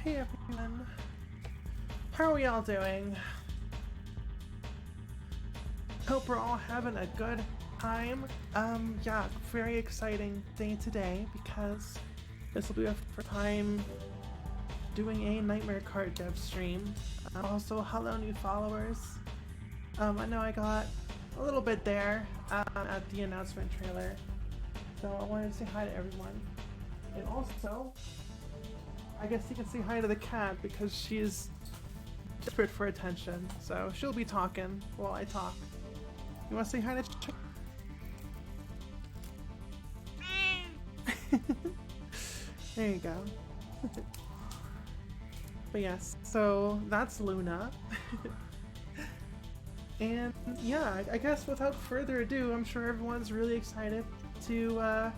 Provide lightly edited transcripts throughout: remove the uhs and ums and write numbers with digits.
Hey everyone, how are we all doing? Hope we're all having a good time. Yeah, very exciting day today because this will be our first time doing a Nightmare Kart dev stream. Also, hello new followers. I know I got a little bit there at the announcement trailer, so I wanted to say hi to everyone. And also, I guess you can say hi to the cat because she's desperate for attention, so she'll be talking while I talk. You want to say hi to There you go. But yes, so that's Luna. And yeah, I guess without further ado, I'm sure everyone's really excited to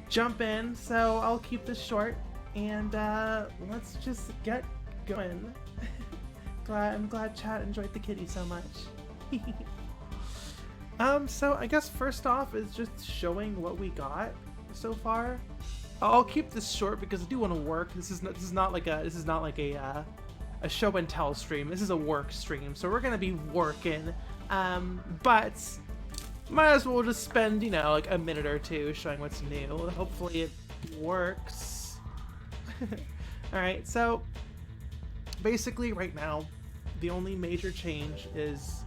jump in, so I'll keep this short and let's just get going. I'm glad chat enjoyed the kitty so much. So I guess first off is just showing what we got so far. I'll keep this short because I do want to work. This is not like a show and tell stream. This is a work stream, so we're gonna be working. But might as well just spend, you know, like a minute or two showing what's new. Hopefully it works. Alright, so basically right now the only major change is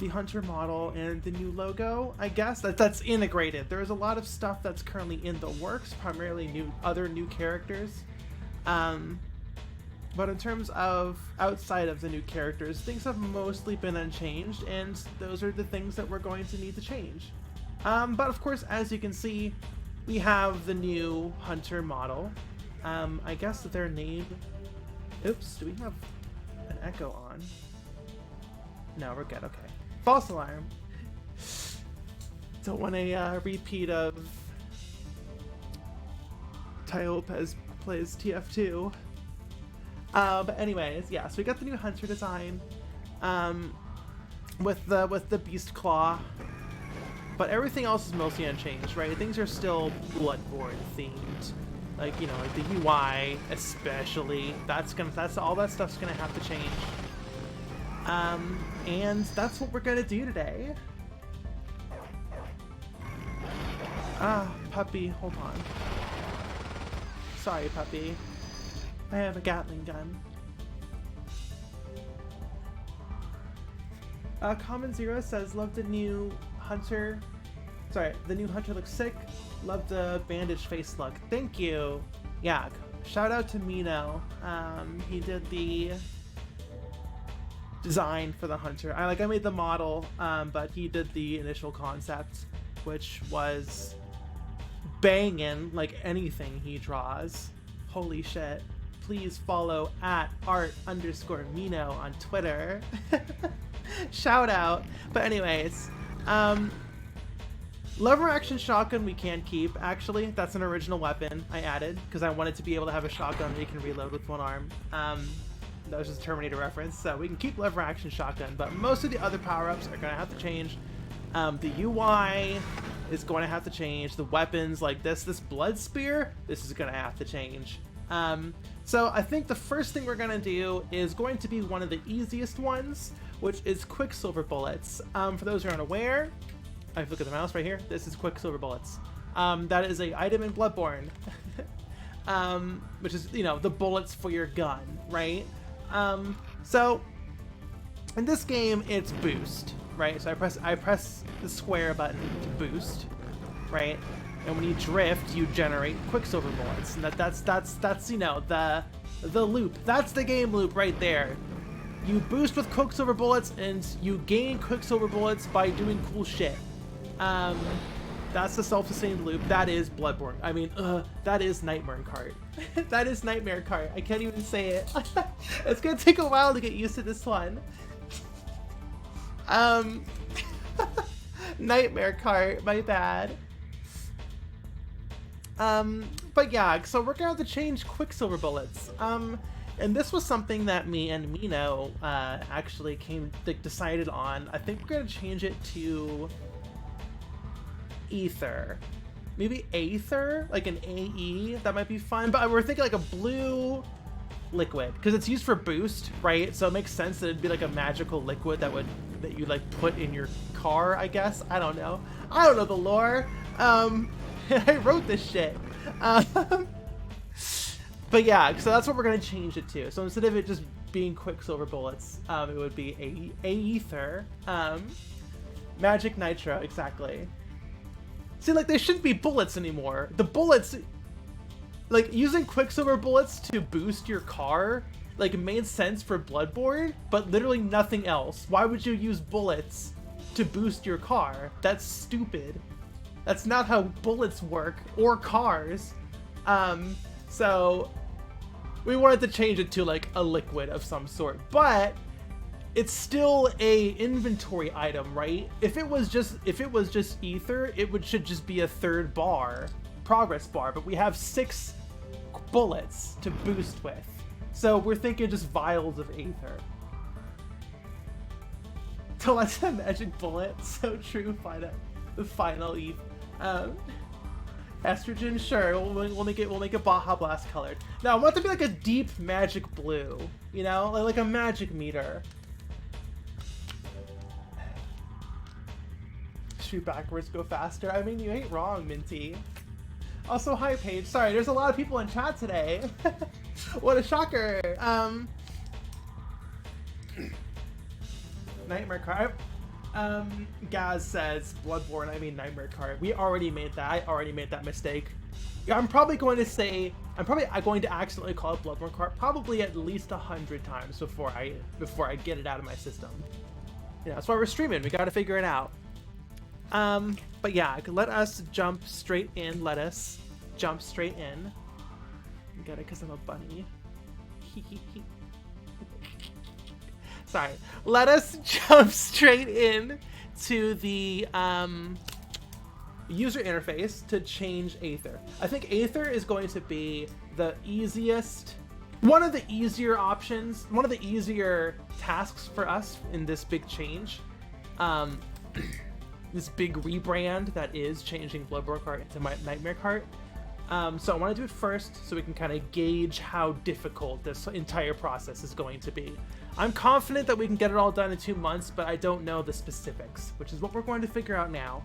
the hunter model and the new logo. I guess that's integrated. There's a lot of stuff that's currently in the works, primarily other new characters. But in terms of outside of the new characters, things have mostly been unchanged, and those are the things that we're going to need to change. But of course, as you can see, we have the new hunter model. I guess that their name... Oops, do we have an echo on? No, we're good, okay. False alarm. Don't want a repeat of Tai Lopez plays TF2. But anyways, yeah, so we got the new hunter design with the beast claw, but everything else is mostly unchanged, right? Things are still Bloodborne themed, like, you know, like the UI especially. That's all that stuff's gonna have to change. And that's what we're gonna do today. Ah, puppy, hold on. Sorry, puppy. I have a Gatling gun. Common Zero says, love the new hunter. Sorry, the new hunter looks sick. Love the bandage face look. Thank you. Yeah, shout out to Mino. He did the design for the hunter. I made the model, but he did the initial concept, which was banging like anything he draws. Holy shit. Please follow at art_Mino on Twitter. Shout out. But anyways, lever action shotgun we can keep, actually. That's an original weapon I added because I wanted to be able to have a shotgun that you can reload with one arm. That was just a Terminator reference, so we can keep lever action shotgun, but most of the other power-ups are going to have to change. The UI is going to have to change. The weapons, like this blood spear, this is going to have to change. So I think the first thing we're going to do is going to be one of the easiest ones, which is Quicksilver bullets. For those who are unaware, if you look at the mouse right here, this is Quicksilver bullets. That is an item in Bloodborne, which is, you know, the bullets for your gun, right? So in this game, it's boost, right? So I press the square button to boost, right? And when you drift, you generate Quicksilver bullets, and that's you know, the loop. That's the game loop right there. You boost with Quicksilver bullets, and you gain Quicksilver bullets by doing cool shit. That's the self-sustained loop. That is Bloodborne. I mean, that is Nightmare Kart. That is Nightmare Kart. I can't even say it. It's gonna take a while to get used to this one. Nightmare Kart, my bad. But yeah, so we're gonna have to change Quicksilver bullets. And this was something that me and Mino actually decided on. I think we're gonna change it to Ether. Maybe Aether? Like an AE? That might be fun. But we're thinking like a blue liquid, because it's used for boost, right? So it makes sense that it'd be like a magical liquid that you like put in your car, I guess. I don't know the lore. I wrote this shit. But yeah, so that's what we're gonna change it to. So instead of it just being Quicksilver bullets, it would be a ether. Magic nitro, exactly. See, like, they shouldn't be bullets anymore. The bullets, like, using Quicksilver bullets to boost your car, like, it made sense for Bloodborne, but literally nothing else. Why would you use bullets to boost your car? That's stupid. That's not how bullets work, or cars. So we wanted to change it to like a liquid of some sort, but it's still a inventory item, right? If it was just ether, should just be a third bar, progress bar, but we have 6 bullets to boost with. So we're thinking just vials of ether. So let's have magic bullet. So true. The final ETH. Estrogen, sure. We'll make it Baja Blast colored. Now I want it to be like a deep magic blue. You know, like a magic meter. Shoot backwards, go faster. I mean, you ain't wrong, Minty. Also, hi Paige. Sorry, there's a lot of people in chat today. What a shocker. Nightmare Cart. Gaz says Bloodborne, I mean Nightmare Cart. We already made that. I already made that mistake. I'm probably going to accidentally call it Bloodborne Cart probably at least 100 times before I get it out of my system. Yeah, that's why we're streaming. We got to figure it out. But yeah, let us jump straight in. Let us jump straight in. Get it because I'm a bunny. Sorry. Let us jump straight in to the user interface to change Aether. I think Aether is going to be the easiest, one of the easier options, one of the easier tasks for us in this big change. This big rebrand that is changing Bloodborne Cart into my Nightmare Cart. So I want to do it first so we can kind of gauge how difficult this entire process is going to be. I'm confident that we can get it all done in 2 months, but I don't know the specifics, which is what we're going to figure out now.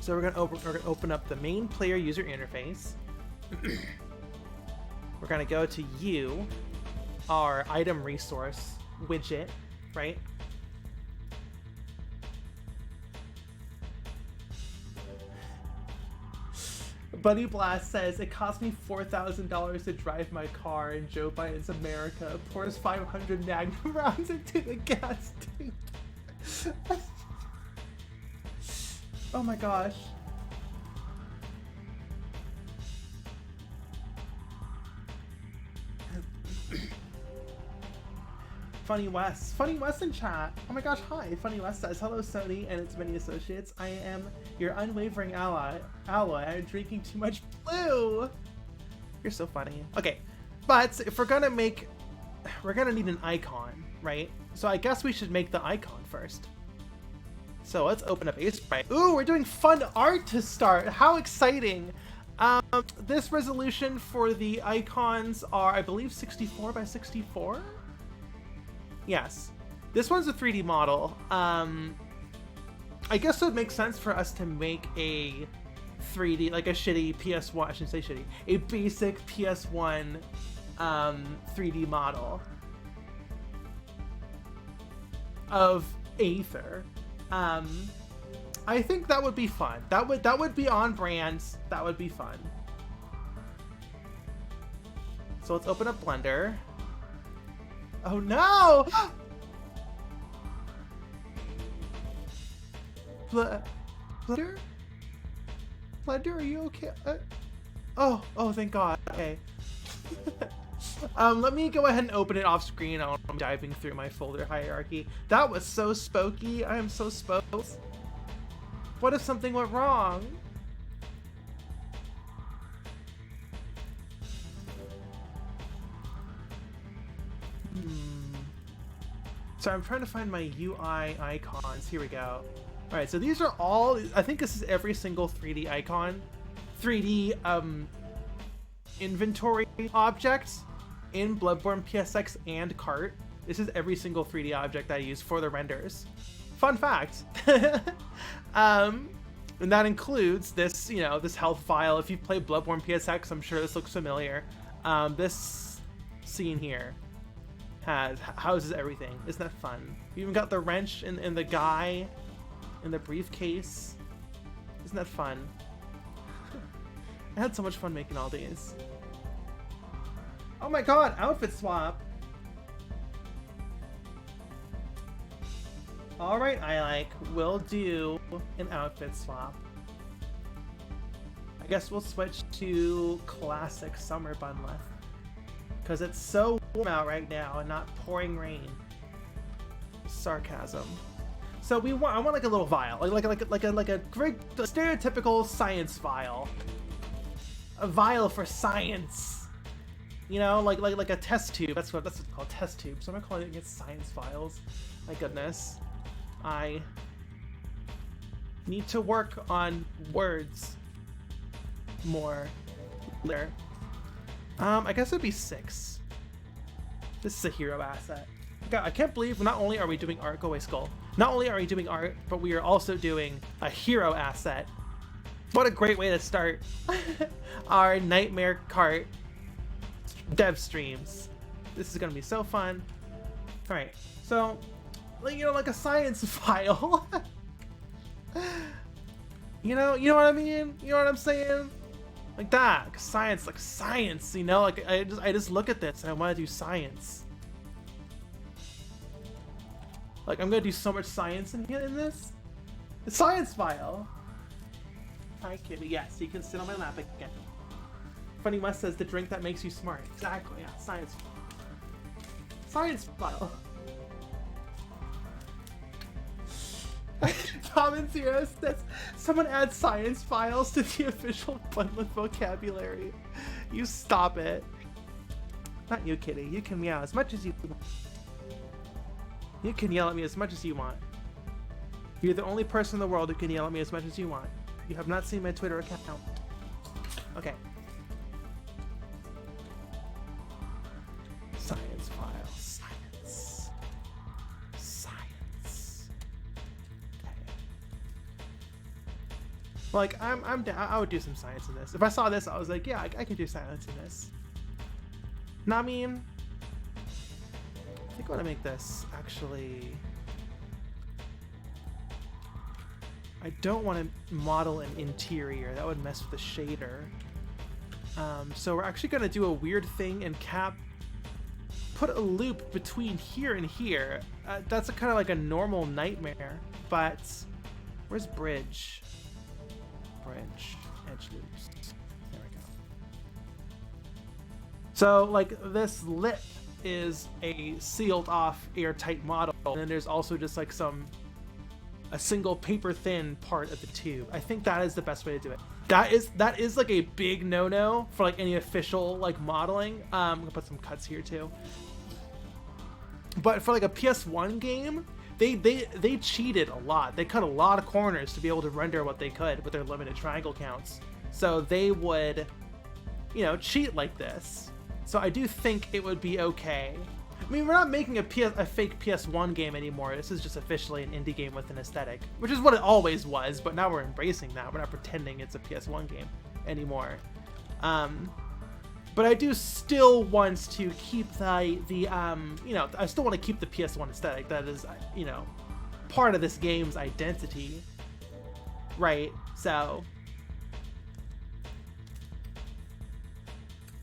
So we're going to open up the main player user interface. We're going to go to U, our item resource widget, right? Bunny Blast says, it cost me $4,000 to drive my car, and Joe Biden's America pours 500 Magnum rounds into the gas tank. Oh my gosh. Funny West in chat. Oh my gosh, hi. Funny West says, hello Sony and its many associates. I am your unwavering ally. I'm drinking too much blue. You're so funny. Okay, but if we're gonna need an icon, right? So I guess we should make the icon first. So let's open up Sprite. Ooh, we're doing fun art to start. How exciting. This resolution for the icons are, I believe, 64 by 64? Yes. This one's a 3D model. I guess it would make sense for us to make a 3D, like a shitty PS1, I shouldn't say shitty, a basic PS1 3D model of Aether. I think that would be fun. That would be on brand. That would be fun. So let's open up Blender. Oh no! Blender? Blender, are you okay? Oh, thank God. Okay. Let me go ahead and open it off screen. I'm diving through my folder hierarchy. That was so spooky. I am so spooked. What if something went wrong? So I'm trying to find my UI icons. Here we go. All right, so these are all, I think this is every single 3D icon. 3D inventory object in Bloodborne, PSX, and Kart. This is every single 3D object I use for the renders. Fun fact. And that includes this, you know, this health file. If you've played Bloodborne PSX, I'm sure this looks familiar. This scene here houses everything. Isn't that fun? You even got the wrench and the guy in the briefcase. Isn't that fun? I had so much fun making all these. Oh my god, outfit swap! Alright, we'll do an outfit swap. I guess we'll switch to classic summer bunleth. Because it's so warm out right now and not pouring rain. Sarcasm. So I want like a little vial, like a very stereotypical science vial. A vial for science. You know, like a test tube. That's what it's called, test tube. So I'm not calling it science vials. My goodness. I need to work on words more later. I guess it'd be 6. This is a hero asset. God, I can't believe not only are we doing art, go away skull. Not only are we doing art, but we are also doing a hero asset. What a great way to start our Nightmare Kart dev streams. This is gonna be so fun. All right, so, you know, like a science file. you know what I mean? You know what I'm saying? Like that, science, like science. You know, like I just look at this and I want to do science. Like I'm gonna do so much science in this. The science file. Hi, Kitty. Yes, you can sit on my lap again. Funny West says the drink that makes you smart. Exactly. Yeah, science. Science file. Common Zero says someone add science files to the official Bunleth vocabulary. You stop it. Not you, Kitty. You can meow as much as you want. You can yell at me as much as you want. You're the only person in the world who can yell at me as much as you want. You have not seen my Twitter account. Okay. Science files. Science. Science. Okay. Like, I'm down. I would do some science in this. If I saw this, I was like, yeah, I could do science in this. Now, I mean, I think I want to make this actually. I don't want to model an interior. That would mess with the shader. So we're actually going to do a weird thing and put a loop between here and here. That's kind of like a normal nightmare, but where's bridge? Bridge, edge loops. There we go. So like this lip is a sealed off airtight model, and then there's also just like a single paper thin part of the tube. I think that is the best way to do it. That is like a big no-no for like any official like modeling. I'm gonna put some cuts here too. But for like a PS1 game, they cheated a lot. They cut a lot of corners to be able to render what they could with their limited triangle counts. So they would, you know, cheat like this. So I do think it would be okay. I mean, we're not making a fake PS1 game anymore. This is just officially an indie game with an aesthetic, which is what it always was, but now we're embracing that. We're not pretending it's a PS1 game anymore. But I do still want to keep you know, I still want to keep the PS1 aesthetic. That is, you know, part of this game's identity, right? So,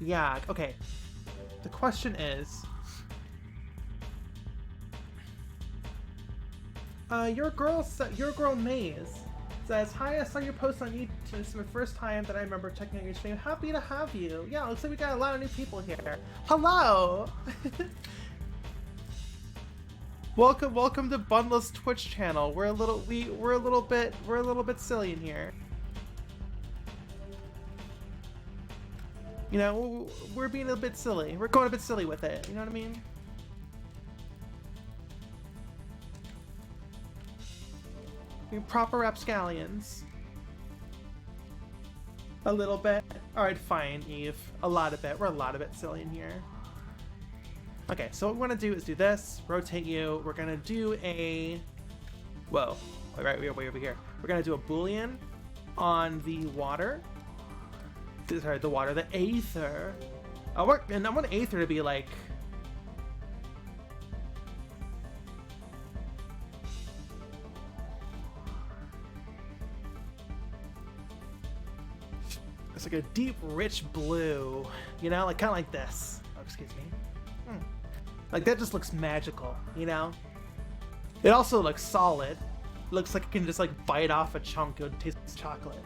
yeah, okay. The question is, your girl Maze says, "Hi, I saw your post on YouTube. It's my first time that I remember checking out your stream. Happy to have you. Yeah, looks like we got a lot of new people here. Hello." welcome to Bunleth's Twitch channel. We're a little bit silly in here. You know, we're being a bit silly. We're going a bit silly with it. You know what I mean? We're proper rapscallions. A little bit. Alright, fine, Eve. A lot of bit. We're a lot of bit silly in here. Okay, so what we're gonna do is do this, rotate you. We're gonna do a... Whoa. Right, way over here. We're gonna do a Boolean on the water. Sorry, the water. The Aether. And I want Aether to be like... It's like a deep, rich blue. You know? Like, kind of like this. Oh, excuse me. Like, that just looks magical, you know? It also looks solid. It looks like it can just, like, bite off a chunk. It would taste like chocolate.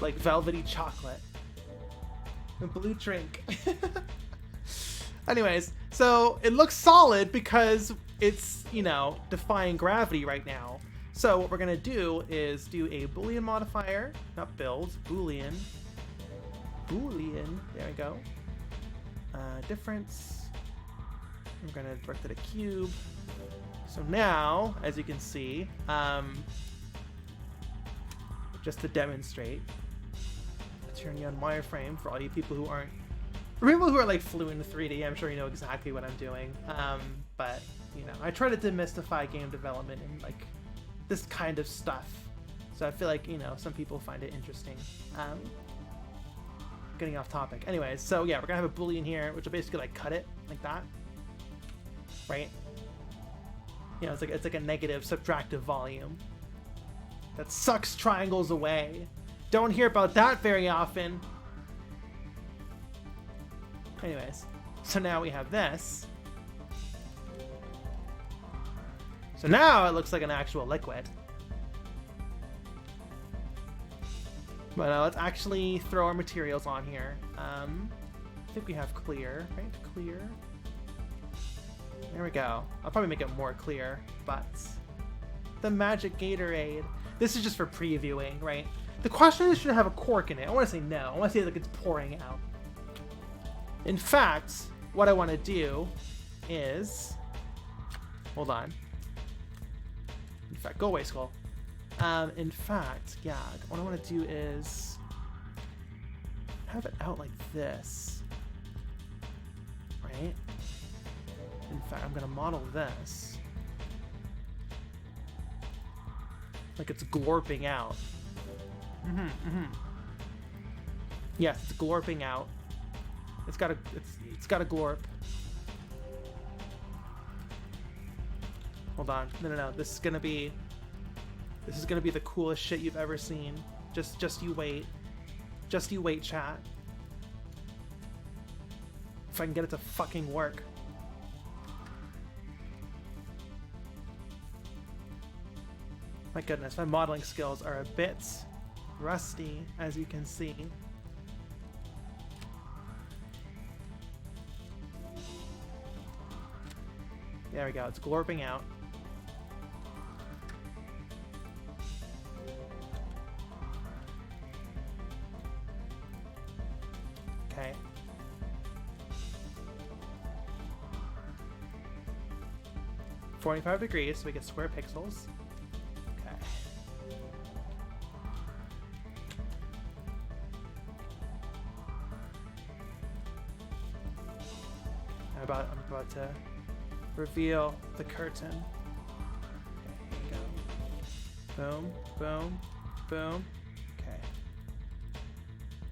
Like velvety chocolate. A blue drink. Anyways, so it looks solid because it's, you know, defying gravity right now. So what we're going to do is do a Boolean modifier. Not build. Boolean. Boolean. There we go. Difference. I'm going to direct it at cube. So now, as you can see, just to demonstrate, turn you on wireframe for all you people who aren't, for people who are like fluent in 3D. I'm sure you know exactly what I'm doing. But you know, I try to demystify game development and like this kind of stuff. So I feel like, you know, some people find it interesting. Getting off topic. Anyways, so yeah, we're gonna have a Boolean here, which will basically like cut it like that, right? You know, it's like a negative subtractive volume that sucks triangles away. Don't hear about that very often. Anyways, so now we have this. So now it looks like an actual liquid. But let's actually throw our materials on here. I think we have clear, right? Clear. There we go. I'll probably make it more clear, but the magic Gatorade. This is just for previewing, right? The question is, should it have a cork in it? I want to say no. I want to say like it's pouring out. In fact, what I want to do is... Hold on. In fact, go away, Skull. In fact, yeah, what I want to do is have it out like this, right? In fact, I'm going to model this like it's glorping out. Yes, it's glorping out. It's got a glorp. Hold on. No. This is gonna be the coolest shit you've ever seen. Just you wait. Just you wait, chat. If I can get it to fucking work. My goodness, my modeling skills are a bit rusty, as you can see. There we go, it's glorping out. Okay. .45 degrees, so we get square pixels. Okay. I'm about to reveal the curtain. Okay, here we go. Boom, boom, boom. Okay.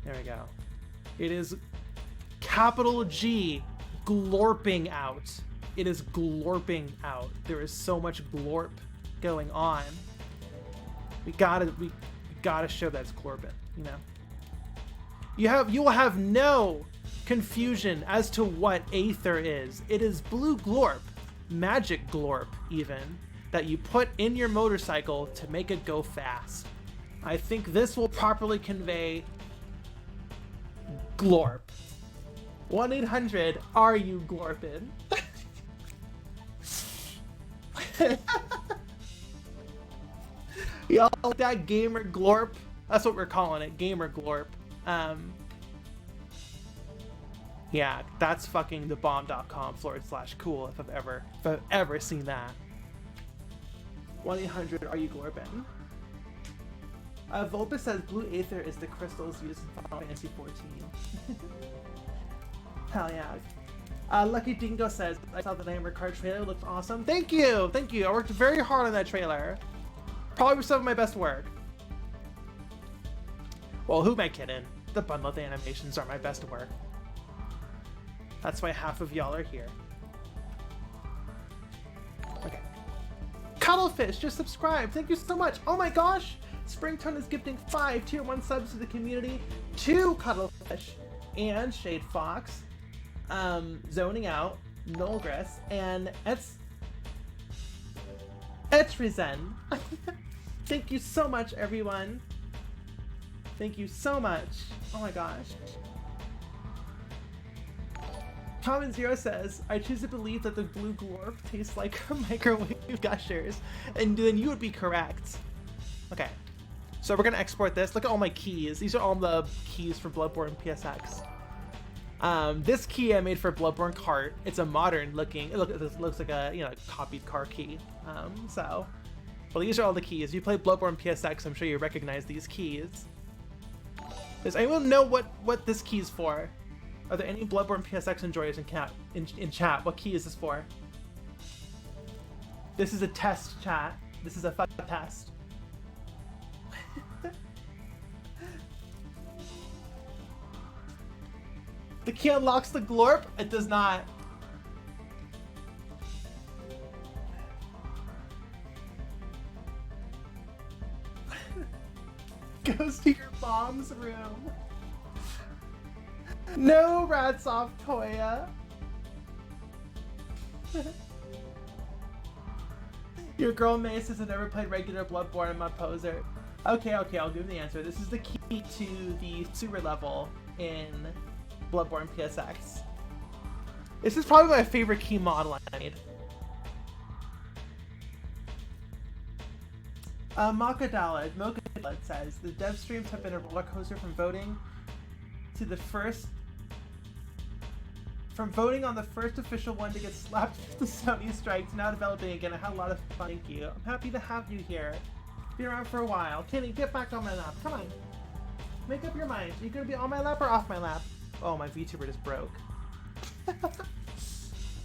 There we go. It is capital G glorping out. It is glorping out. There is so much glorp going on. We gotta show that it's glorping, you know. You will have no confusion as to what Aether is. It is blue glorp, magic glorp even, that you put in your motorcycle to make it go fast. I think this will properly convey glorp. 1-800, are you glorpin'? Y'all like that gamer glorp? That's what we're calling it, gamer glorp. Yeah, that's fucking thebomb.com/cool if I've ever seen that. 1-800, are you glorpin'? Vulpus says blue aether is the crystals used in Final Fantasy 14. Hell yeah. Lucky Dingo says, I saw the Nightmare Kart trailer, looked awesome. Thank you! Thank you. I worked very hard on that trailer. Probably some of my best work. Well, who am I kidding? The bundled animations are my best work. That's why half of y'all are here. Okay. Cuddlefish, just subscribe. Thank you so much. Oh my gosh! Springtone is gifting 5 tier 1 subs to the community. 2 Cuddlefish and Shade Fox. Zoning Out, Nolgris, and Etrizen. Thank you so much, everyone. Thank you so much. Oh my gosh. Common Zero says, I choose to believe that the blue glorp tastes like microwave gushers, and then you would be correct. Okay, so we're gonna export this. Look at all my keys. These are all the keys for Bloodborne PSX. This key I made for Bloodborne Kart. It's a modern looking, it looks like a, you know, copied car key. Well, these are all the keys. You play Bloodborne PSX, I'm sure you recognize these keys. Does anyone know what this key is for? Are there any Bloodborne PSX enjoyers in chat? What key is this for? This is a test, chat. This is a fun test. The key unlocks the glorp? It does not. Goes to your mom's room. No, rats off Toya. Your girl Mace has never played regular Bloodborne. I'm a poser. Okay, I'll give him the answer. This is the key to the sewer level in Bloodborne PSX. This is probably my favorite key model I made. Mocha says, the dev streams have been a roller coaster from voting on the first official one to get slapped with the Sony strike to now developing again. I had a lot of fun. Thank you. I'm happy to have you here. Been around for a while. Kenny, get back on my lap. Come on. Make up your mind. Are you gonna be on my lap or off my lap? Oh, my VTuber just broke.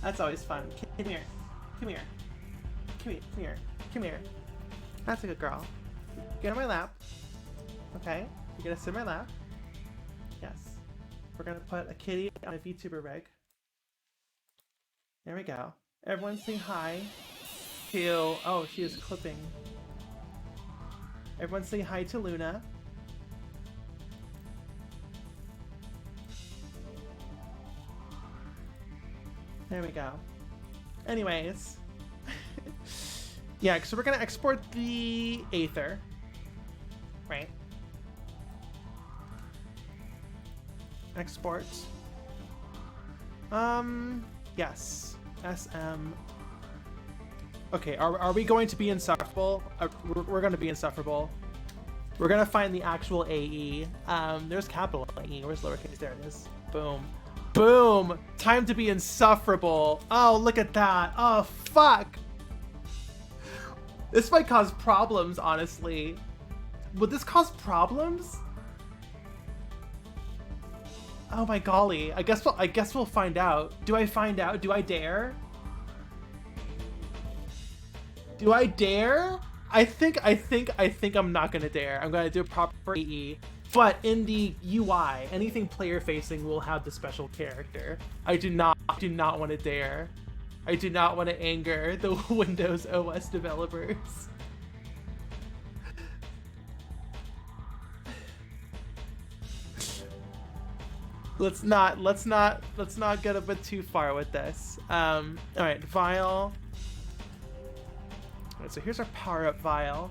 That's always fun. Come here. Come here. Come here. Come here. Come here. That's a good girl. Get on my lap. Okay. You're gonna sit on my lap. Yes. We're gonna put a kitty on a VTuber rig. There we go. Everyone say hi to... Oh, she is clipping. Everyone say hi to Luna. There we go. Anyways. Yeah, so we're gonna export the Aether. Right. Export. Yes. SM. Okay, are we going to be insufferable? We're gonna be insufferable. We're gonna find the actual AE. There's capital AE. Where's lowercase? There it is. Boom. Boom! Time to be insufferable. Oh, look at that. Oh, fuck! This might cause problems, honestly. Would this cause problems? Oh my golly. I guess we'll find out. Do I find out? Do I dare? Do I dare? I think I'm not gonna dare. I'm gonna do a proper AE. But in the UI, anything player facing will have the special character. I do not want to dare. I do not want to anger the Windows OS developers. Let's not get a bit too far with this. All right, vial. All right, so here's our power-up vial.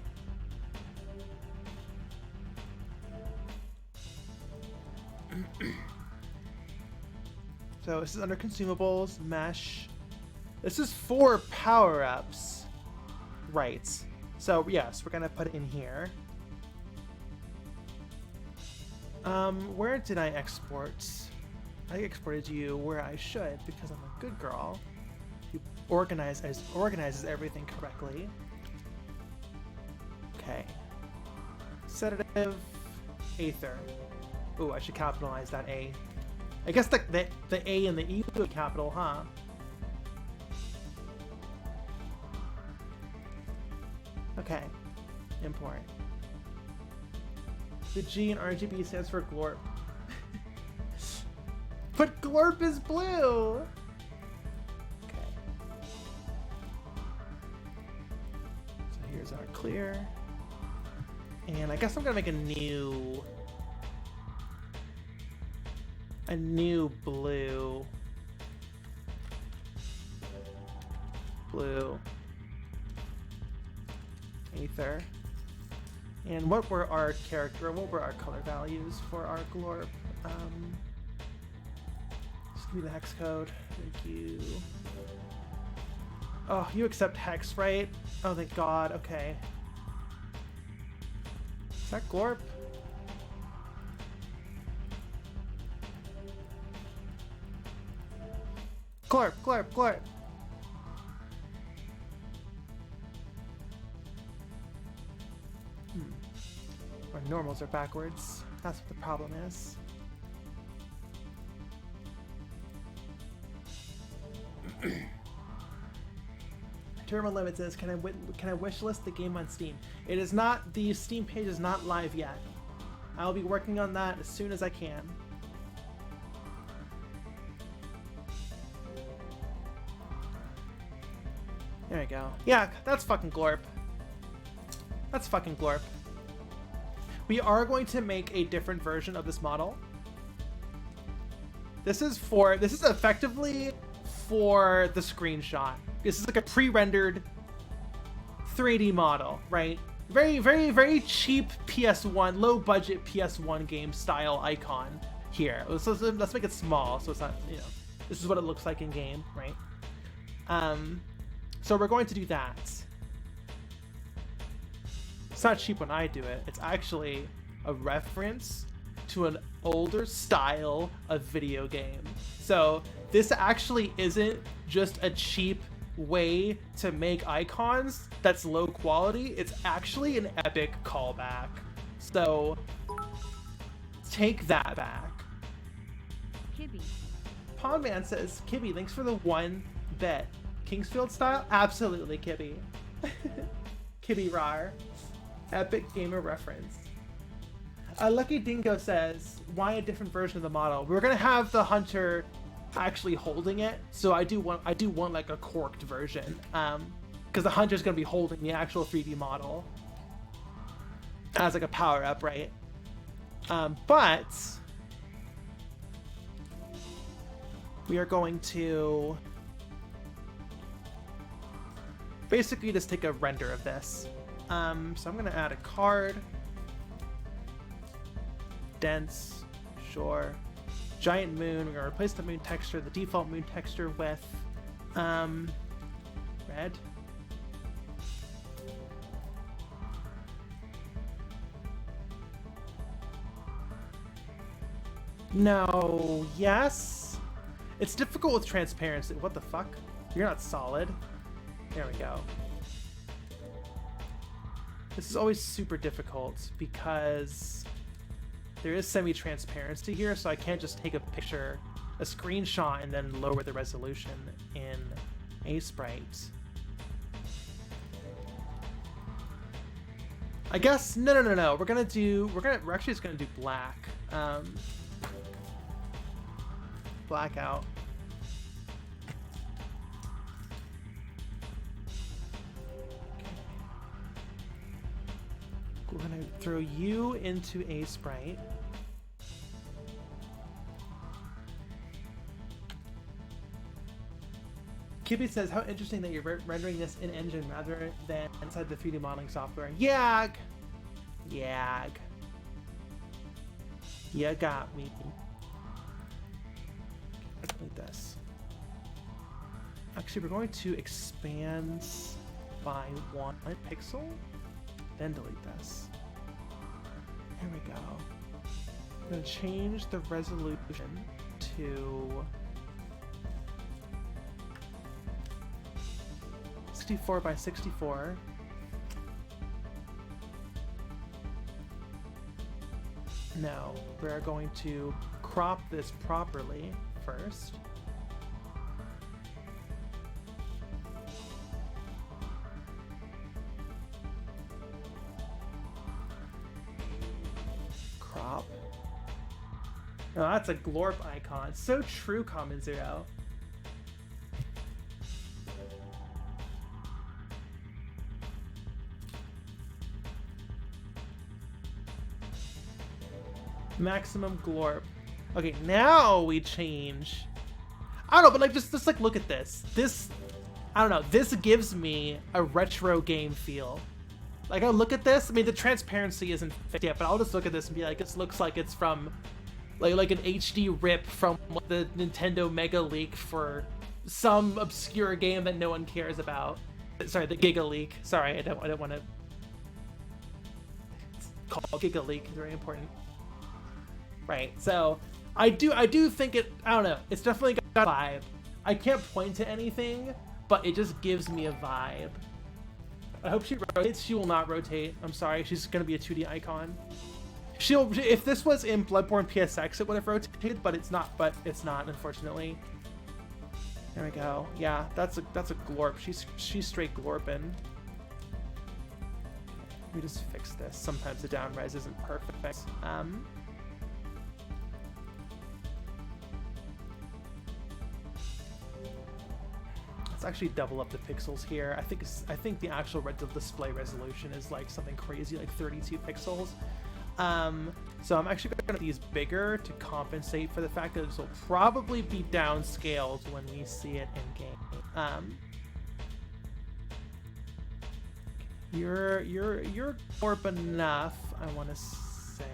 So this is under consumables, mesh. This is for power-ups. Right. So yes, we're gonna put it in here. Where did I export? I exported you where I should because I'm a good girl. Who organizes everything correctly. Okay. Sedative, Aether. Ooh, I should capitalize that A. I guess the A and the E would be capital, huh? Okay. Import. The G in RGB stands for Glorp. But Glorp is blue! Okay. So here's our clear. And I guess I'm gonna make a new blue. Blue. Aether. And what were our color values for our Glorp? Just give me the hex code. Thank you. Oh, you accept hex, right? Oh, thank God. Okay. Is that Glorp? Glorp, Glorp, Glorp. Our normals are backwards. That's what the problem is. Terminal Limit says, can I wishlist the game on Steam? It is not, the Steam page is not live yet. I'll be working on that as soon as I can. There we go. Yeah, that's fucking Glorp. That's fucking Glorp. We are going to make a different version of this model. This is effectively for the screenshot. This is like a pre-rendered 3D model, right? Very, very, very cheap PS1, low budget PS1 game style icon here. So let's make it small, so it's not, you know, this is what it looks like in game, right? So we're going to do that. It's not cheap when I do it. It's actually a reference to an older style of video game. So this actually isn't just a cheap way to make icons that's low quality. It's actually an epic callback. So take that back. Kibby. Pondman says, Kibby, thanks for the 1 bet. Kingsfield style? Absolutely, Kibby. Kibby Rar. Epic gamer reference. Lucky Dingo says, why a different version of the model? We're gonna have the hunter actually holding it, so I do want like a corked version, because the hunter's gonna be holding the actual 3D model as like a power up, right? But we are going to basically just take a render of this. So I'm gonna add a card, dense, sure, giant moon. We're gonna replace the moon texture, the default moon texture, with red. No, yes. It's difficult with transparency. What the fuck? You're not solid. There we go. This is always super difficult because there is semi-transparency here, so I can't just take a picture, a screenshot, and then lower the resolution in Sprite. I guess no. We're actually just gonna do black. Blackout. We're gonna throw you into a sprite. Kibby says, how interesting that you're rendering this in engine rather than inside the 3D modeling software. Yag! Yag. You got me. Like this. Actually, we're going to expand by 1 pixel. Then delete this. Here we go. I'm going to change the resolution to 64 by 64. Now, we're going to crop this properly first. Crop. No, that's a glorp icon. So true, Common Zero. Maximum glorp. Okay, now we change. I don't know, but like just like look at this. This, I don't know. This gives me a retro game feel. Like I look at this. I mean, the transparency isn't fixed yet, but I'll just look at this and be like, this looks like it's from like an HD rip from the Nintendo Mega Leak for some obscure game that no one cares about. Sorry, the Giga Leak. Sorry, I don't want to call Giga Leak. It's very important. Right, so I do think it, I don't know, it's definitely got a vibe. I can't point to anything, but it just gives me a vibe. I hope she rotates. She will not rotate. I'm sorry, she's gonna be a 2D icon. If this was in Bloodborne PSX, it would have rotated, but it's not, unfortunately. There we go. Yeah, that's a glorp. She's straight glorping. Let me just fix this. Sometimes the down res isn't perfect. Let's actually double up the pixels here. I think the actual display resolution is like something crazy, like 32 pixels. So I'm actually going to make these bigger to compensate for the fact that this will probably be downscaled when we see it in game. You're glorp enough, I want to say.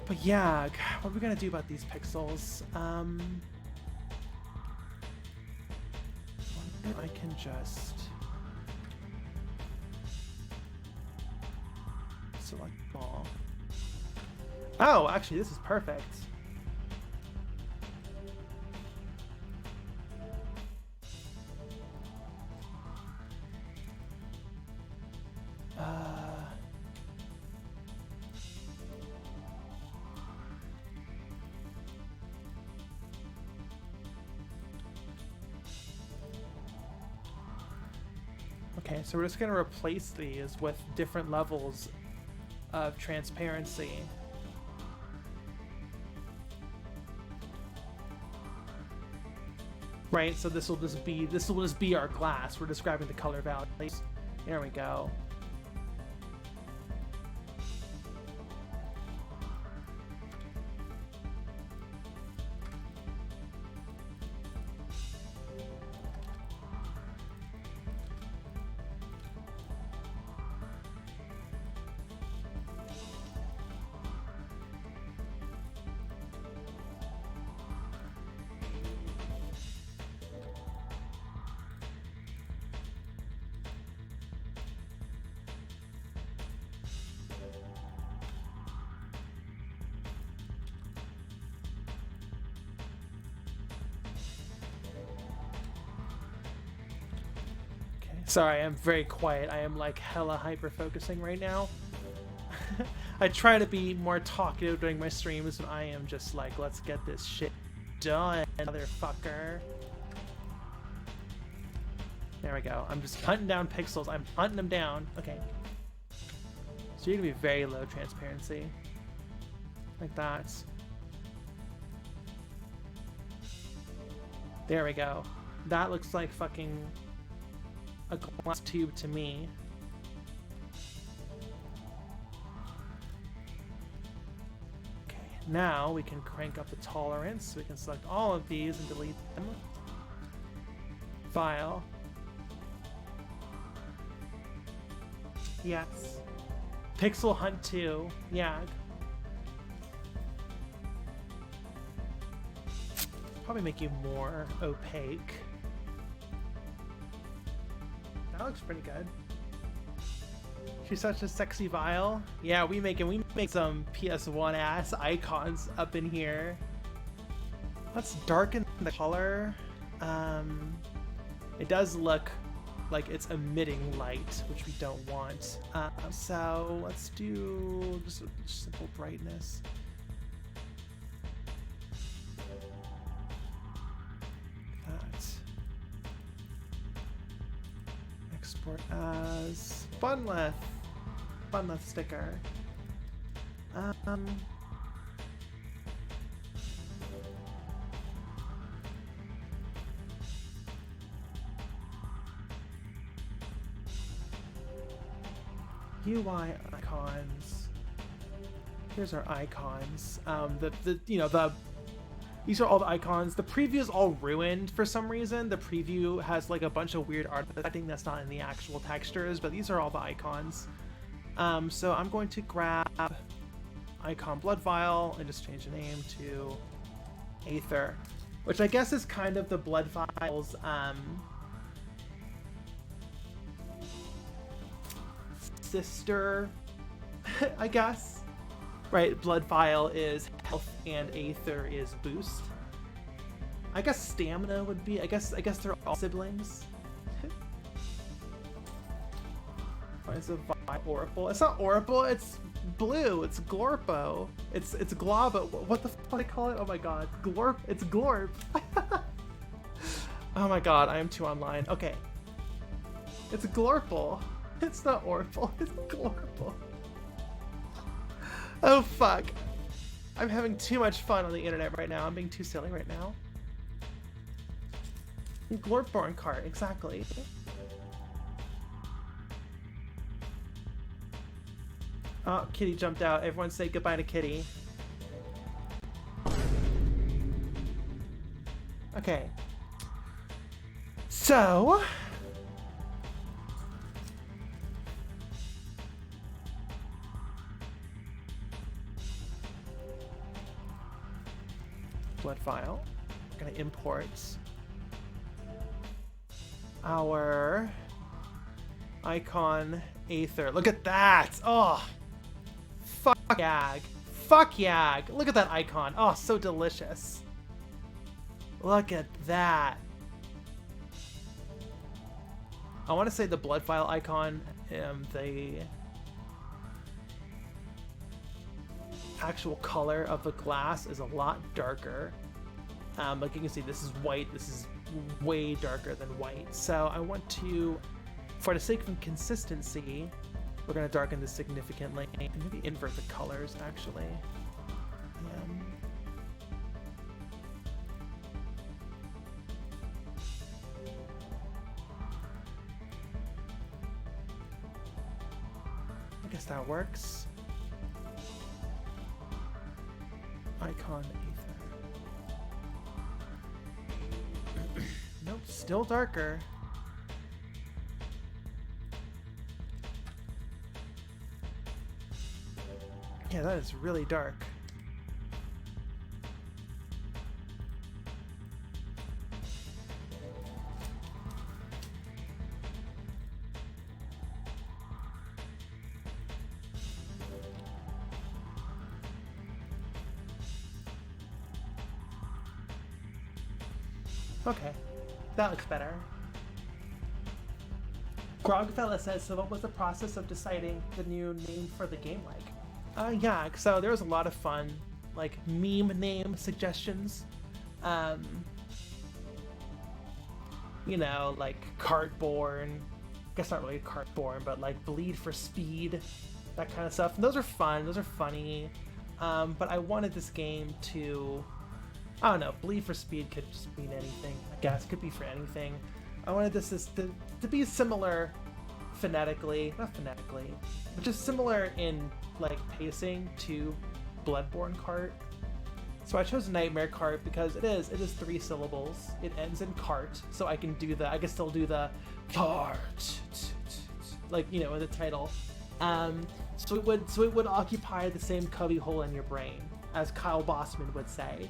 But yeah, what are we gonna do about these pixels? I wonder if I can just select all. Oh, actually, this is perfect. Okay, so we're just going to replace these with different levels of transparency. Right, so this will just be our glass. We're describing the color values. There we go. Sorry, I'm very quiet. I am like hella hyper-focusing right now. I try to be more talkative during my streams, and I am just like, let's get this shit done, motherfucker. There we go. I'm just hunting down pixels. I'm hunting them down. Okay. So you're gonna be very low transparency. Like that. There we go. That looks like fucking a glass tube to me. Okay, now we can crank up the tolerance. We can select all of these and delete them. File. Yes. Pixel Hunt 2. Yeah. Probably make you more opaque. That looks pretty good. She's such a sexy vial. Yeah, we make some PS1 ass icons up in here. Let's darken the color. It does look like it's emitting light, which we don't want. So let's do just a simple brightness. That. Export as Bunleth sticker. UI icons. Here's our icons. These are all the icons. The preview is all ruined for some reason. The preview has like a bunch of weird artifacting that's not in the actual textures, but these are all the icons. So I'm going to grab icon blood vial and just change the name to Aether, which I guess is kind of the blood vial's sister, I guess. Right, blood vial is health and Aether is boost. I guess stamina would be, I guess they're all siblings. Why is it Oracle? It's not Oracle, it's blue, it's Glorpo. It's Globo. What the fuck do I call it? Oh my god. Glorp, it's Glorp. Oh my god, I am too online. Okay. It's Glorple. It's not Oracle, it's Glorple. Oh fuck. I'm having too much fun on the internet right now. I'm being too silly right now. Glorpborn Kart, exactly. Oh, Kitty jumped out. Everyone say goodbye to Kitty. Okay. So... blood file. We're gonna import our icon Aether. Look at that! Oh! Fuck Yag. Fuck Yag! Look at that icon. Oh, so delicious. Look at that. I want to say the blood file icon, the actual color of the glass is a lot darker. Like you can see, this is white. This is way darker than white. So I want to, for the sake of consistency, we're going to darken this significantly and maybe invert the colors actually. I guess that works. Icon Aether. Nope, still darker. Yeah, that is really dark. Okay, that looks better. Grogfella says, so what was the process of deciding the new name for the game like? Yeah, so there was a lot of fun, like, meme name suggestions. You know, like Cartborn. I guess not really Cartborn, but like Bleed for Speed, that kind of stuff. And those are fun, those are funny. But I wanted this game to... I don't know, Bleed for Speed could just mean anything. I guess it could be for anything. I wanted this to be similar phonetically, not phonetically, but just similar in like pacing to Bloodborne Kart. So I chose Nightmare Kart because it is 3 syllables. It ends in cart, so I can still do the Kart, like, you know, in the title. So it would occupy the same cubby hole in your brain, as Kyle Bossman would say.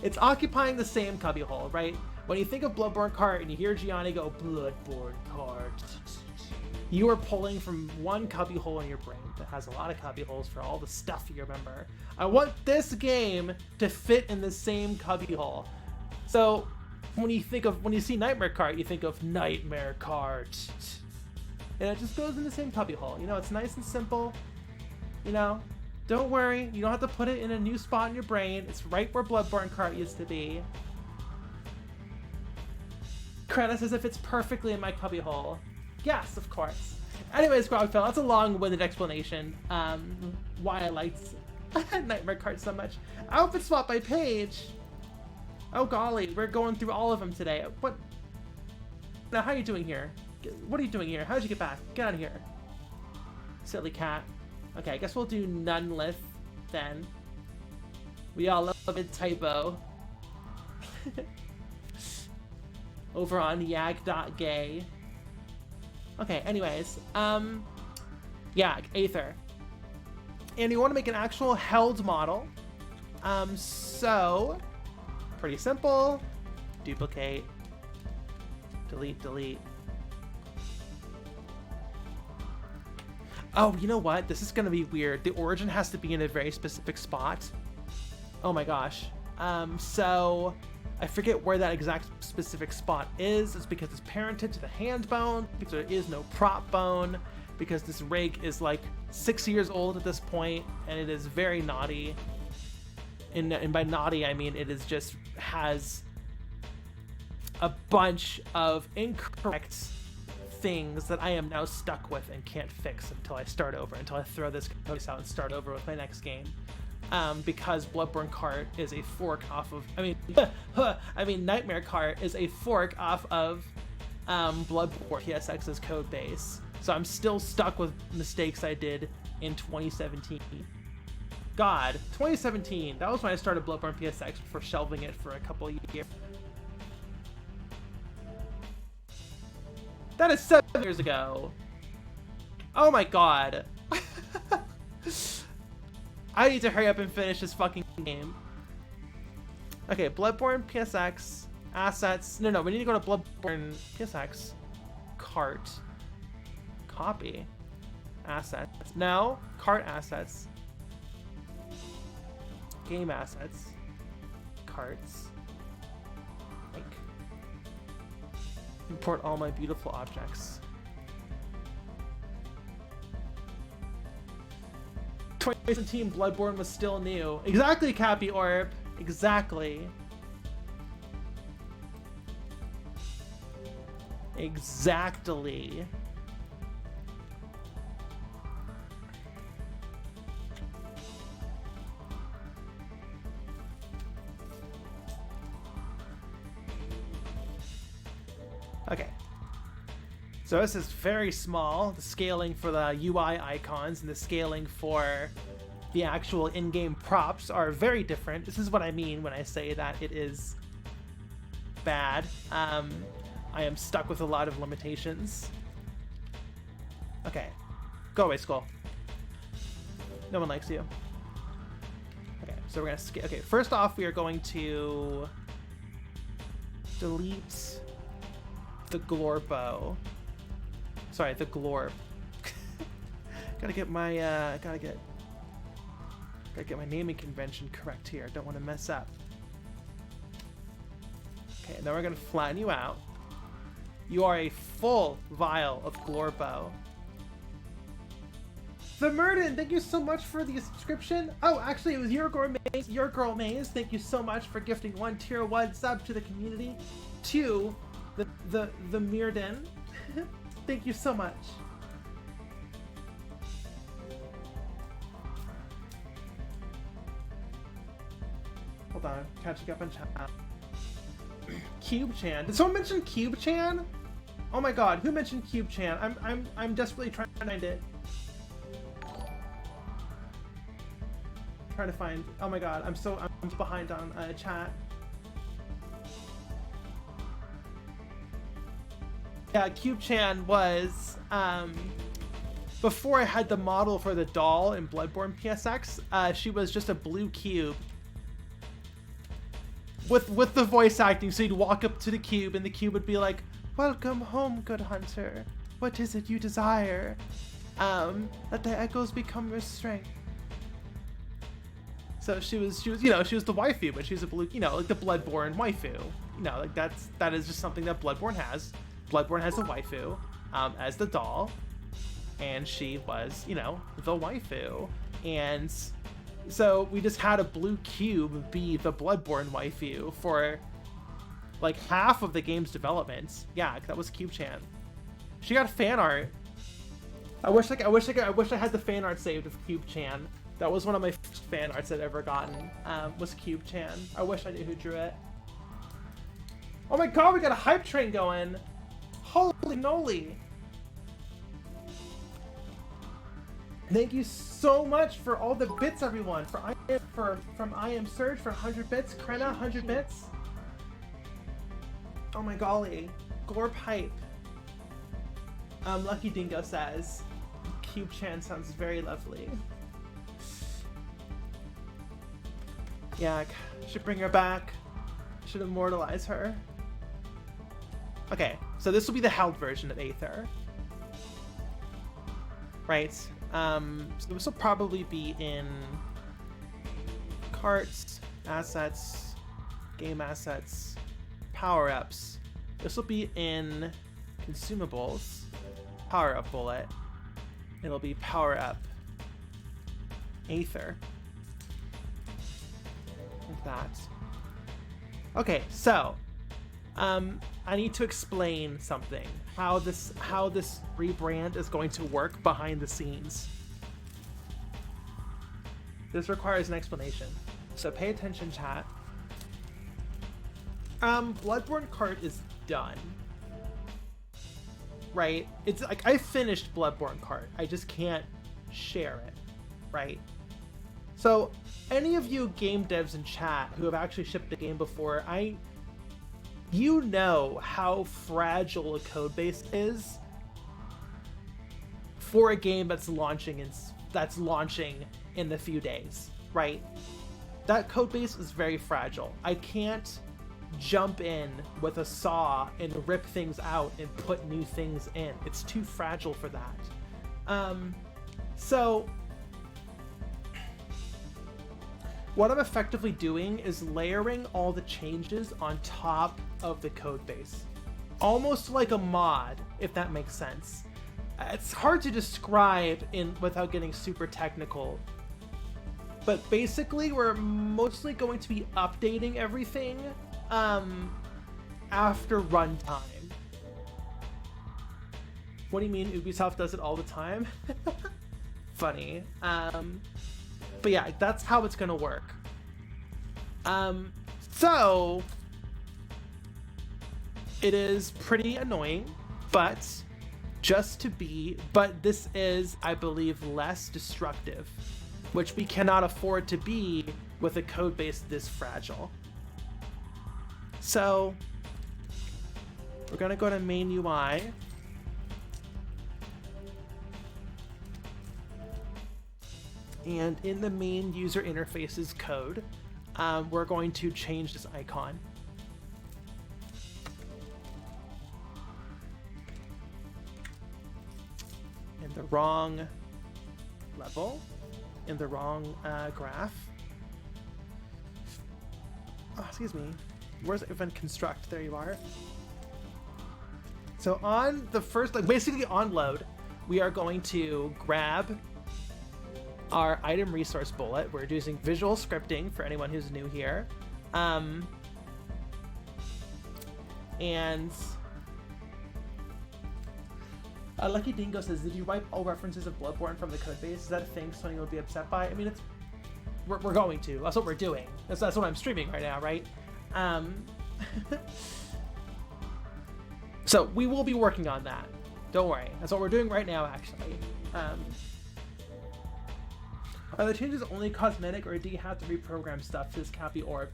It's occupying the same cubby hole, right? When you think of Bloodborne Kart and you hear Gianni go, Bloodborne Kart, you are pulling from one cubby hole in your brain that has a lot of cubby holes for all the stuff you remember. I want this game to fit in the same cubby hole. So when you see Nightmare Cart, you think of Nightmare Cart. And it just goes in the same cubby hole. You know, it's nice and simple. You know, don't worry. You don't have to put it in a new spot in your brain. It's right where Bloodborne Cart used to be. Krena says it fits perfectly in my cubby hole. Yes, of course. Anyways, Grogfell, that's a long-winded explanation why I liked Nightmare Cart so much. Outfit swap by Paige. Oh golly, we're going through all of them today. What? Now, how are you doing here? What are you doing here? How did you get back? Get out of here. Silly cat. Okay, I guess we'll do Nunlith then. We all love a typo. Over on yag.gay. Okay, anyways. Yeah, Aether. And you want to make an actual held model. So pretty simple. Duplicate. Delete, delete. Oh, you know what? This is gonna be weird. The origin has to be in a very specific spot. Oh my gosh. So I forget where that exact specific spot is. It's because it's parented to the hand bone, because there is no prop bone, because this rig is like 6 years old at this point, and it is very naughty. And by naughty, I mean it is just has a bunch of incorrect things that I am now stuck with and can't fix until I start over, until I throw this code out and start over with my next game. Because Bloodborne Cart is a fork off of, I mean Nightmare Cart is a fork off of Bloodborne PSX's code base. So I'm still stuck with mistakes I did in 2017. God, 2017, that was when I started Bloodborne PSX before shelving it for a couple of years. That is 7 years ago. Oh my god. I need to hurry up and finish this fucking game. Okay, Bloodborne PSX assets. No, we need to go to Bloodborne PSX cart. Copy. Assets. No, cart assets. Game assets. Carts. Like. Import all my beautiful objects. 2017 Bloodborne was still new. Exactly, Cappy Orb. Exactly. Exactly. Okay. So this is very small. The scaling for the UI icons and the scaling for the actual in-game props are very different. This is what I mean when I say that it is bad. I am stuck with a lot of limitations. Okay. Go away, Skull. No one likes you. Okay, so we're gonna skip. Okay, first off, we are going to delete the Glorbo. Sorry, the Glorb. gotta get my gotta get my naming convention correct here. Don't want to mess up. Okay, now we're gonna flatten you out. You are a full vial of Glorbo. The Murden, thank you so much for the subscription. Oh, actually, it was your girl Maze. Thank you so much for gifting 1 tier 1 sub to the community. To the Murden. Thank you so much. Hold on, catching up on chat. Cube-chan. Did someone mention Cube-chan? Oh my god, who mentioned Cube-chan? I'm desperately trying to find it. Trying to find. Oh my god, I'm behind on chat. Yeah, Cube-chan was, before I had the model for the doll in Bloodborne PSX, she was just a blue cube. With the voice acting, so you'd walk up to the cube and the cube would be like, "Welcome home, good hunter. What is it you desire? Let the echoes become your strength." So she was the waifu, but she was a blue, like the Bloodborne waifu, no, like that is just something that Bloodborne has. Bloodborne has a waifu as the doll, and she was, you know, the waifu. And so we just had a blue cube be the Bloodborne waifu for like half of the game's development. Yeah, that was Cube Chan. She got fan art. I wish I had the fan art saved of Cube Chan. That was one of my first fan arts I'd ever gotten. Was Cube Chan. I wish I knew who drew it. Oh my god, we got a hype train going. Holy moly. Thank you so much for all the bits, everyone. From I Am Surge for 100 bits. Krenna, 100 bits. Oh my golly. Glorp hype. Lucky Dingo says, Cube Chan sounds very lovely. Yeah, should bring her back. Should immortalize her. Okay, so this will be the held version of Aether. Right. So this will probably be in carts, assets, game assets, power-ups. This will be in consumables, power-up bullet. It'll be power-up Aether. Like that. Okay, so I need to explain something. How this rebrand is going to work behind the scenes. This requires an explanation. So pay attention, chat. Bloodborne Kart is done. Right? It's like I finished Bloodborne Kart. I just can't share it. Right? So any of you game devs in chat who have actually shipped the game before, you know how fragile a code base is for a game that's launching in a few days, right? That code base is very fragile. I can't jump in with a saw and rip things out and put new things in. It's too fragile for that. So what I'm effectively doing is layering all the changes on top of the code base. Almost like a mod, if that makes sense. It's hard to describe without getting super technical. But basically, we're mostly going to be updating everything after runtime. What do you mean Ubisoft does it all the time? Funny. But yeah, that's how it's gonna work. So it is pretty annoying, but this is, I believe, less destructive, which we cannot afford to be with a code base this fragile. So we're gonna go to main UI. And in the main user interfaces code, we're going to change this icon. In the wrong level, in the wrong graph. Oh, excuse me. Where's event construct? There you are. So on the first, basically on load, we are going to grab our item resource bullet. We're using visual scripting for anyone who's new here. And Lucky Dingo says, did you wipe all references of Bloodborne from the codebase? Is that a thing Sony will be upset by? I mean, we're going to. That's what we're doing. That's what I'm streaming right now, right? So we will be working on that. Don't worry. That's what we're doing right now, actually. Are the changes only cosmetic, or do you have to reprogram stuff to this Cappy orb?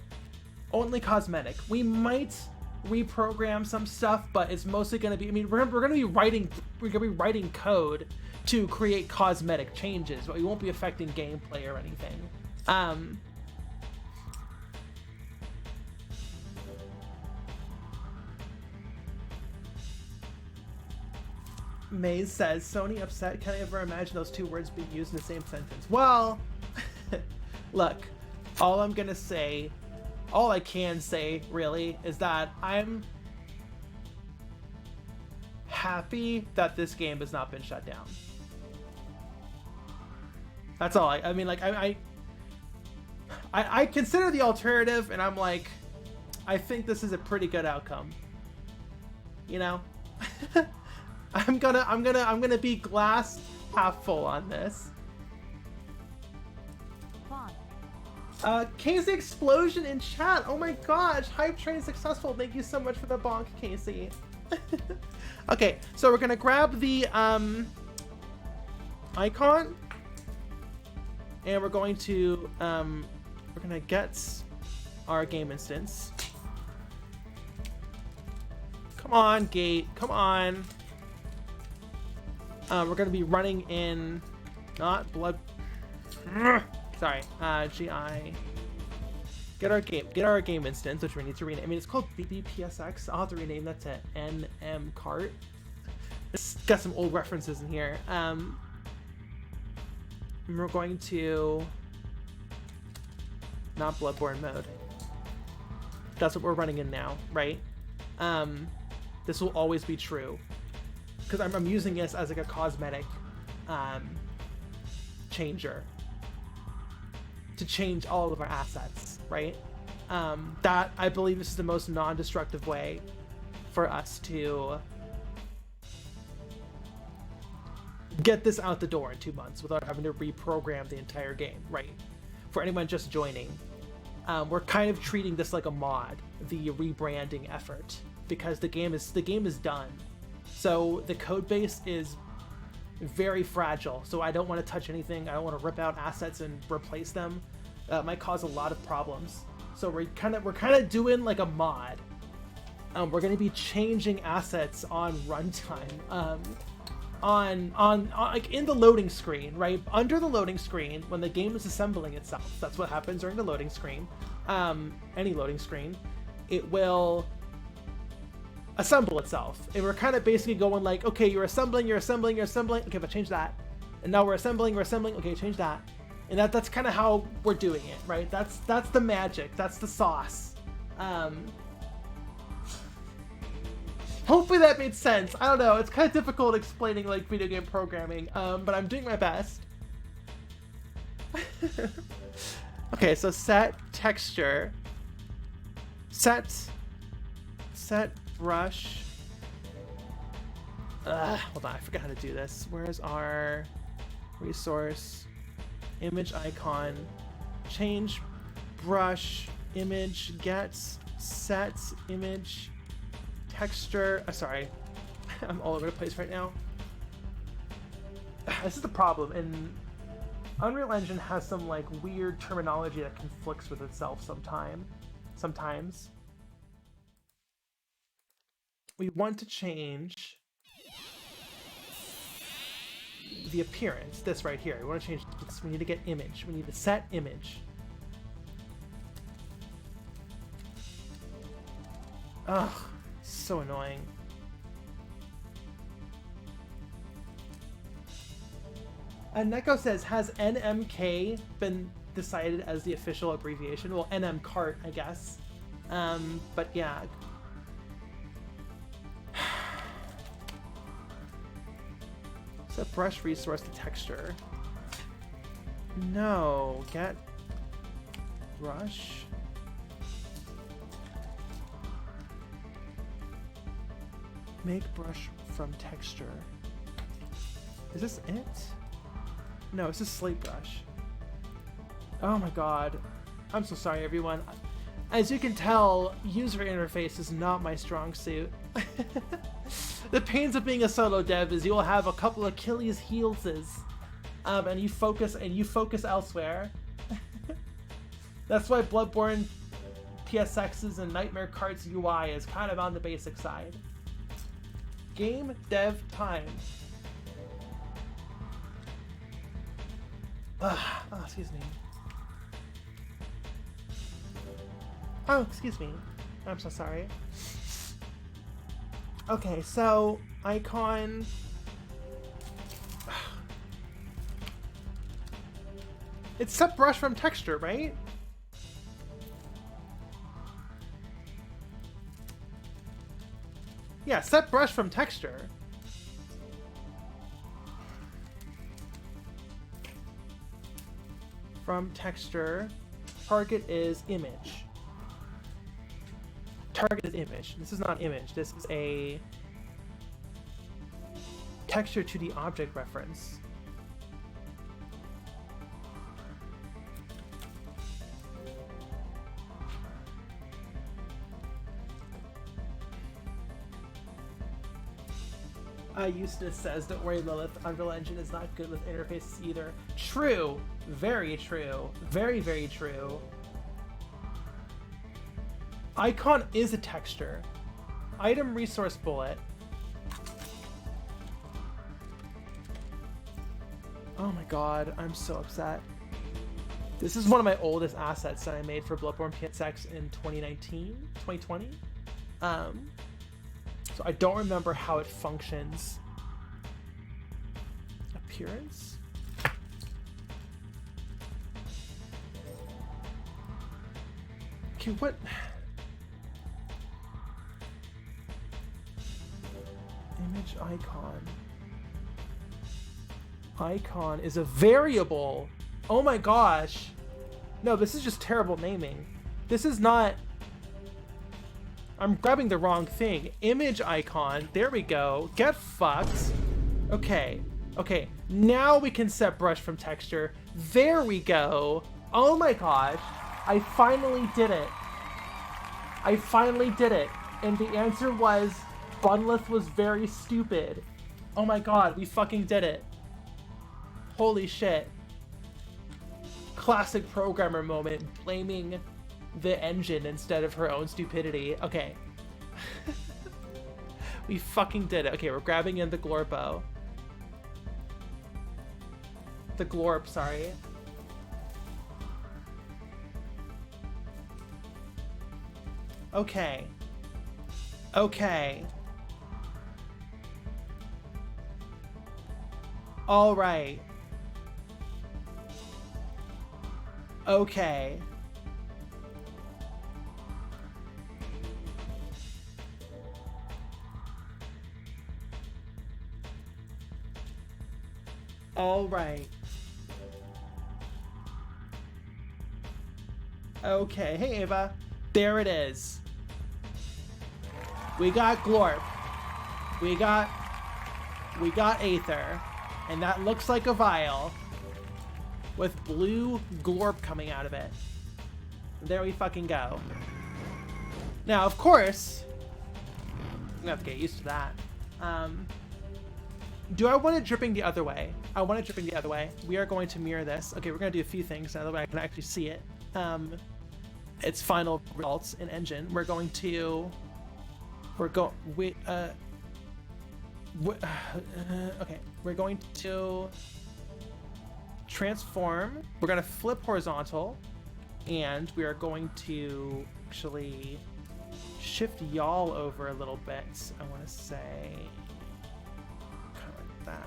Only cosmetic. We might reprogram some stuff, but it's mostly going to be, I mean, we're going to be writing code to create cosmetic changes, but we won't be affecting gameplay or anything. Maze says, Sony upset? Can I ever imagine those two words being used in the same sentence? Well, look, all I'm gonna say all I can say really is that I'm happy that this game has not been shut down. That's all. I mean, like, I consider the alternative, and I'm like, I think this is a pretty good outcome. You know, I'm gonna be glass half full on this. Casey explosion in chat. Oh my gosh, hype train successful. Thank you so much for the bonk, Casey. Okay, so we're gonna grab the icon, and we're going to we're gonna get our game instance. Come on, gate. Come on. We're gonna be running in, not blood. Sorry. GI. Get our game instance, which we need to rename. I mean, it's called BBPSX. I'll have to rename that to NM Kart. It's got some old references in here. And we're going to not Bloodborne mode. That's what we're running in now, right? This will always be true because I'm using this as like a cosmetic changer to change all of our assets, right? That, I believe, this is the most non-destructive way for us to get this out the door in 2 months without having to reprogram the entire game, right? For anyone just joining, we're kind of treating this like a mod, the rebranding effort, because the game is done. So the code base is very fragile, so I don't want to touch anything. I don't want to rip out assets and replace them. That might cause a lot of problems. So we're kind of doing like a mod. We're going to be changing assets on runtime, on like in the loading screen, right? Under the loading screen, when the game is assembling itself, that's what happens during the loading screen. Any loading screen, it will assemble itself, and we're kind of basically going like, okay, you're assembling, okay, but change that, and now we're assembling, okay, change that, and that's kind of how we're doing it, right? That's the magic, that's the sauce. Hopefully that made sense. I don't know, it's kind of difficult explaining like video game programming, but I'm doing my best. Okay, so set texture, set brush. Hold on, I forgot how to do this. Where's our resource? Image icon, change brush, image, get, set, image, texture. Sorry, I'm all over the place right now. This is the problem, and Unreal Engine has some like weird terminology that conflicts with itself sometimes. We want to change the appearance, this right here. We want to change this. We need to get image. We need to set image. Ugh, so annoying. And Neko says, has NMK been decided as the official abbreviation? Well, NM Kart, I guess. But yeah. Set brush resource to texture. No, get brush. Make brush from texture. Is this it? No, it's just slate brush. Oh my god. I'm so sorry, everyone. As you can tell, user interface is not my strong suit. The pains of being a solo dev is you will have a couple of Achilles heelses, and you focus elsewhere. That's why Bloodborne PSX's and Nightmare Kart's UI is kind of on the basic side. Game dev time. Oh, excuse me. Oh, excuse me. I'm so sorry. Okay, so icon. It's set brush from texture, right? Yeah, set brush from texture. From texture, target is image. Target is image. This is not image. This is a texture to the object reference. Eustace says, don't worry, Lilith, Unreal Engine is not good with interfaces either. True. Very true. Very, very true. Icon is a texture. Item resource bullet. Oh my god, I'm so upset. This is one of my oldest assets that I made for Bloodborne PSX in 2019, 2020. So I don't remember how it functions. Appearance? Okay, what? Image icon. Icon is a variable. Oh my gosh. No, this is just terrible naming. This is not... I'm grabbing the wrong thing. Image icon. There we go. Get fucked. Okay. Okay. Now we can set brush from texture. There we go. Oh my gosh. I finally did it. I finally did it. And the answer was Bunlith was very stupid. Oh my god. We fucking did it. Holy shit. Classic programmer moment. Blaming the engine instead of her own stupidity. Okay. We fucking did it. Okay, we're grabbing in the Glorpo. The Glorp, sorry. Okay. Okay. All right. Okay. All right. Okay, hey Ava. There it is. We got Glorp. We got Aether. And that looks like a vial with blue Glorp coming out of it. There we fucking go. Now, of course, I'm gonna have to get used to that. Do I want it dripping the other way? I want it dripping the other way. We are going to mirror this. Okay, we're gonna do a few things now that I can actually see it. Its final results in Engine. We're going to... okay, we're going to transform. We're gonna flip horizontal, and we are going to actually shift y'all over a little bit. I want to say kind of like that.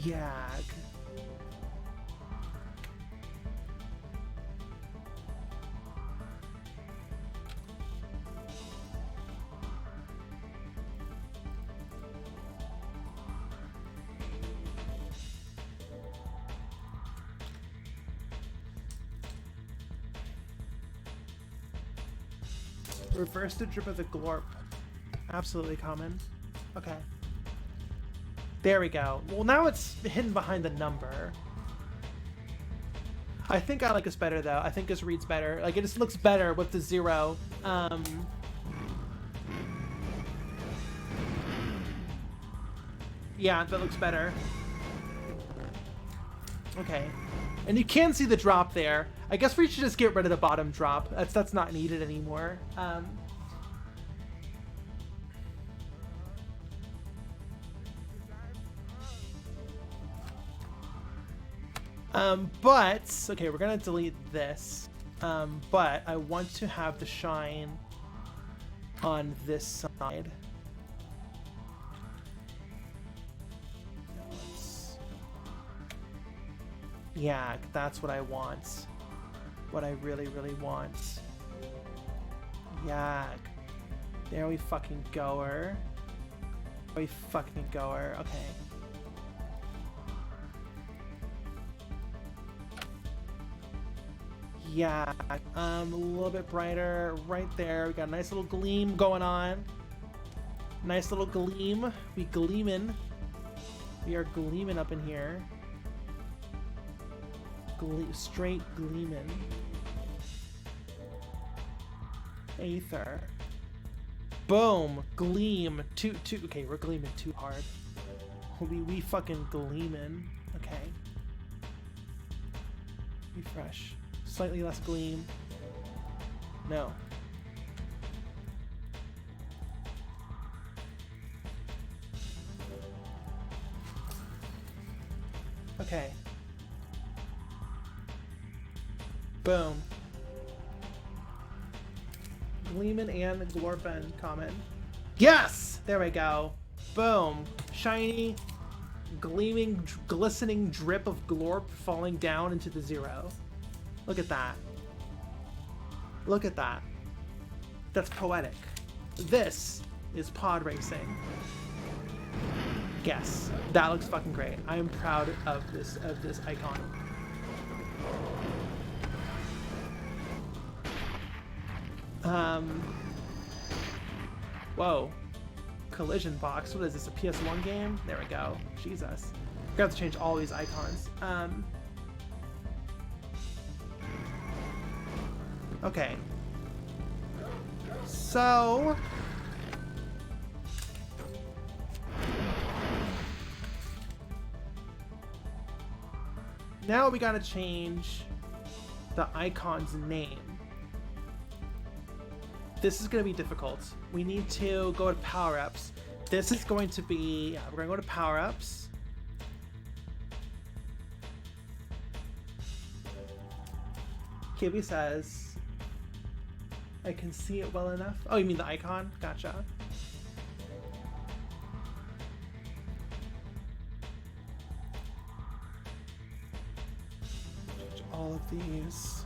Yag. Reverse the drip of the glorp. Absolutely common. Okay. There we go. Well, now it's hidden behind the number. I think I like this better, though. I think this reads better. Like, it just looks better with the 0. Yeah, that looks better. Okay. And you can see the drop there. I guess we should just get rid of the bottom drop. That's not needed anymore. But, okay, we're gonna delete this. But I want to have the shine on this side. Yeah, that's what I want. What I really, really want. Yeah. There we fucking go her. We fucking go her. Okay. Yeah, a little bit brighter right there. We got a nice little gleam going on. Nice little gleam. We gleamin'. We are gleaming up in here. Straight gleaming. Aether. Boom. Gleam. Okay, we're gleaming too hard. We fucking gleaming. Okay. Refresh. Slightly less gleam. No. Okay. Boom. Gleamin' and Glorpen common. Yes! There we go. Boom. Shiny, gleaming, glistening drip of Glorp falling down into the zero. Look at that. Look at that. That's poetic. This is pod racing. Yes, that looks fucking great. I am proud of this icon. Whoa. Collision box. What is this? A PS1 game? There we go. Jesus. We're gonna have to change all these icons. Okay. So now we gotta change the icon's name. This is going to be difficult. We need to go to power-ups. This is going to be... Yeah, we're going to go to power-ups. Kibby says... I can see it well enough. Oh, you mean the icon? Gotcha. Change all of these.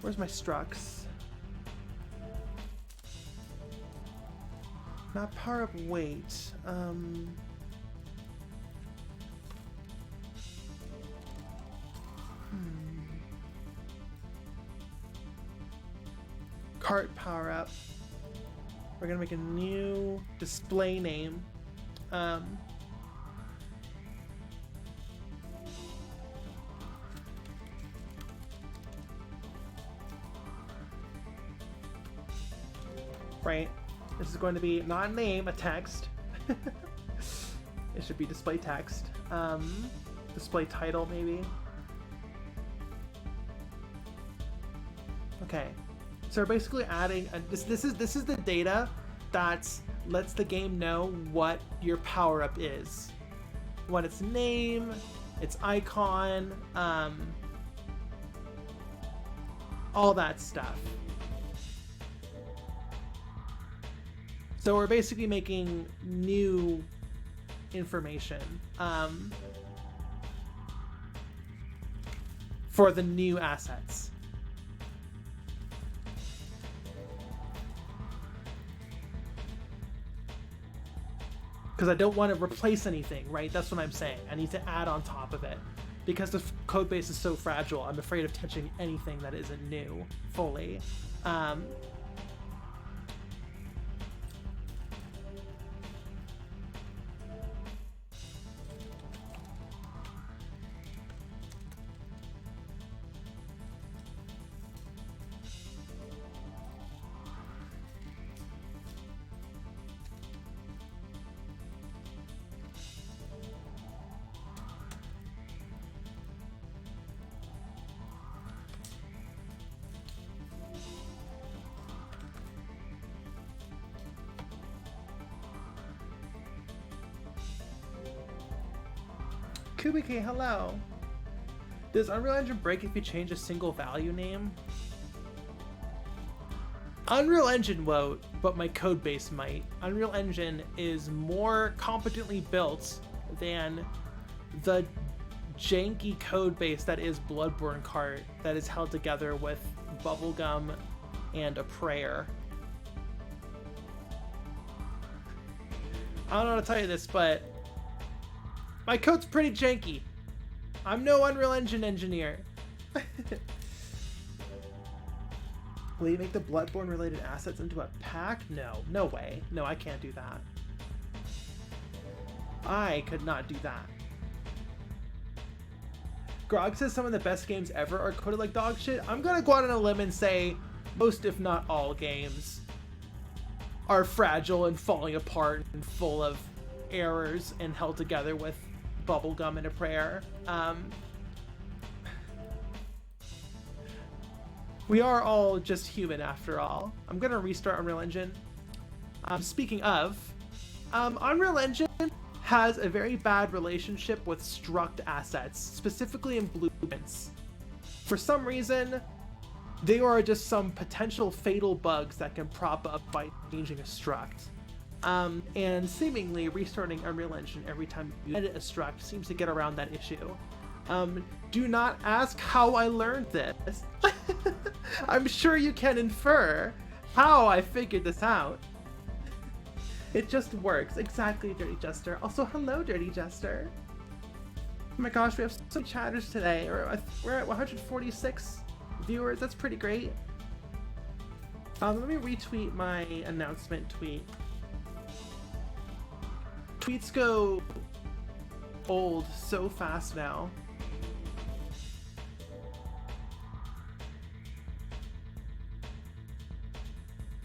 Where's my structs? Not power up weight. Kart power up. We're gonna make a new display name. Right. This is going to be not a name, a text. It should be display text. Display title maybe. Okay. So we're basically adding this is the data that lets the game know what your power up is. What its name, its icon, all that stuff. So we're basically making new information for the new assets. Because I don't want to replace anything, right? That's what I'm saying. I need to add on top of it. Because the code base is so fragile, I'm afraid of touching anything that isn't new fully. Kubik, hello. Does Unreal Engine break if you change a single value name? Unreal Engine won't, but my code base might. Unreal Engine is more competently built than the janky code base that is Bloodborne Kart, that is held together with bubblegum and a prayer. I don't know how to tell you this, but my code's pretty janky. I'm no Unreal Engine engineer. Will you make the Bloodborne related assets into a pack? No, no way. No, I can't do that. I could not do that. Grog says some of the best games ever are coded like dog shit. I'm gonna go out on a limb and say most, if not all, games are fragile and falling apart and full of errors and held together with bubblegum and a prayer. We are all just human after all. I'm gonna restart Unreal Engine. Speaking of, Unreal Engine has a very bad relationship with struct assets, specifically in blueprints. For some reason, they are just some potential fatal bugs that can prop up by changing a struct. And seemingly restarting Unreal Engine every time you edit a struct seems to get around that issue. Do not ask how I learned this. I'm sure you can infer how I figured this out. It just works. Exactly, Dirty Jester. Also, hello, Dirty Jester. Oh my gosh, we have so many chatters today. We're at 146 viewers. That's pretty great. Let me retweet my announcement tweet. Tweets go old so fast now.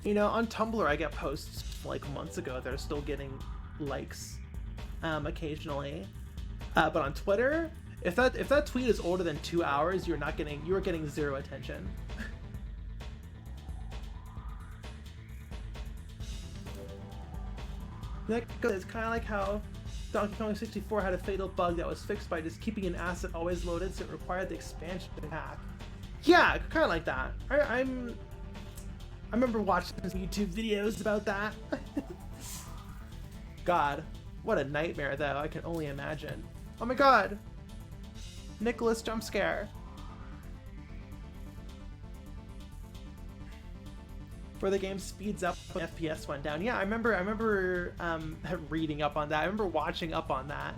You know, on Tumblr I get posts like months ago that are still getting likes occasionally. But on Twitter, if that tweet is older than 2 hours, you are getting zero attention. It's kind of like how Donkey Kong 64 had a fatal bug that was fixed by just keeping an asset always loaded, so it required the expansion pack. Yeah, kind of like that. I remember watching some YouTube videos about that. God, what a nightmare though, I can only imagine. Oh my god! Nicholas jump scare. Where the game speeds up when FPS went down. Yeah, I remember reading up on that. I remember watching up on that.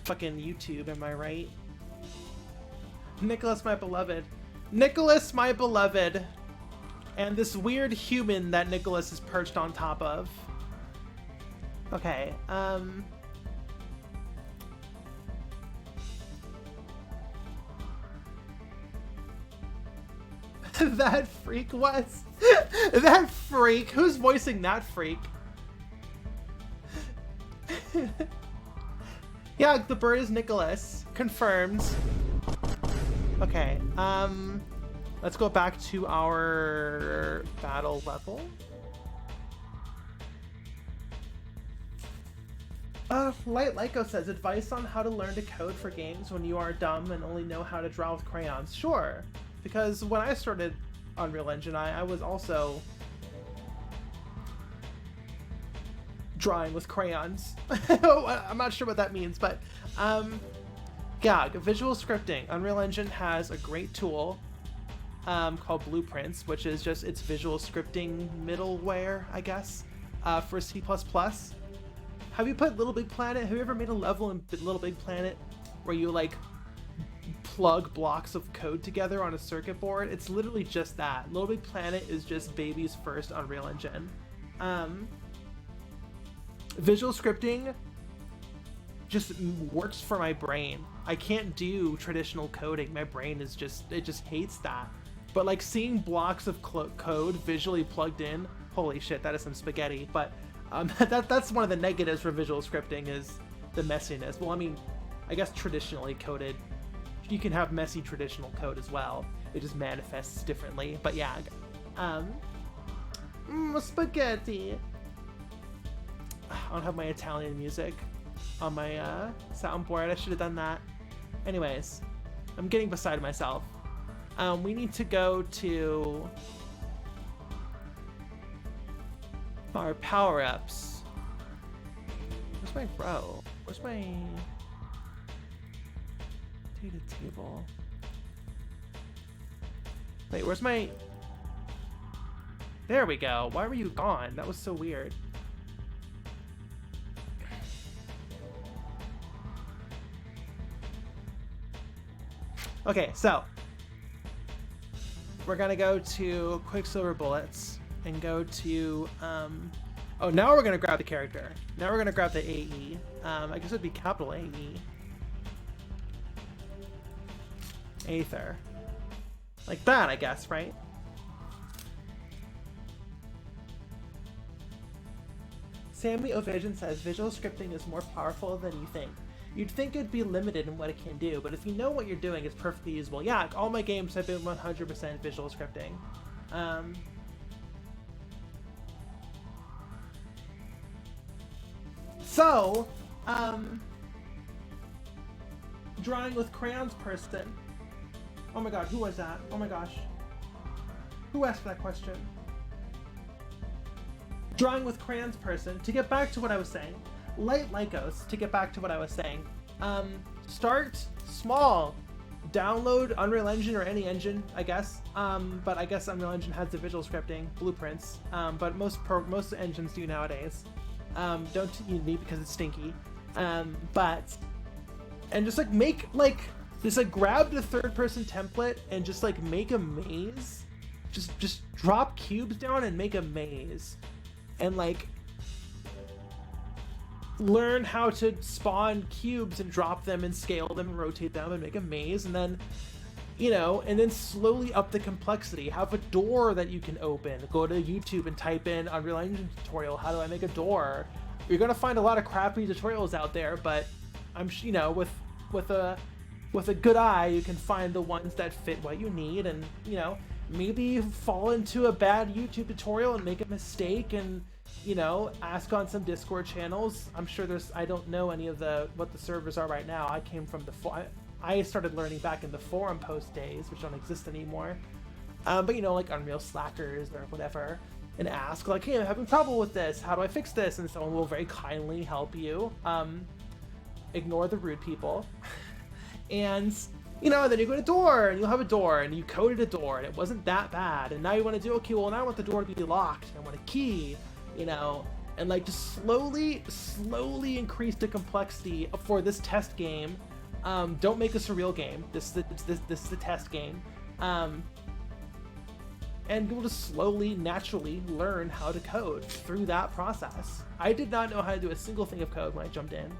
Fucking YouTube, am I right? Nicholas, my beloved. Nicholas, my beloved. And this weird human that Nicholas is perched on top of. Okay, that freak was? That freak? Who's voicing that freak? Yeah, the bird is Nicholas. Confirmed. Okay, let's go back to our battle level. Light Lyco says, advice on how to learn to code for games when you are dumb and only know how to draw with crayons. Sure, because when I started Unreal Engine, I was also drawing with crayons. I'm not sure what that means, but yeah, visual scripting. Unreal Engine has a great tool called Blueprints, which is just its visual scripting middleware, I guess, for C++. Have you played Little Big Planet? Have you ever made a level in Little Big Planet where you like plug blocks of code together on a circuit board? It's literally just that. Little Big Planet is just baby's first Unreal Engine. Visual scripting just works for my brain. I can't do traditional coding. My brain is it just hates that. But like seeing blocks of code visually plugged in, holy shit, that is some spaghetti. But that's one of the negatives for visual scripting is the messiness. Well, I mean, I guess traditionally coded, you can have messy traditional code as well. It just manifests differently. But yeah, spaghetti. I don't have my Italian music on my soundboard. I should have done that. Anyways, I'm getting beside myself. We need to go to Our power-ups. Where's my row? Where's my data table? Wait, where's my... There we go. Why were you gone? That was so weird. Okay, so we're gonna go to Quicksilver Bullets and go to oh, now we're gonna grab the character. Now we're gonna grab the AE. I guess it'd be capital AE. Aether. Like that, I guess, right? Sammy Ovision says visual scripting is more powerful than you think. You'd think it'd be limited in what it can do, but if you know what you're doing, it's perfectly usable. Yeah, all my games have been 100% visual scripting. Drawing with crayons person. Oh my god, who was that? Oh my gosh. Who asked that question? Drawing with crayons person. To get back to what I was saying. Light Lycos, to get back to what I was saying. Start small. Download Unreal Engine or any engine, I guess. But I guess Unreal Engine has the visual scripting blueprints. But most engines do nowadays. Don't Unity because it's stinky. And just like make like just like grab the third person template and just like make a maze. Just drop cubes down and make a maze. And like learn how to spawn cubes and drop them and scale them and rotate them and make a maze, and then, you know, and then slowly up the complexity. Have a door that you can open. Go to YouTube and type in Unreal Engine tutorial, how do I make a door? You're gonna find a lot of crappy tutorials out there, but you know, with a good eye, you can find the ones that fit what you need. And, you know, maybe you fall into a bad YouTube tutorial and make a mistake and, you know, ask on some Discord channels. I'm sure I don't know any of what the servers are right now. I came from I started learning back in the forum post days, which don't exist anymore. But, you know, like Unreal Slackers or whatever, and ask like, hey, I'm having trouble with this. How do I fix this? And someone will very kindly help you. Ignore the rude people. And, you know, then you go to door and you'll have a door and you coded a door and it wasn't that bad. And now you want to do, okay, well, now I want the door to be locked. I want a key, you know, and like just slowly increase the complexity for this test game. Don't make this a real game. This is the test game. And you'll just slowly, naturally learn how to code through that process. I did not know how to do a single thing of code when I jumped in.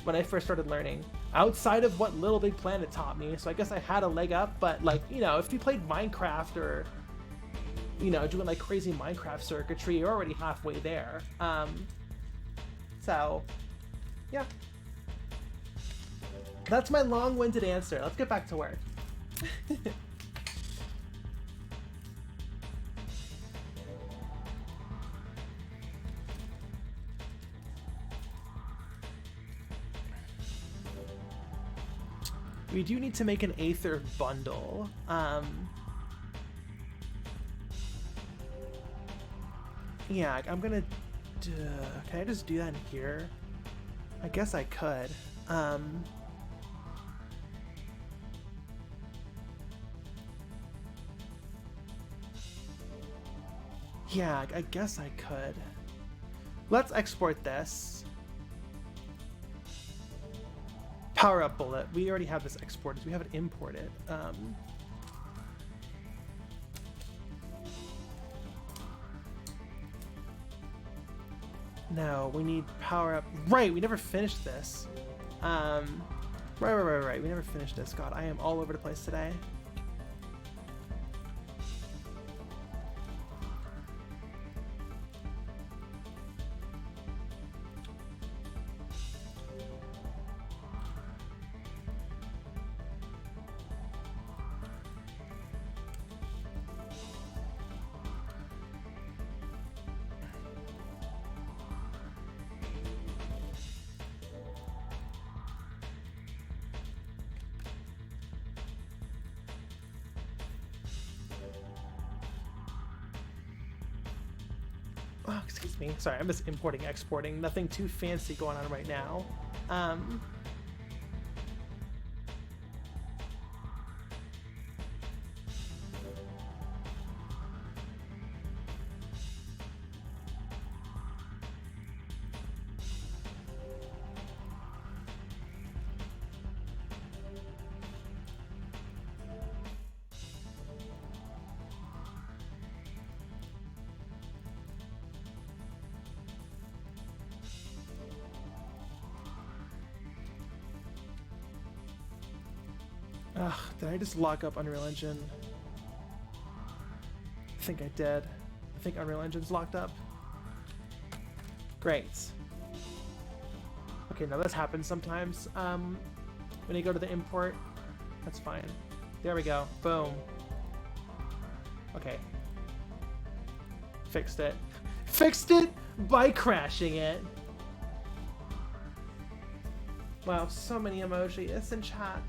When I first started learning, outside of what Little Big Planet taught me. So I guess I had a leg up, but like, you know, if you played Minecraft or, you know, doing like crazy Minecraft circuitry, you're already halfway there. So yeah, that's my long-winded answer. Let's get back to work. We do need to make an Aether bundle. Yeah, I'm gonna... can I just do that in here? I guess I could. Yeah, I guess I could. Let's export this. Power up bullet. We already have this exported. We have it imported. No, we need power up. Right, we never finished this. Right. We never finished this. God, I am all over the place today. Oh, excuse me. Sorry, I'm just importing, exporting. Nothing too fancy going on right now. Ugh, did I just lock up Unreal Engine? I think I did. I think Unreal Engine's locked up. Great. Okay, now this happens sometimes. When you go to the import, that's fine. There we go. Boom. Okay. Fixed it. Fixed it by crashing it. Wow, so many emojis in chat.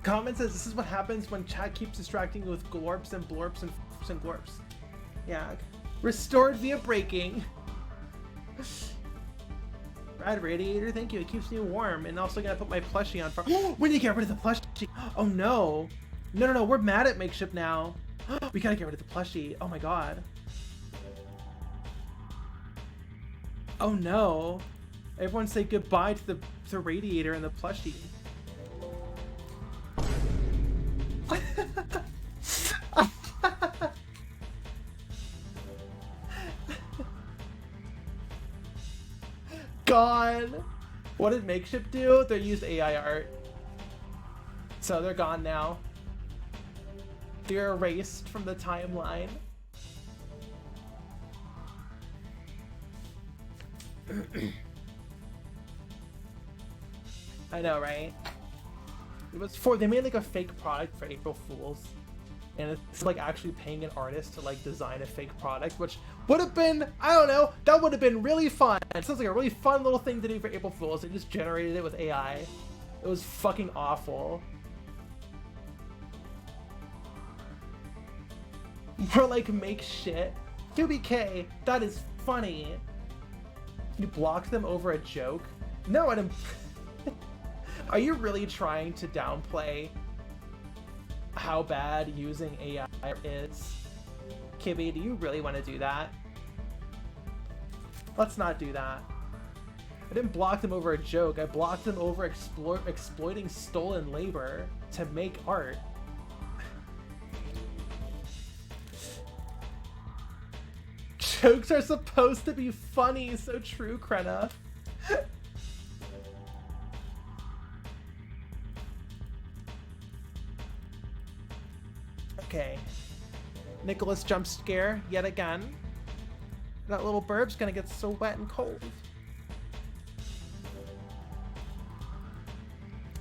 Comment says this is what happens when chat keeps distracting you with glorps and blorps and f***s and glorps. Yeah. Restored via breaking. Rad radiator, thank you. It keeps me warm, and also gonna put my plushie on fire. We need to get rid of the plushie. Oh no. No, we're mad at Makeshift now. We gotta get rid of the plushie. Oh my god. Oh no. Everyone say goodbye to the radiator and the plushie. God, what did Makeshift do? They used AI art, so they're gone now. They're erased from the timeline. I know, right? It was they made like a fake product for April Fools, and it's like actually paying an artist to like design a fake product, which would have been, I don't know, that would have been really fun. It sounds like a really fun little thing to do for April Fools. They just generated it with AI. It was fucking awful. More like make shit. QBK, that is funny. You blocked them over a joke? No, I didn't. Are you really trying to downplay how bad using AI is? Kibby, do you really want to do that? Let's not do that. I didn't block them over a joke. I blocked them over exploiting stolen labor to make art. Jokes are supposed to be funny. So true, Krenna. Okay. Nicholas jump scare yet again. That little bird's gonna get so wet and cold.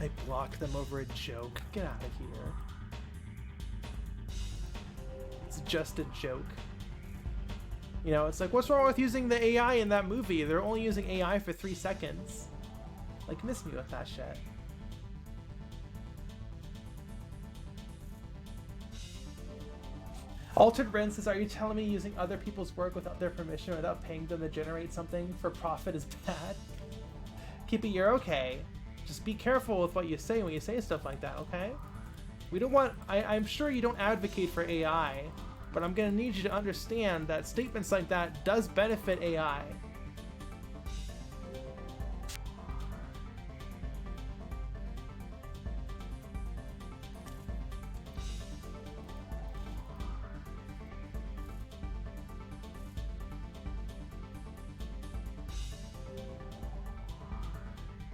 I blocked them over a joke. Get out of here. It's just a joke. You know, it's like, what's wrong with using the AI in that movie? They're only using AI for 3 seconds. Like, miss me with that shit. Altered Ren says, are you telling me using other people's work without their permission, without paying them to generate something for profit is bad? Kippy, you're okay. Just be careful with what you say when you say stuff like that, okay? We don't want... I'm sure you don't advocate for AI, but I'm gonna need you to understand that statements like that does benefit AI.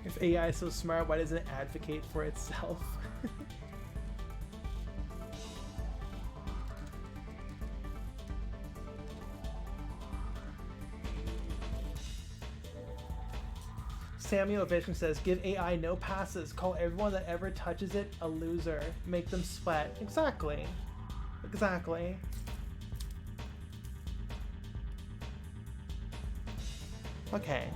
If AI is so smart, why doesn't it advocate for itself? Samuel Vision says, give AI no passes. Call everyone that ever touches it a loser. Make them sweat. Exactly. Exactly. Okay.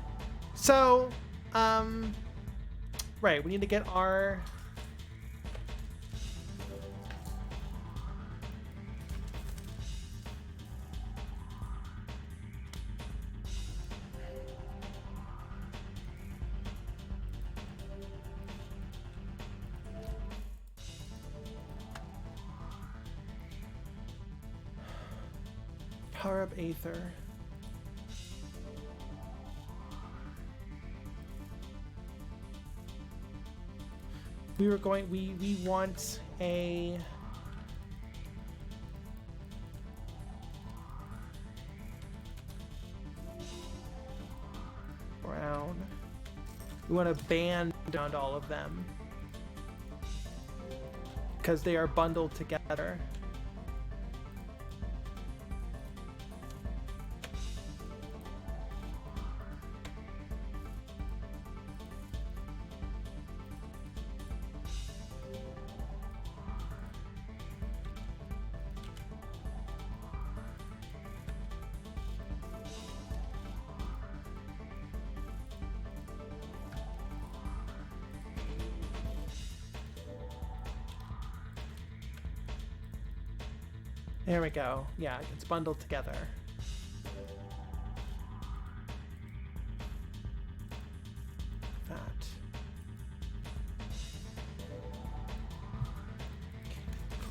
So, right, we need to get our... Power up Aether. We want a brown. We want to band around all of them because they are bundled together. There we go. Yeah, it's bundled together. That.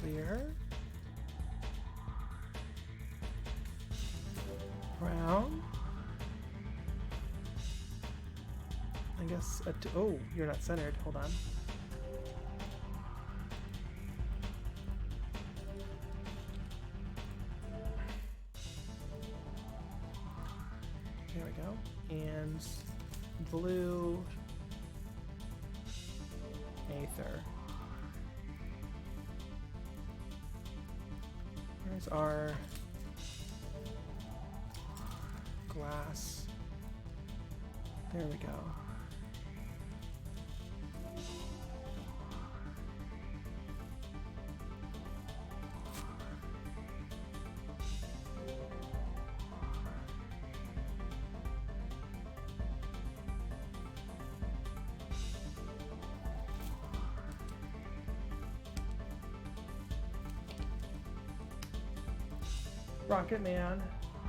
Clear. Brown. I guess, oh, you're not centered. Hold on. There we go. And blue Aether. Where's our glass? There we go.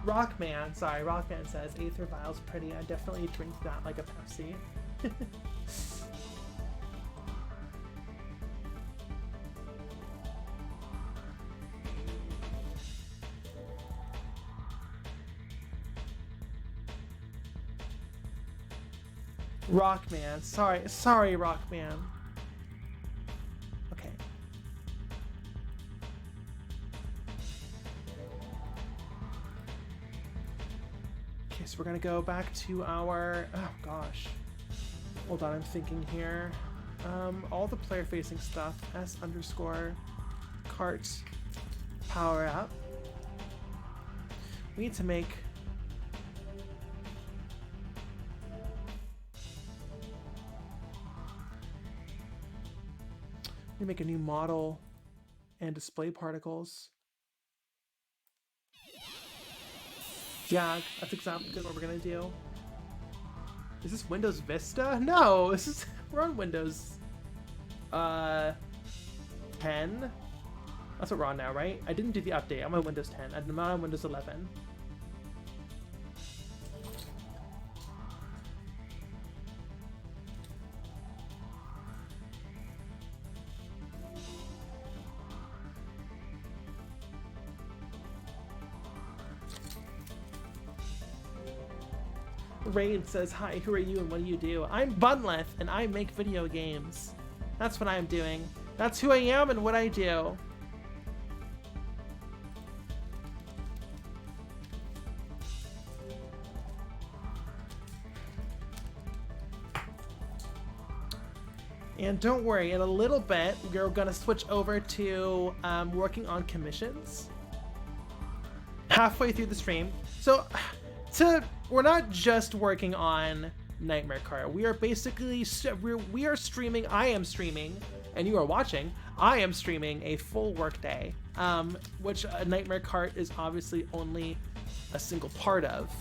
Rockman says, Aether Vial's pretty. I definitely drink that like a Pepsi. Rockman, sorry Rockman. Okay. Okay, so we're gonna go back to our, oh gosh. Hold on, I'm thinking here. All the player facing stuff, S_Kart power up. We need to make a new model and display particles. Yeah, that's exactly what we're gonna do. Is this Windows Vista? No, we're on Windows 10. That's what we're on now, right? I didn't do the update. I'm on Windows 10. I'm not on Windows 11. Raid says, hi, who are you and what do you do? I'm Bunleth and I make video games. That's what I'm doing. That's who I am and what I do. And don't worry, in a little bit, we're gonna switch over to working on commissions. Halfway through the stream. So, we're not just working on Nightmare Kart. We are basically, we are streaming, I am streaming, and you are watching, I am streaming a full workday, which Nightmare Kart is obviously only a single part of.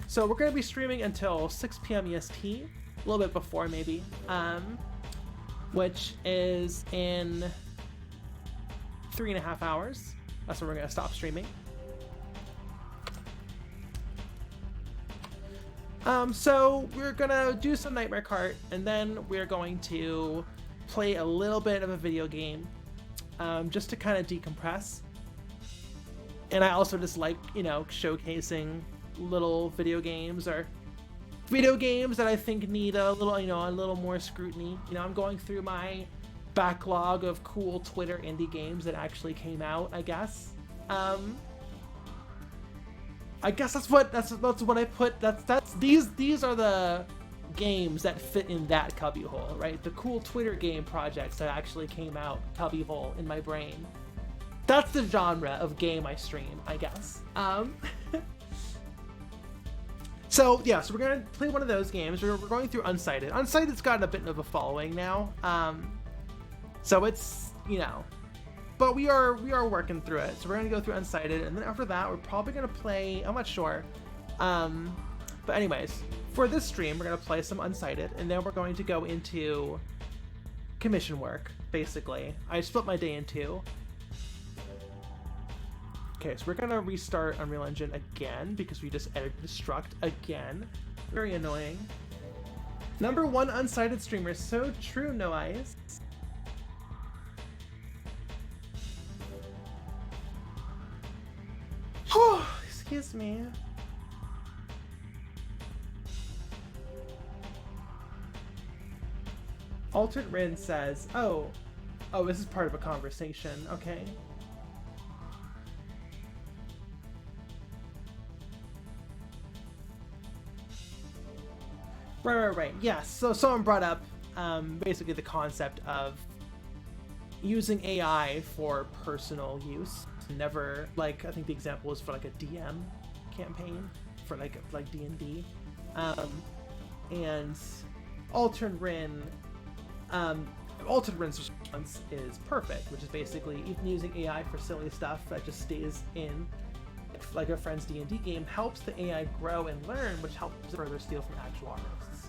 So we're going to be streaming until 6 p.m. EST, a little bit before maybe, which is in 3.5 hours. That's when we're going to stop streaming. So we're gonna do some Nightmare Kart, and then we're going to play a little bit of a video game, just to kind of decompress. And I also just like, you know, showcasing little video games or video games that I think need a little, you know, a little more scrutiny. You know, I'm going through my backlog of cool Twitter indie games that actually came out, I guess. I guess that's what I put. These are the games that fit in that cubbyhole, right? The cool Twitter game projects that actually came out cubbyhole in my brain. That's the genre of game I stream, I guess. So yeah, so we're gonna play one of those games. We're going through Unscited. Unscited's gotten a bit of a following now, so it's, you know, but we are working through it. So we're gonna go through Unscited, and then after that, we're probably gonna play. I'm not sure, but anyways, for this stream, we're gonna play some Unscited, and then we're going to go into commission work. Basically, I split my day in two. Okay, so we're gonna restart Unreal Engine again because we just edited Destruct again. Very annoying. Number one Unscited streamer, so true, No Eyes. Oh, excuse me. Altered Rin says, oh, this is part of a conversation, okay. Right. Yes. So someone brought up basically the concept of using AI for personal use. Never, like, I think the example was for like a DM campaign for like D&D, and Altered Rin's response is perfect, which is basically even using AI for silly stuff that just stays in, like a friend's D&D game, helps the AI grow and learn, which helps further steal from actual artists.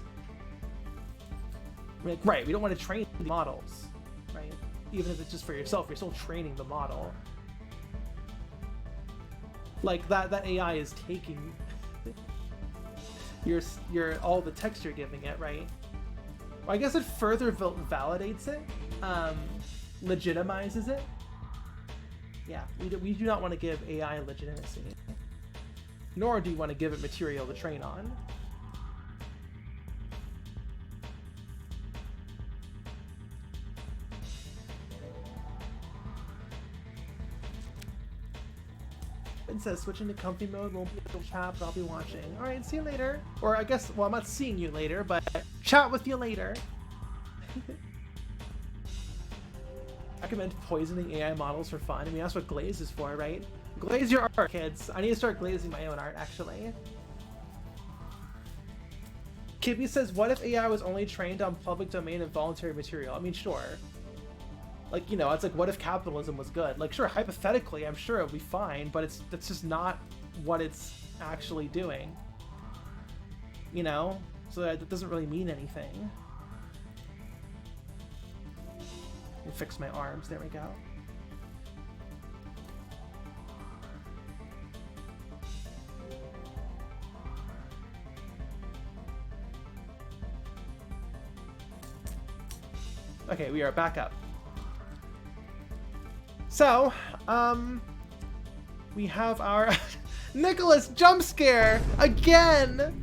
Like, right, we don't want to train the models, right? Even if it's just for yourself, you're still training the model. Like that AI is taking your all the text you're giving it, right? Well, I guess it further validates it, legitimizes it. Yeah, we do not want to give AI legitimacy, nor do you want to give it material to train on. It says switching to comfy mode won't be able to chat, but I'll be watching. All right, see you later. Or I guess, well, I'm not seeing you later, but chat with you later. Recommend poisoning AI models for fun. I mean, that's what Glaze is for, right? Glaze your art, kids. I need to start glazing my own art, actually. Kibby says, what if AI was only trained on public domain and voluntary material? I mean, sure. Like, you know, it's like, what if capitalism was good? Like, sure, hypothetically, I'm sure it would be fine, but that's just not what it's actually doing. You know? So that doesn't really mean anything. Let me fix my arms. There we go. Okay, we are back up. So, we have our Nicholas jump scare again.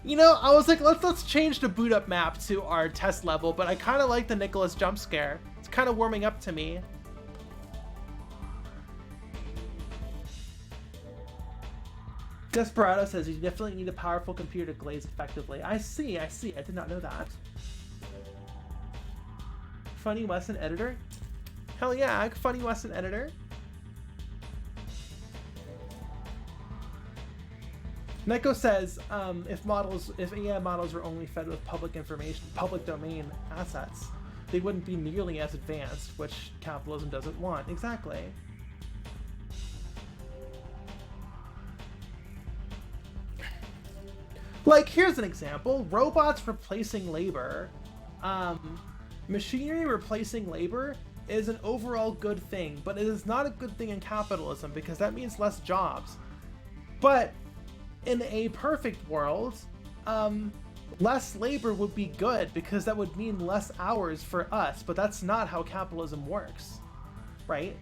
You know, I was like, let's change the boot up map to our test level, but I kind of like the Nicholas jump scare. It's kind of warming up to me. Desperado says you definitely need a powerful computer to glaze effectively. I see. I did not know that. Funny Wesson editor? Hell yeah, Funny Wesson editor. Neko says, if AI models were only fed with public information, public domain assets, they wouldn't be nearly as advanced, which capitalism doesn't want. Exactly. Like, here's an example. Robots replacing labor. Machinery replacing labor is an overall good thing, but it is not a good thing in capitalism because that means less jobs. But in a perfect world, less labor would be good because that would mean less hours for us, but that's not how capitalism works, right?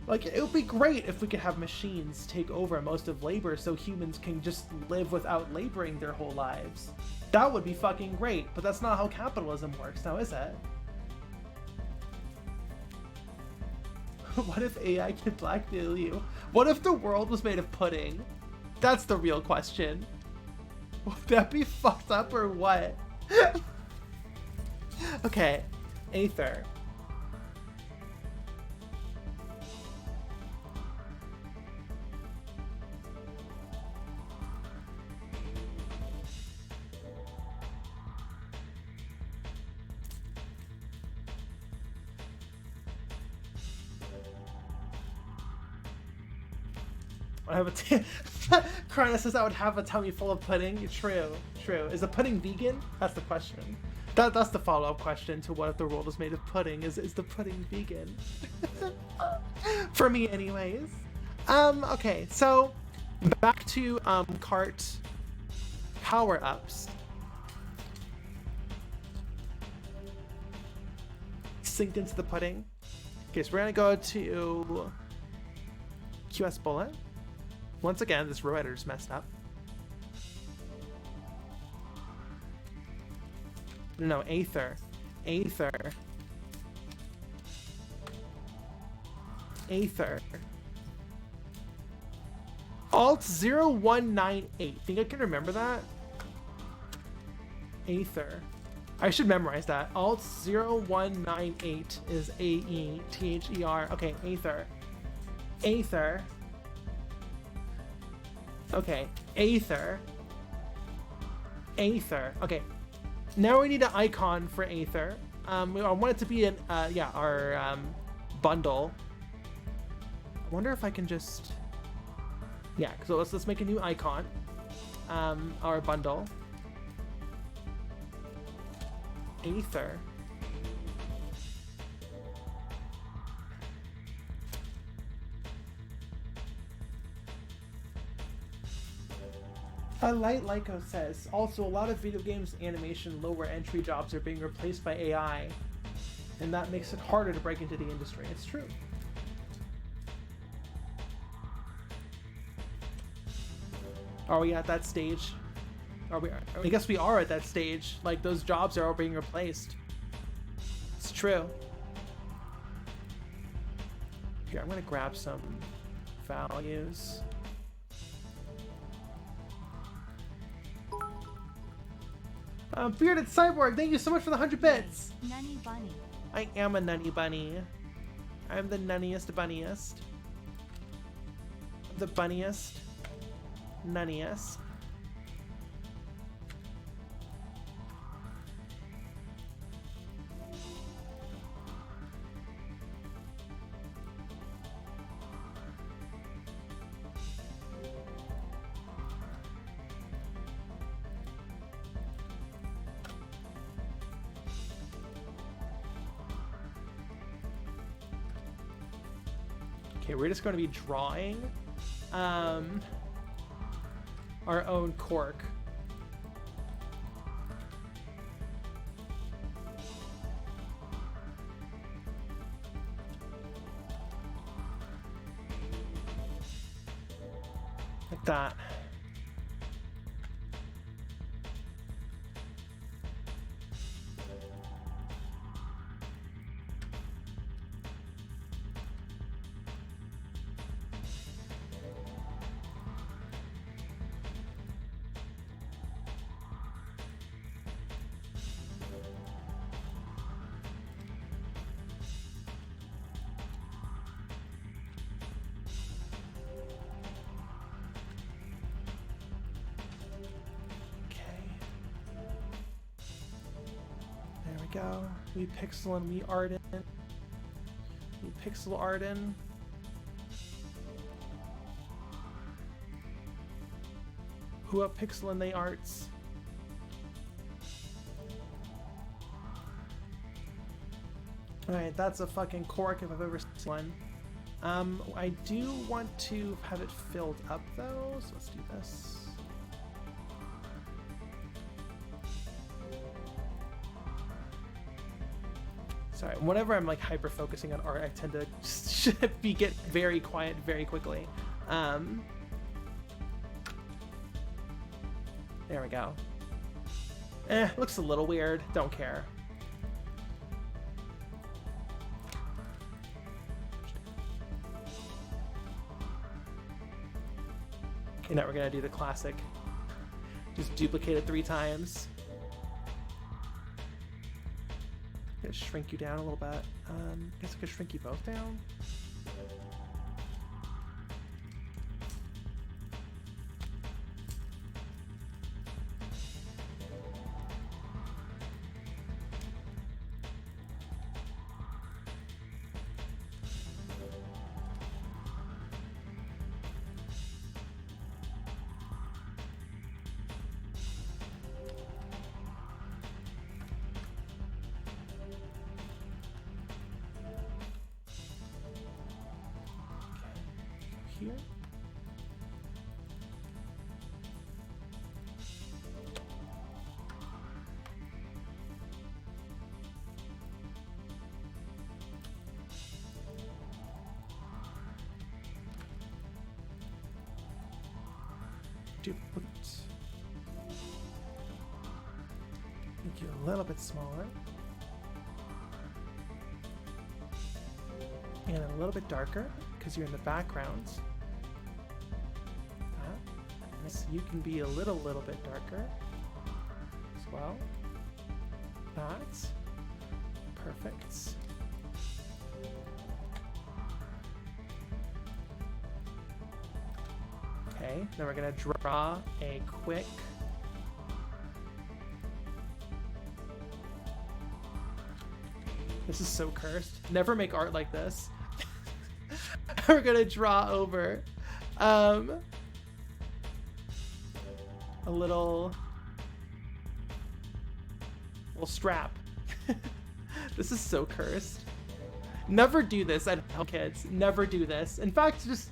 Like, it would be great if we could have machines take over most of labor so humans can just live without laboring their whole lives. That would be fucking great, but that's not how capitalism works now, is it? What if AI can blackmail you? What if the world was made of pudding? That's the real question. Would that be fucked up or what? Okay, Aether. I have a Krana says I would have a tummy full of pudding. True, true. Is the pudding vegan? That's the question. That's the follow-up question to what if the world is made of pudding. Is the pudding vegan? For me anyways. Okay, so back to Kart power-ups. Synced into the pudding. Okay, so we're gonna go to QS bullet. Once again, this row editor's messed up. No, Aether. Aether. Aether. Alt 0198. Think I can remember that? Aether. I should memorize that. Alt 0198 is A-E-T-H-E-R. Okay, Aether. Aether. Okay, Aether. Aether. Okay, now we need an icon for Aether. I want it to be an our bundle. I wonder if I can just so let's make a new icon. Our bundle. Aether. Light Lyco says, also a lot of video games, animation, lower entry jobs are being replaced by AI, and that makes it harder to break into the industry. It's true. Are we at that stage? Are we? I guess we are at that stage. Like, those jobs are all being replaced. It's true. Here, I'm gonna grab some values. Bearded Cyborg, thank you so much for the 100 bits! Nunny bunny. I am a nunny bunny. I'm the nunniest bunniest. The bunniest. Nunniest. Okay, we're just going to be drawing our own cork. Like that. Go. We pixel and we Arden. We pixel Arden. Who up pixel and they arts. Alright, that's a fucking cork if I've ever seen one. I do want to have it filled up though, so let's do this. Sorry, whenever I'm like hyper focusing on art, I tend to just get very quiet very quickly. There we go. Looks a little weird. Don't care. Okay, now we're gonna do the classic. Just duplicate it 3 times. Gonna shrink you down a little bit. I guess I could shrink you both down. Here. Duplicate. Make you a little bit smaller. And a little bit darker because you're in the background. So you can be a little bit darker as well. That's perfect. Okay, now we're gonna draw a quick This is so cursed. Never make art like this. We're gonna draw over a little strap. This is so cursed. Never do this at home, kids. Never do this. In fact, just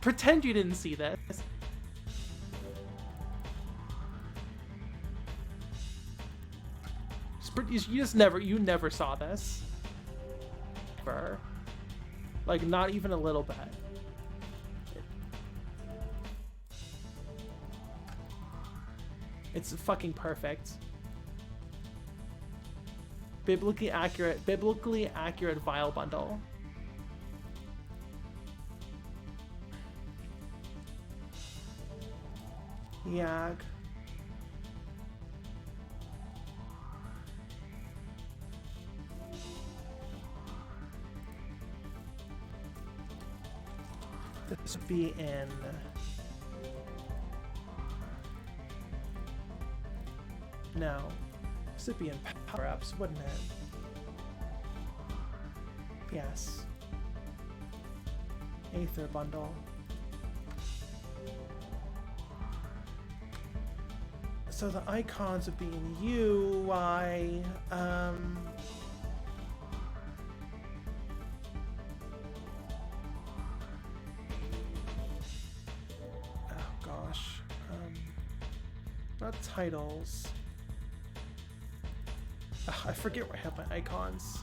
pretend you didn't see this. You never saw this. Ever. Like, not even a little bit. It's fucking perfect. Biblically accurate vial bundle. Yag. This would be in no. This would be in power-ups, wouldn't it? Yes. Aether bundle. So the icons would be in UI. Oh gosh. Not titles. I forget where I have my icons.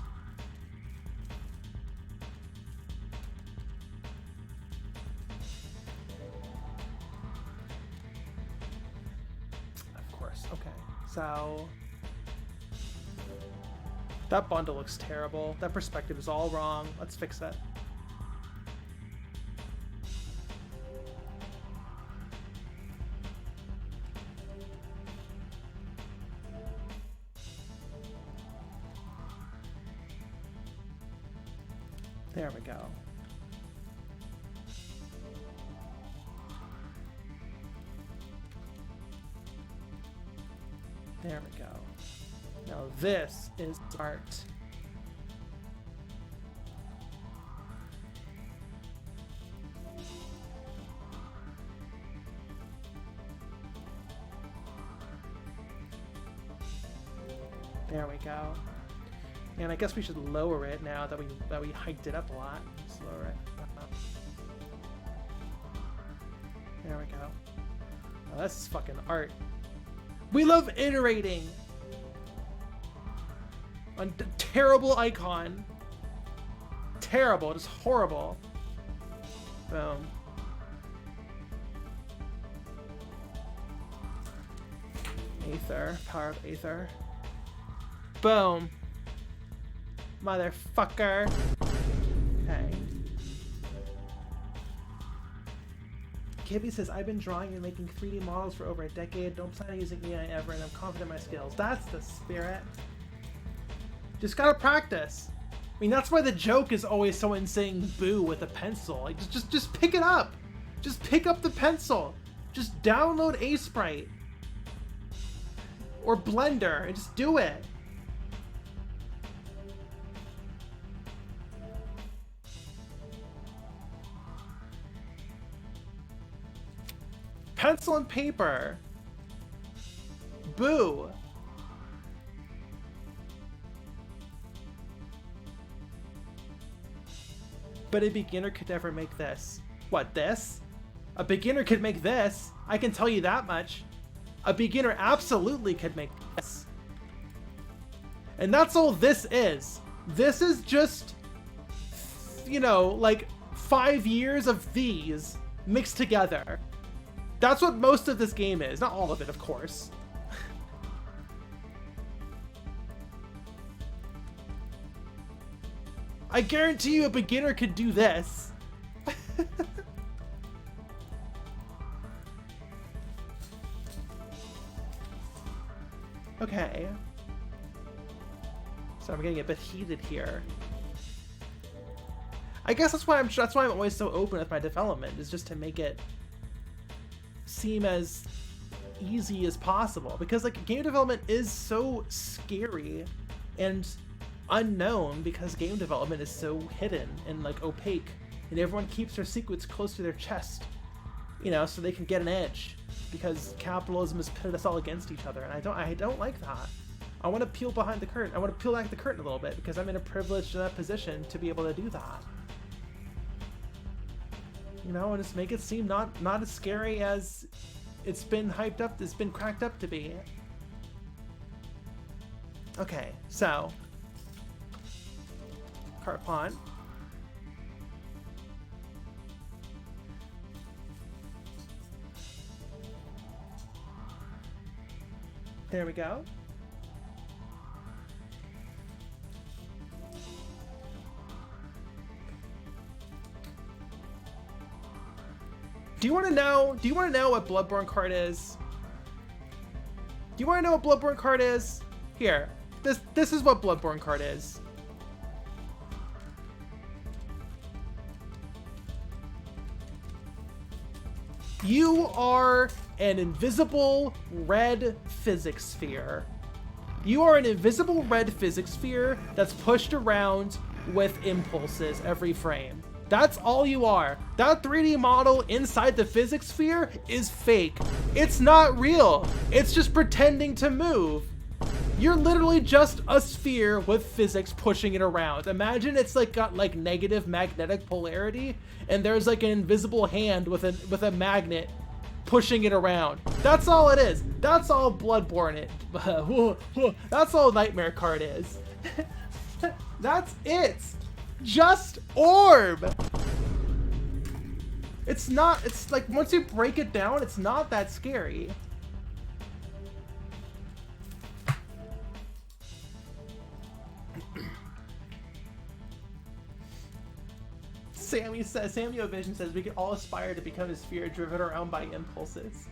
Of course, okay. So that bundle looks terrible. That perspective is all wrong. Let's fix it. There we go. There we go. Now this is art. There we go. And I guess we should lower it now that we hiked it up a lot. Just lower it. There we go. Oh, this is fucking art. We love iterating. Terrible icon. Terrible, just horrible. Boom. Aether, power of Aether. Boom. Motherfucker. Okay. Kibby says, I've been drawing and making 3D models for over a decade. Don't plan on using AI ever, and I'm confident in my skills. That's the spirit. Just gotta practice. I mean, that's why the joke is always someone saying boo with a pencil. Like, just pick it up. Just pick up the pencil. Just download Sprite or Blender and just do it. Pencil and paper. Boo. But a beginner could never make this. What, this? A beginner could make this. I can tell you that much. A beginner absolutely could make this. And that's all this is. This is just, you know, like 5 years of these mixed together. That's what most of this game is. Not all of it, of course. I guarantee you a beginner could do this. Okay. So I'm getting a bit heated here. I guess that's why I'm always so open with my development, is just to make it seem as easy as possible, because like game development is so scary and unknown, because game development is so hidden and like opaque, and everyone keeps their secrets close to their chest, you know, so they can get an edge, because capitalism has pitted us all against each other, and I don't like that. I want to peel behind the curtain. I want to peel back the curtain a little bit, because I'm in a privileged position to be able to do that. You know, and just make it seem not as scary as it's been hyped up, it's been cracked up to be. Okay, so Kart pawn. There we go. Do you want to know what Bloodborne Kart is? Do you want to know what Bloodborne Kart is? Here. This is what Bloodborne Kart is. You are an invisible red physics sphere. You are an invisible red physics sphere that's pushed around with impulses every frame. That's all you are. That 3D model inside the physics sphere is fake. It's not real. It's just pretending to move. You're literally just a sphere with physics pushing it around. Imagine it's like got like negative magnetic polarity, and there's like an invisible hand with a magnet pushing it around. That's all it is. That's all Bloodborne that's all Nightmare Kart is. That's it. Just orb. It's like once you break it down, it's not that scary. Samuel Vision says we can all aspire to become a sphere driven around by impulses.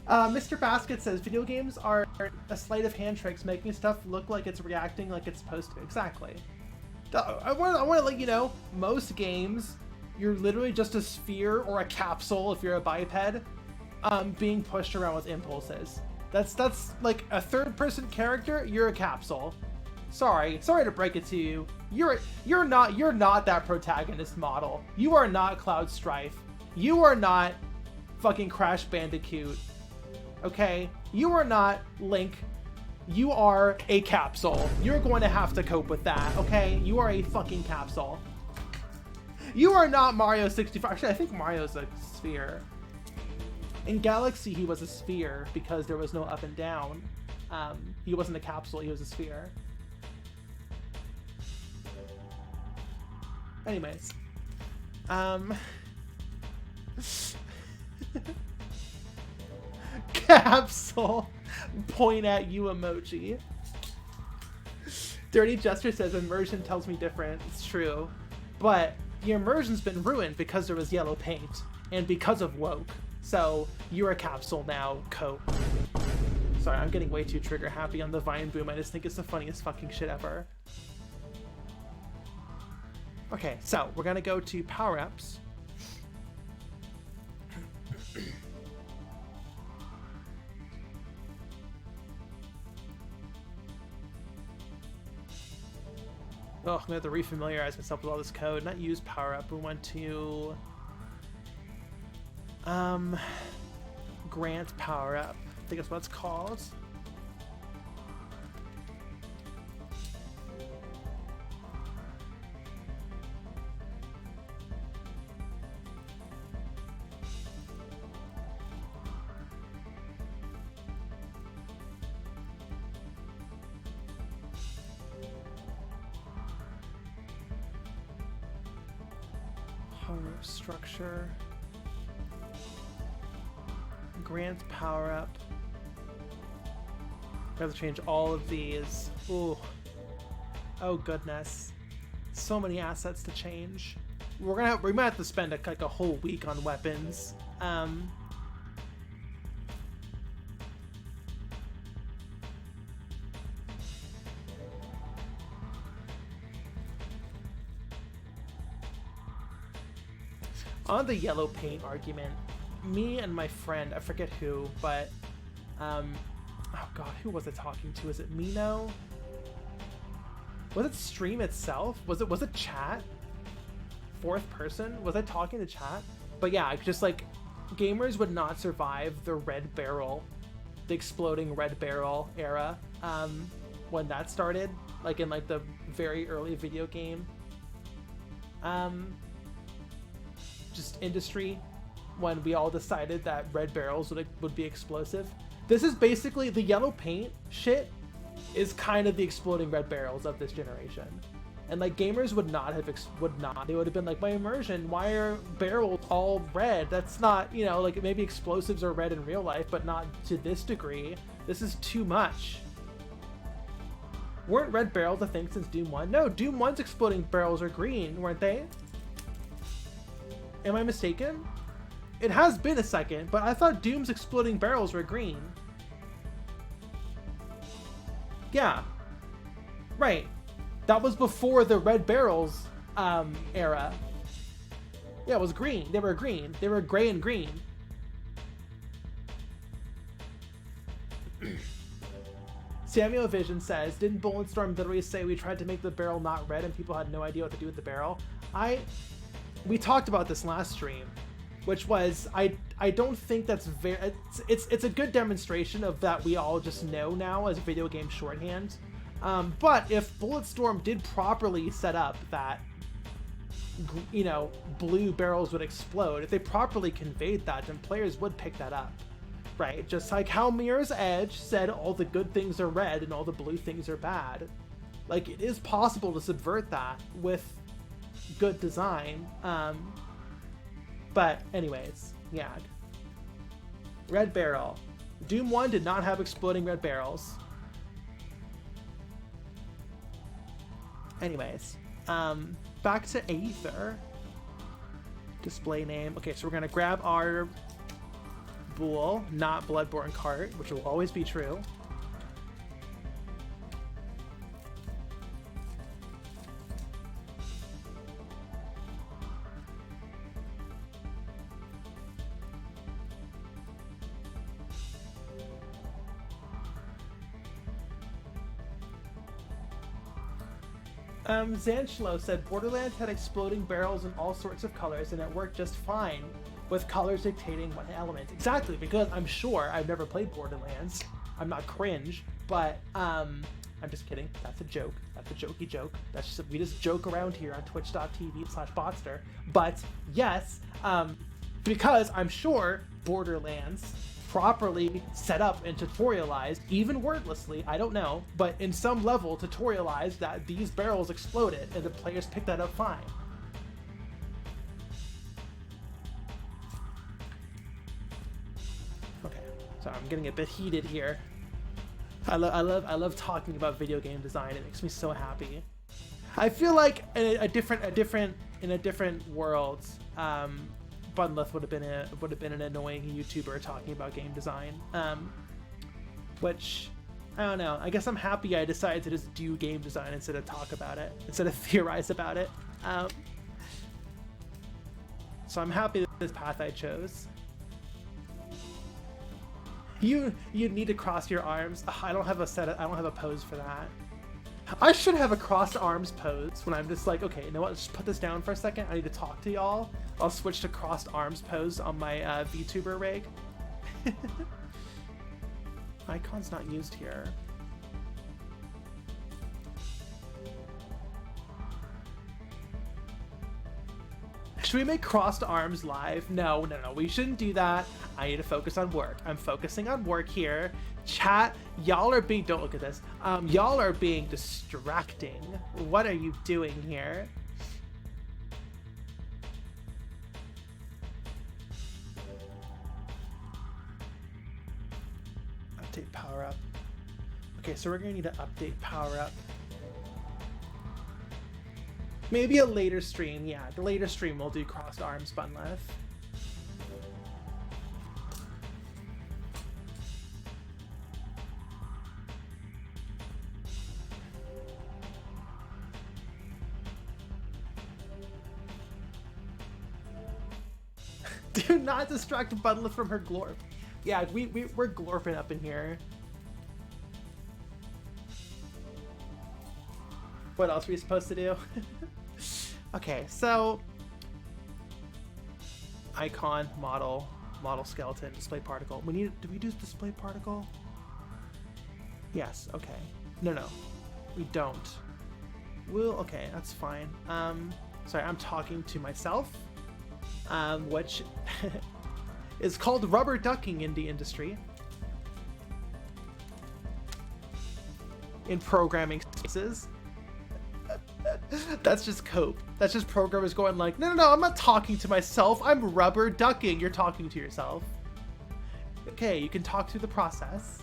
Mr. Basket says video games are a sleight of hand tricks, making stuff look like it's reacting like it's supposed to. Exactly. I want to let you know, most games, you're literally just a sphere or a capsule if you're a biped, being pushed around with impulses. That's like a third-person character. You're a capsule. Sorry to break it to you. You're not that protagonist model. You are not Cloud Strife. You are not fucking Crash Bandicoot. Okay? You are not Link. You are a capsule. You're going to have to cope with that, okay? You are a fucking capsule. You are not Mario 64. Actually, I think Mario's a sphere. In Galaxy, he was a sphere because there was no up and down. He wasn't a capsule, he was a sphere. Anyways. Capsule. Point at you emoji. Dirty Jester says immersion tells me different. It's true. But the immersion's been ruined because there was yellow paint. And because of woke. So you're a capsule now, cope. Sorry, I'm getting way too trigger happy on the Vine Boom. I just think it's the funniest fucking shit ever. Okay, so we're gonna go to power-ups. Oh, I'm gonna have to refamiliarize myself with all this code. Not use power-up. We went to grant power-up. I think that's what it's called. Power-up structure. Grant power-up. We have to change all of these. Ooh. Oh goodness. So many assets to change. We might have to spend like a whole week on weapons. On the yellow paint argument, me and my friend, I forget who, but oh god, who was it talking to? Is it Mino? Was it stream itself? Was it chat? Fourth person? Was I talking to chat? But yeah, just like gamers would not survive the red barrel, the exploding red barrel era when that started, like in like the very early video game just industry, when we all decided that red barrels would be explosive. This is basically the yellow paint shit is kind of the exploding red barrels of this generation. And like gamers would not. They would have been like, my immersion, why are barrels all red? That's not, you know, like maybe explosives are red in real life, but not to this degree. This is too much. Weren't red barrels a thing since Doom 1? No, Doom 1's exploding barrels are green, weren't they? Am I mistaken? It has been a second, but I thought Doom's exploding barrels were green. Yeah. Right. That was before the red barrels era. Yeah, it was green. They were green. They were gray and green. Samuel Vision says, didn't Bulletstorm literally say we tried to make the barrel not red and people had no idea what to do with the barrel? We talked about this last stream, which was I don't think that's very it's a good demonstration of that we all just know now as video game shorthand. But if Bulletstorm did properly set up that, you know, blue barrels would explode, if they properly conveyed that, then players would pick that up, right? Just like how Mirror's Edge said all the good things are red and all the blue things are bad. Like, it is possible to subvert that with good design. But anyways, yeah. Red barrel. Doom 1 did not have exploding red barrels. Anyways, back to Aether. Display name. Okay, so we're gonna grab our Bool, not Bloodborne Kart, which will always be true. Zanchlo said Borderlands had exploding barrels in all sorts of colors and it worked just fine with colors dictating what element. Exactly, because I'm sure I've never played Borderlands. I'm not cringe, but I'm just kidding. That's a joke. That's a jokey joke. That's just, we just joke around here on twitch.tv/Botster. But yes, because I'm sure Borderlands properly set up and tutorialized, even wordlessly, I don't know, but in some level tutorialized that these barrels exploded and the players picked that up fine. Okay, so I'm getting a bit heated here. I love talking about video game design. It makes me so happy. I feel like in a different world, Bunleth would have been an annoying YouTuber talking about game design. Which I don't know. I guess I'm happy I decided to just do game design instead of talk about it, instead of theorize about it. So I'm happy with this path I chose. You need to cross your arms. Ugh, I don't have a pose for that. I should have a crossed arms pose when I'm just like, okay, you know what? Just put this down for a second. I need to talk to y'all. I'll switch to crossed arms pose on my VTuber rig. Icon's not used here. Should we make crossed arms live? No. We shouldn't do that. I need to focus on work. I'm focusing on work here. Chat, y'all are being, don't look at this. Y'all are being distracting. What are you doing here? Update power up. Okay, so we're gonna need to update power up. Maybe a later stream, yeah. The later stream we'll do crossed arms Bunleth. Do not distract Bunleth from her glorp. Yeah, we're glorping up in here. What else are we supposed to do? Okay, so icon, model skeleton, display particle. Do we do display particle? Yes, okay. No, we don't. Okay, that's fine. Sorry, I'm talking to myself, which is called rubber ducking in the industry. In programming spaces. That's just cope. That's just programmers going like, no, I'm not talking to myself. I'm rubber ducking. You're talking to yourself. Okay, you can talk through the process.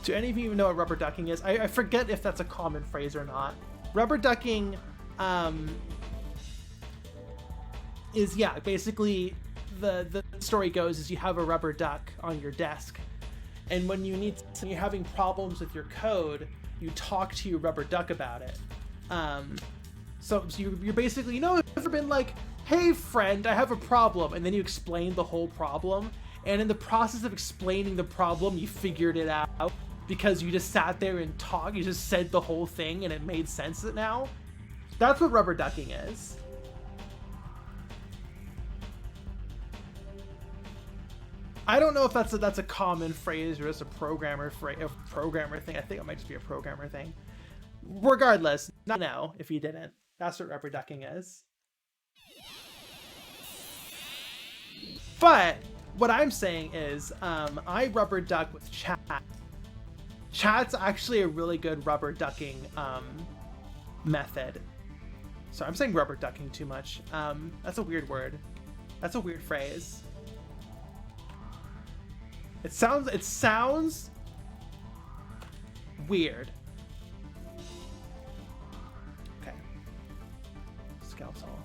Do any of you even know what rubber ducking is? I forget if that's a common phrase or not. Rubber ducking is, yeah, basically the story goes is you have a rubber duck on your desk, and when you're having problems with your code, you talk to your rubber duck about it. So you're basically, you've ever been like, hey friend, I have a problem, and then you explain the whole problem, and in the process of explaining the problem, you figured it out because you just sat there and talked, you just said the whole thing and it made sense now. That's what rubber ducking is. I don't know if that's a common phrase or just a programmer thing. I think it might just be a programmer thing. Regardless, not now if you didn't. That's what rubber ducking is. But what I'm saying is, I rubber duck with chat. Chat's actually a really good rubber ducking method. Sorry, I'm saying rubber ducking too much. That's a weird word. That's a weird phrase. It sounds weird. Okay. Skeletal.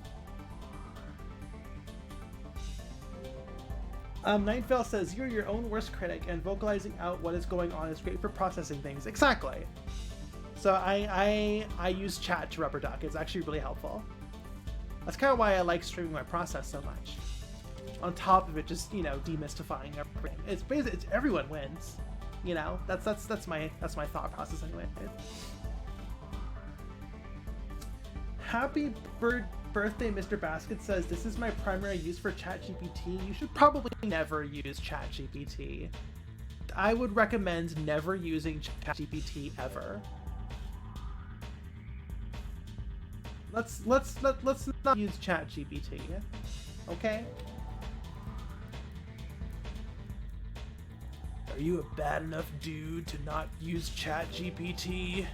Ninefell says, you're your own worst critic, and vocalizing out what is going on is great for processing things. Exactly. So I use chat to rubber duck. It's actually really helpful. That's kind of why I like streaming my process so much. On top of it, just, demystifying everything. It's basically, everyone wins. That's my thought process anyway. Happy birthday, Mr. Basket says, this is my primary use for ChatGPT. You should probably never use ChatGPT. I would recommend never using ChatGPT ever. Let's not use ChatGPT. Okay? Are you a bad enough dude to not use ChatGPT?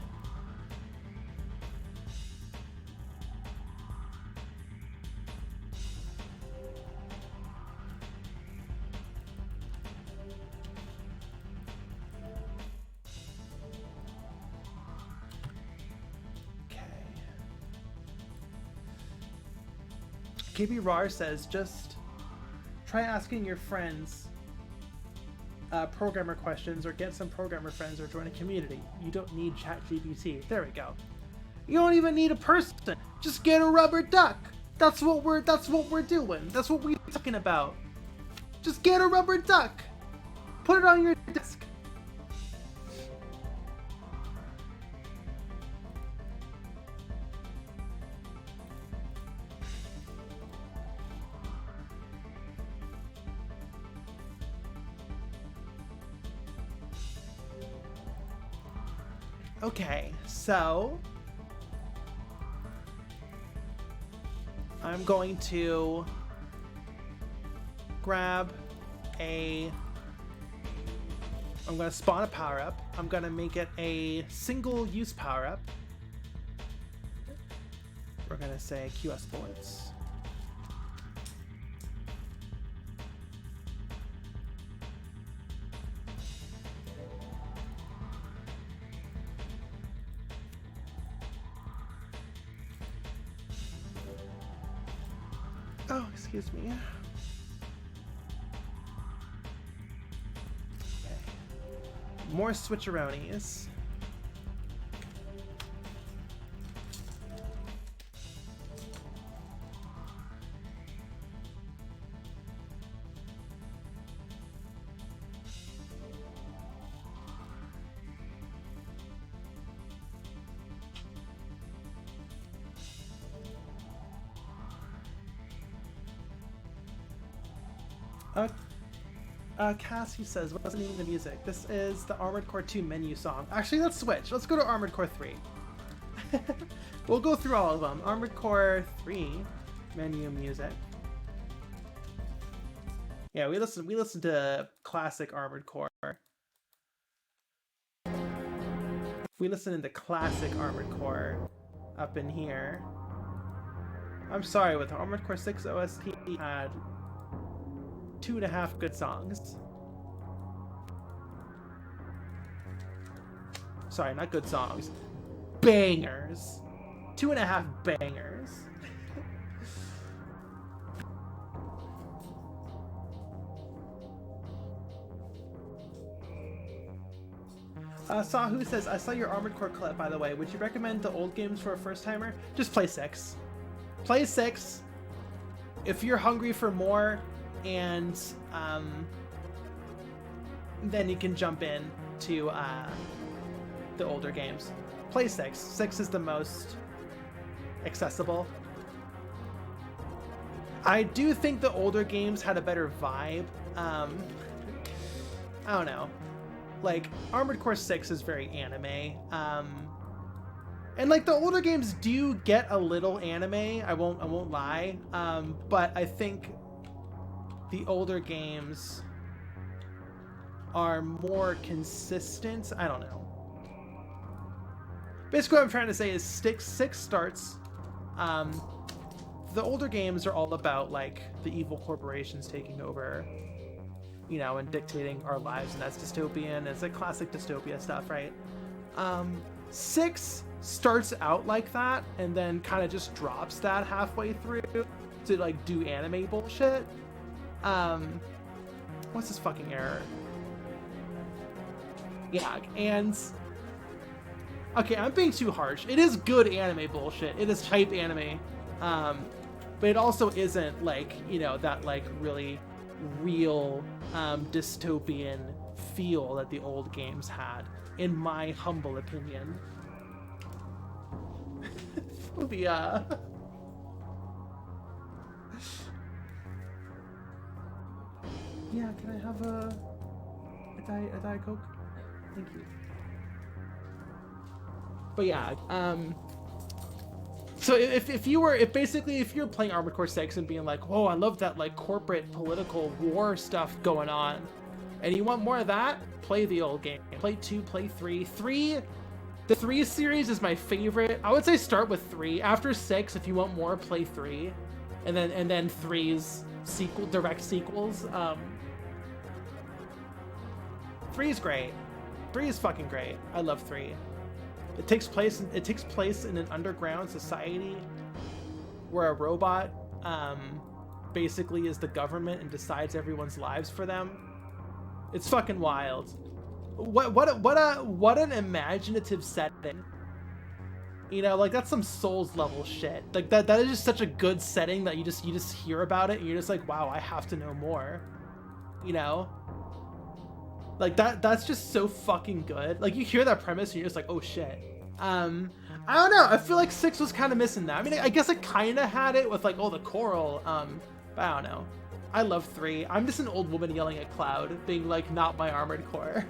KB Rar says, just try asking your friends programmer questions, or get some programmer friends, or join a community. You don't need ChatGPT. There we go. You don't even need a person. Just get a rubber duck. That's what we're doing. That's what we're talking about. Just get a rubber duck. Put it on your desk. Okay, so I'm going to grab I'm going to spawn a power-up. I'm going to make it a single-use power-up. We're going to say QS bullets. Oh, excuse me. Okay. More switcheroonies. Cassie says, what wasn't even the music? This is the Armored Core 2 menu song. Actually, let's switch. Let's go to Armored Core 3. We'll go through all of them. Armored Core 3 menu music. Yeah, we listen to classic Armored Core. We listen to classic Armored Core up in here. I'm sorry, with Armored Core 6 OST had 2.5 good songs. Sorry, not good songs. Bangers. 2.5 bangers. Sahu says, I saw your Armored Core clip, by the way. Would you recommend the old games for a first-timer? Just play 6. Play 6. If you're hungry for more, and then you can jump in to the older games. Play 6. 6 is the most accessible. I do think the older games had a better vibe. I don't know. Like, Armored Core 6 is very anime. And like the older games do get a little anime, I won't lie. But I think the older games are more consistent. I don't know. Basically what I'm trying to say is 6 starts. The older games are all about like the evil corporations taking over, you know, and dictating our lives, and that's dystopian. It's like classic dystopia stuff, right? 6 starts out like that and then kind of just drops that halfway through to like do anime bullshit. What's this fucking error? Yeah, and okay, I'm being too harsh. It is good anime bullshit. It is hype anime. But it also isn't like, you know, that like really real dystopian feel that the old games had, in my humble opinion. Phobia. Yeah, can I have a Diet Coke? Thank you. But yeah, so if you're playing Armored Core 6 and being like, oh, I love that like corporate political war stuff going on, And you want more of that? Play the old game. Play 2, play 3. The 3 series is my favorite. I would say start with 3. After 6, if you want more, play 3. And then 3's direct sequels. 3 is great. 3 is fucking great. I love 3. It takes place in an underground society where a robot basically is the government and decides everyone's lives for them. It's fucking wild. What an imaginative setting. You know, like that's some Souls level shit. Like that is just such a good setting that you just hear about it and you're just like, wow, I have to know more. You know? Like that's just so fucking good. Like you hear that premise and you're just like, oh shit. I don't know. I feel like 6 was kind of missing that. I mean, I guess it kind of had it with like, oh, the choral. But I don't know. I love 3. I'm just an old woman yelling at Cloud, being like, not my Armored Core.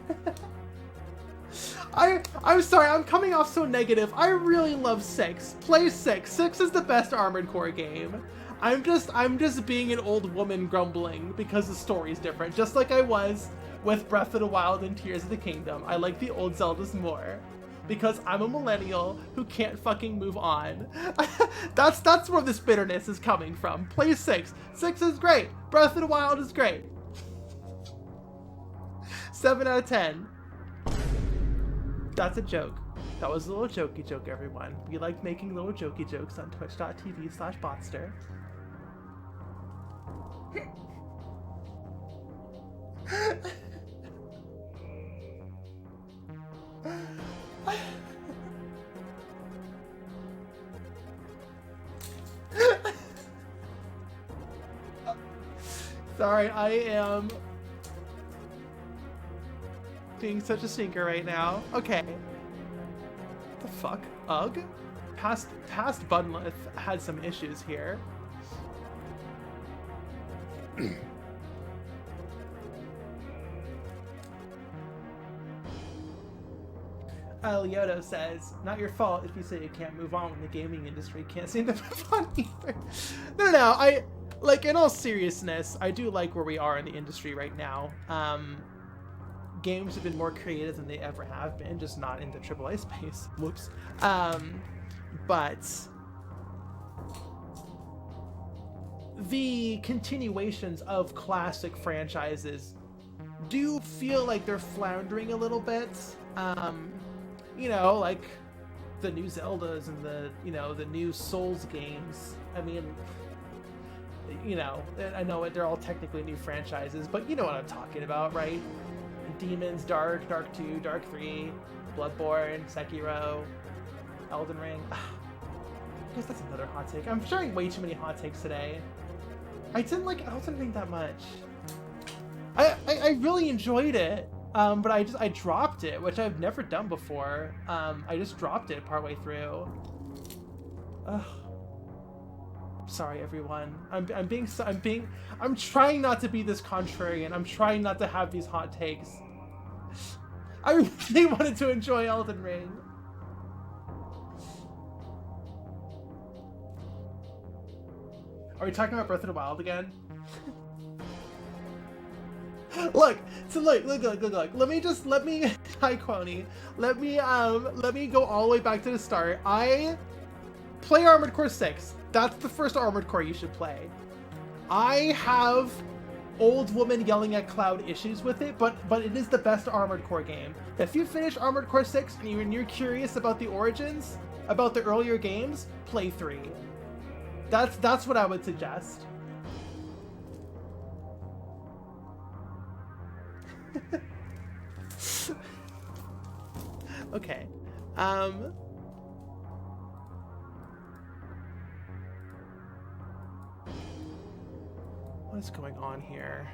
I'm sorry, I'm coming off so negative. I really love 6. Play 6. 6 is the best Armored Core game. I'm just being an old woman grumbling because the story's different, just like I was with Breath of the Wild and Tears of the Kingdom. I like the old Zeldas more because I'm a millennial who can't fucking move on. That's where this bitterness is coming from. Play 6. 6 is great. Breath of the Wild is great. 7 out of 10. That's a joke. That was a little jokey joke, everyone. We like making little jokey jokes on twitch.tv/botster. Sorry, I am being such a stinker right now. Okay. What the fuck? Ugh? Past Bunlith had some issues here. Lyoto says, not your fault if you say you can't move on when the gaming industry can't seem to move on either. No, like, in all seriousness, I do like where we are in the industry right now. Games have been more creative than they ever have been, just not in the AAA space. Whoops. But the continuations of classic franchises do feel like they're floundering a little bit. You know, like the new Zeldas and the new Souls games. I mean, you know, I know they're all technically new franchises, but you know what I'm talking about, right? Demons, Dark 2, Dark 3, Bloodborne, Sekiro, Elden Ring. I guess that's another hot take. I'm sharing way too many hot takes today. I didn't like Elden Ring that much. I really enjoyed it, but I dropped it, which I've never done before. I just dropped it partway through. Ugh. Sorry, everyone. I'm trying not to be this contrarian. I'm trying not to have these hot takes. I really wanted to enjoy Elden Ring. Are we talking about Breath of the Wild again? Look. Let me hi Quoni. Let me go all the way back to the start. I play Armored Core 6. That's the first Armored Core you should play. I have old woman yelling at Cloud issues with it, but it is the best Armored Core game. If you finish Armored Core 6 and you're curious about the origins, about the earlier games, play 3. That's what I would suggest. Okay. What is going on here?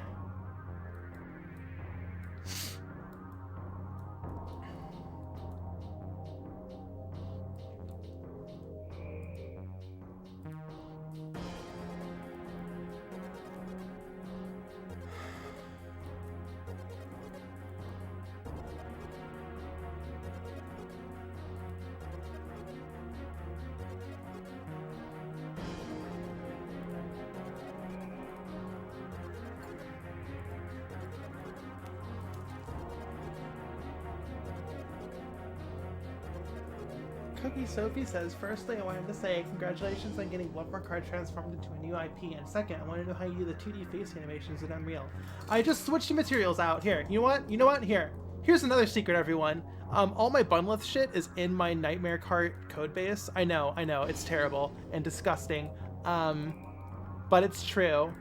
Cookie Sophie says, firstly, I wanted to say congratulations on getting Bloodborne Kart transformed into a new IP, and second, I want to know how you do the 2D face animations in Unreal. I just switched the materials out. Here, you know what? You know what? Here's another secret, everyone. All my Bunleth shit is in my Nightmare Kart codebase. I know, it's terrible and disgusting. But it's true.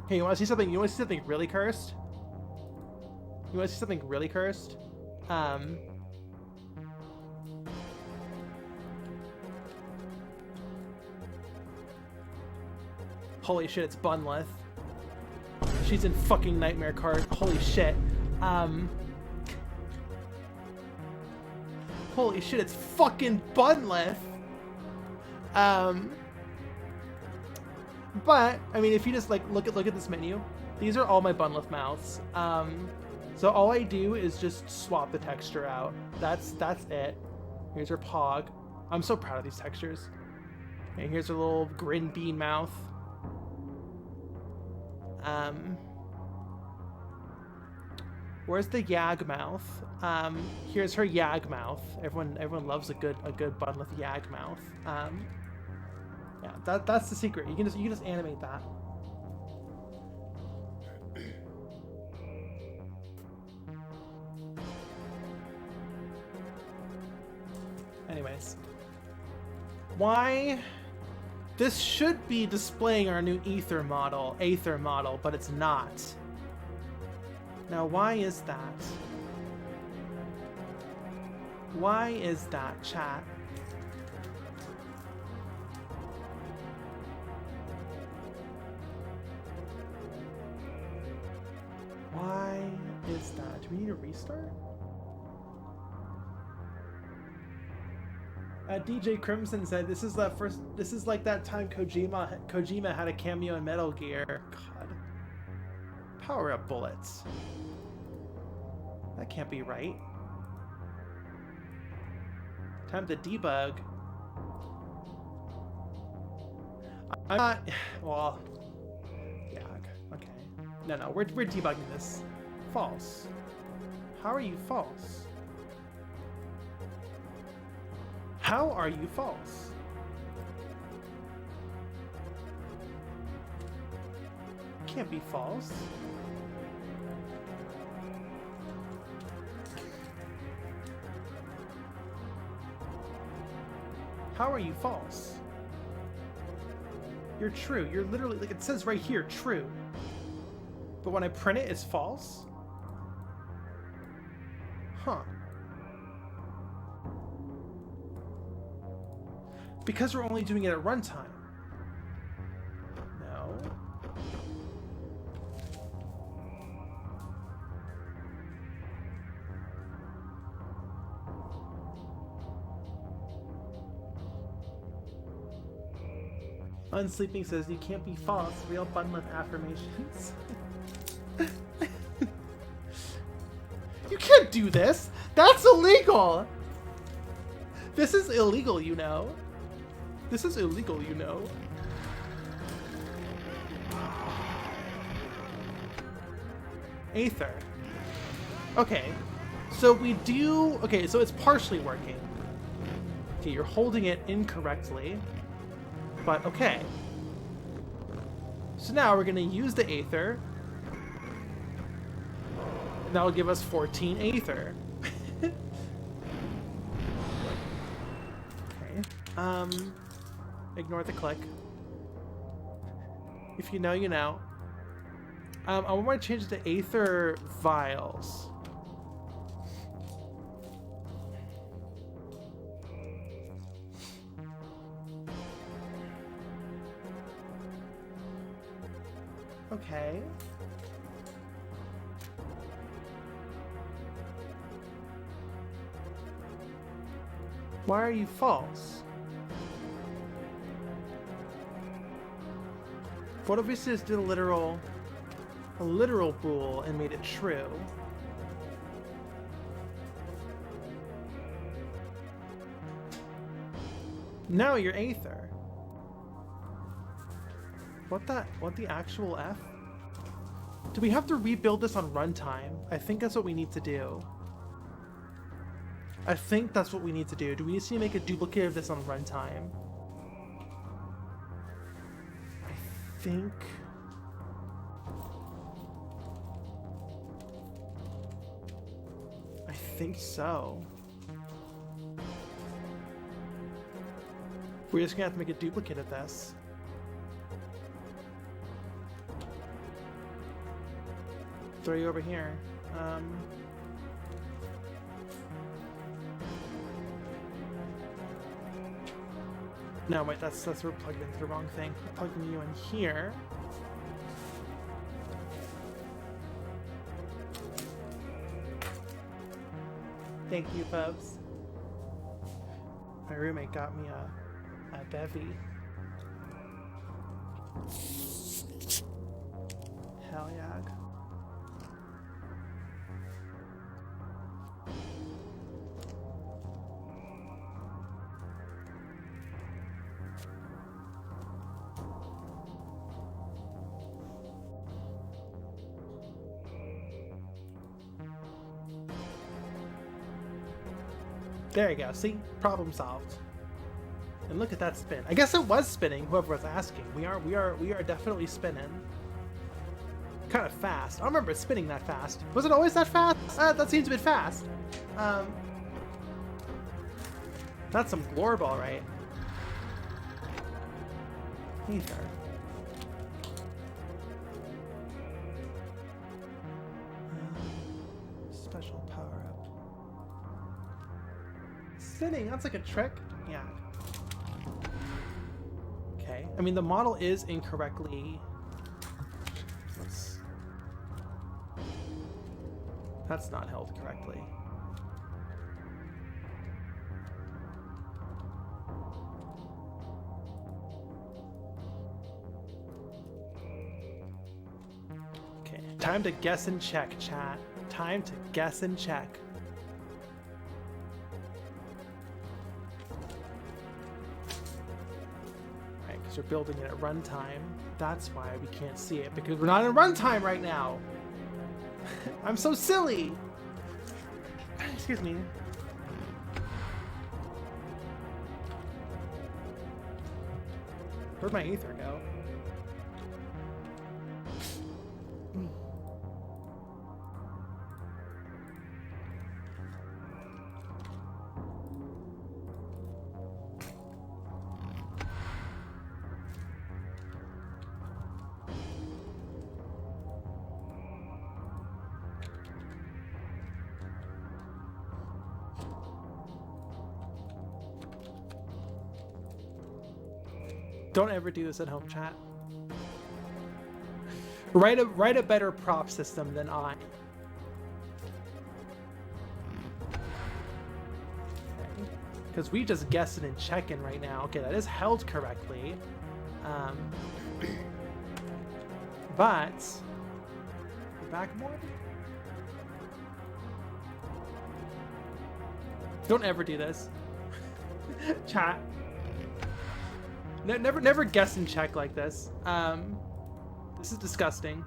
Hey, you want to see something? You want to see something really cursed? You want to see something really cursed? Holy shit, it's Bunleth. She's in fucking Nightmare Kart. Holy shit. Holy shit, it's fucking Bunleth. But I mean, if you just like look at this menu, these are all my Bunleth mouths. So all I do is just swap the texture out. That's it. Here's her pog. I'm so proud of these textures. And here's her little grin bean mouth. Where's the Yag mouth? Here's her Yag mouth. Everyone loves a good Bunleth Yag mouth. Yeah, that's the secret. You can just animate that. Anyways, why? This should be displaying our new Aether model, but it's not. Now, why is that? Why is that, chat? Why is that? Do we need a restart? DJ Crimson said, "This is like that time Kojima had a cameo in Metal Gear." God. Power up bullets. That can't be right. Time to debug. I'm not. Well. Yeah. Okay. No. We're debugging this. False. How are you false? How are you false? Can't be false. How are you false? You're true. You're literally, like it says right here, true. But when I print it, it's false? Huh. Because we're only doing it at runtime. No. Unsleeping says you can't be false. Real Bunleth affirmations. You can't do this. That's illegal. This is illegal, you know. This is illegal, you know. Aether. Okay. So we do... Okay, so it's partially working. Okay, you're holding it incorrectly. But okay. So now we're going to use the Aether. And that'll give us 14 Aether. Okay. Ignore the click. If you know, you know. I want to change it to Aether Vials. Okay. Why are you false? What if we just did a literal bool and made it true? Now you're Aether. What the actual F? Do we have to rebuild this on runtime? I think that's what we need to do. I think that's what we need to do. Do we need to make a duplicate of this on runtime? I think... I think so. We're just gonna have to make a duplicate of this. Throw you over here. No, wait, that's we're plugged into the wrong thing. We're plugging you in here. Thank you, folks. My roommate got me a bevy. Hell yeah. There you go. See? Problem solved. And look at that spin. I guess it was spinning, whoever was asking. We are definitely spinning. Kind of fast. I don't remember it spinning that fast. Was it always that fast? That seems a bit fast. That's some glory ball, right? Ether. Special power up. Spinning, that's like a trick. Yeah. Okay. I mean, the model is incorrectly. That's not held correctly. Okay. Time to guess and check, chat. Time to guess and check. We're building it at runtime. That's why we can't see it, because we're not in runtime right now. I'm so silly. Excuse me. Where'd my ether go? Don't ever do this at home, chat. Write a better prop system than I. Because we just guessing and checking right now. Okay, that is held correctly. But backboard? Don't ever do this. Chat. Never guess and check like this. This is disgusting.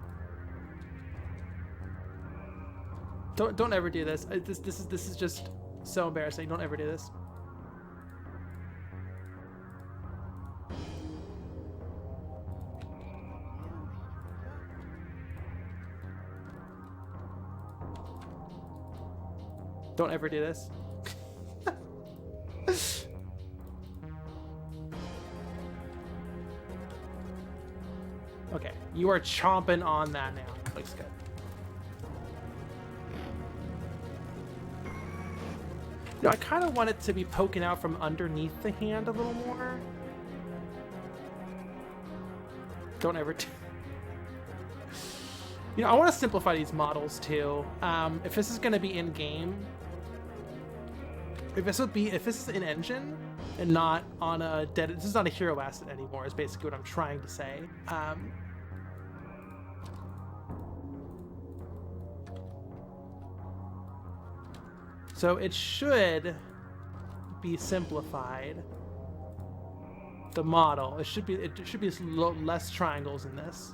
Don't ever do this. This is just so embarrassing. Don't ever do this. Don't ever do this. Okay, you are chomping on that now. Looks good. No, I kind of want it to be poking out from underneath the hand a little more. Don't ever. You know, I want to simplify these models too. If this is going to be in game, if this is in engine and not on a this is not a hero asset anymore. Is basically what I'm trying to say. So it should be simplified. The model. It should be less triangles in this.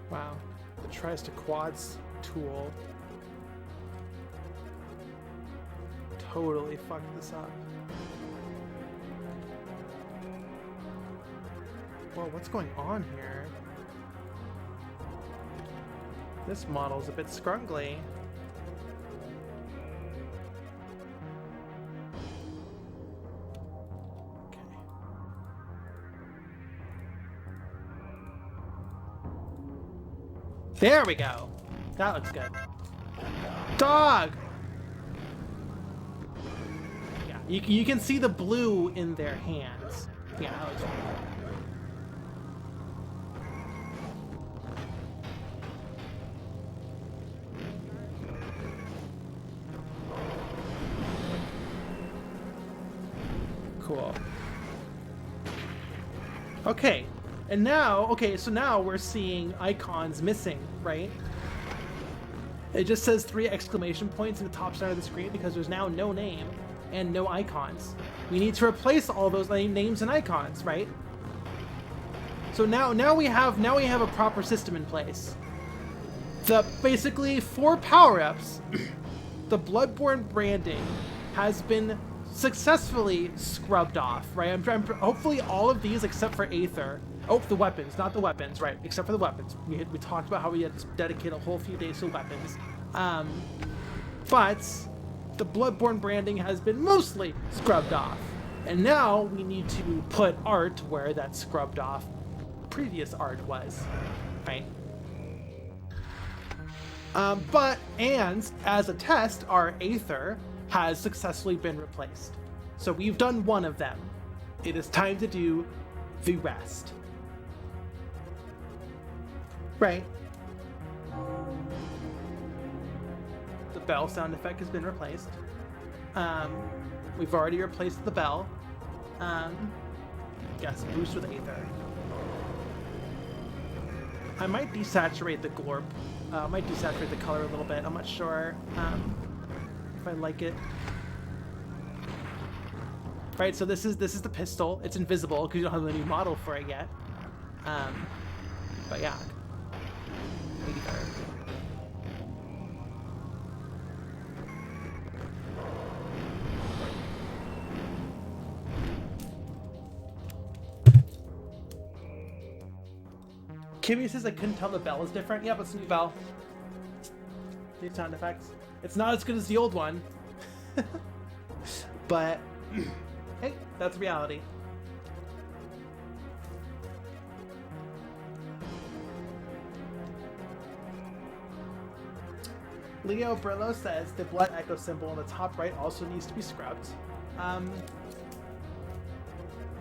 Wow. It tries to quads tool. Totally fucked this up. Whoa, what's going on here? This model's a bit scrungly. Okay. There we go. That looks good. Dog! Yeah, you can see the blue in their hands. Yeah, that looks good. Cool. Okay, and now, okay, so now we're seeing icons missing, right? It just says 3 exclamation points in the top center of the screen because there's now no name and no icons. We need to replace all those names and icons, right? So now we have a proper system in place. The basically 4 power-ups, the Bloodborne branding has been successfully scrubbed off, right? Hopefully all of these except for Aether. Oh, the weapons, not the weapons, right? Except for the weapons. We talked about how we had to dedicate a whole few days to weapons. But the Bloodborne branding has been mostly scrubbed off. And now we need to put art where that scrubbed off previous art was, right? And as a test, our Aether has successfully been replaced. So we've done one of them. It is time to do the rest. Right. The bell sound effect has been replaced. We've already replaced the bell. Yes, boost with Aether. I might desaturate the glorp. I might desaturate the color a little bit. I'm not sure if I like it. Right, so this is the pistol. It's invisible because you don't have a new model for it yet. But yeah. Aether. Kimmy says I couldn't tell the bell is different. Yeah, but it's a new bell. New sound effects. It's not as good as the old one. But hey, that's reality. Leo Brillo says the blood echo symbol on the top right also needs to be scrubbed.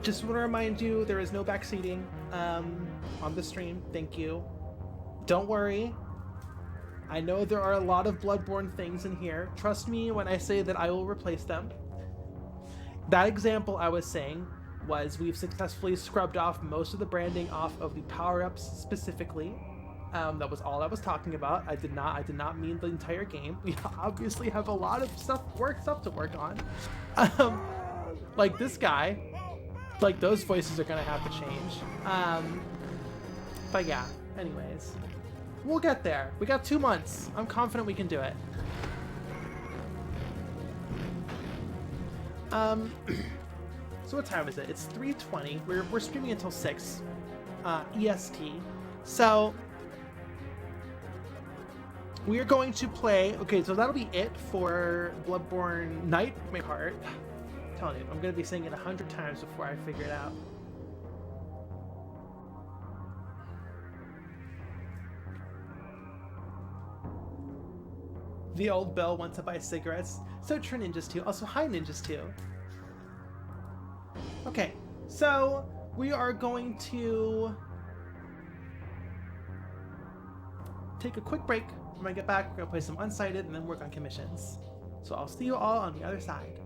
Just want to remind you, there is no backseating on the stream. Thank you. Don't worry. I know there are a lot of Bloodborne things in here. Trust me when I say that I will replace them. That example I was saying was we've successfully scrubbed off most of the branding off of the power-ups specifically. That was all I was talking about. I did not mean the entire game. We obviously have a lot of stuff to work on. Like this guy. Like those voices are gonna have to change. But yeah, anyways. We'll get there. We got 2 months. I'm confident we can do it. So what time is it? It's 3:20. We're streaming until 6 EST. So we are going to play. Okay, so that'll be it for Bloodborne Nightmare Heart. I'm telling you, I'm gonna be saying it 100 times before I figure it out. The old bell wants to buy cigarettes. So true, Ninjas 2. Also, hi, Ninjas 2. Okay, so we are going to take a quick break. When I get back, we're going to play some Unsighted and then work on commissions. So I'll see you all on the other side.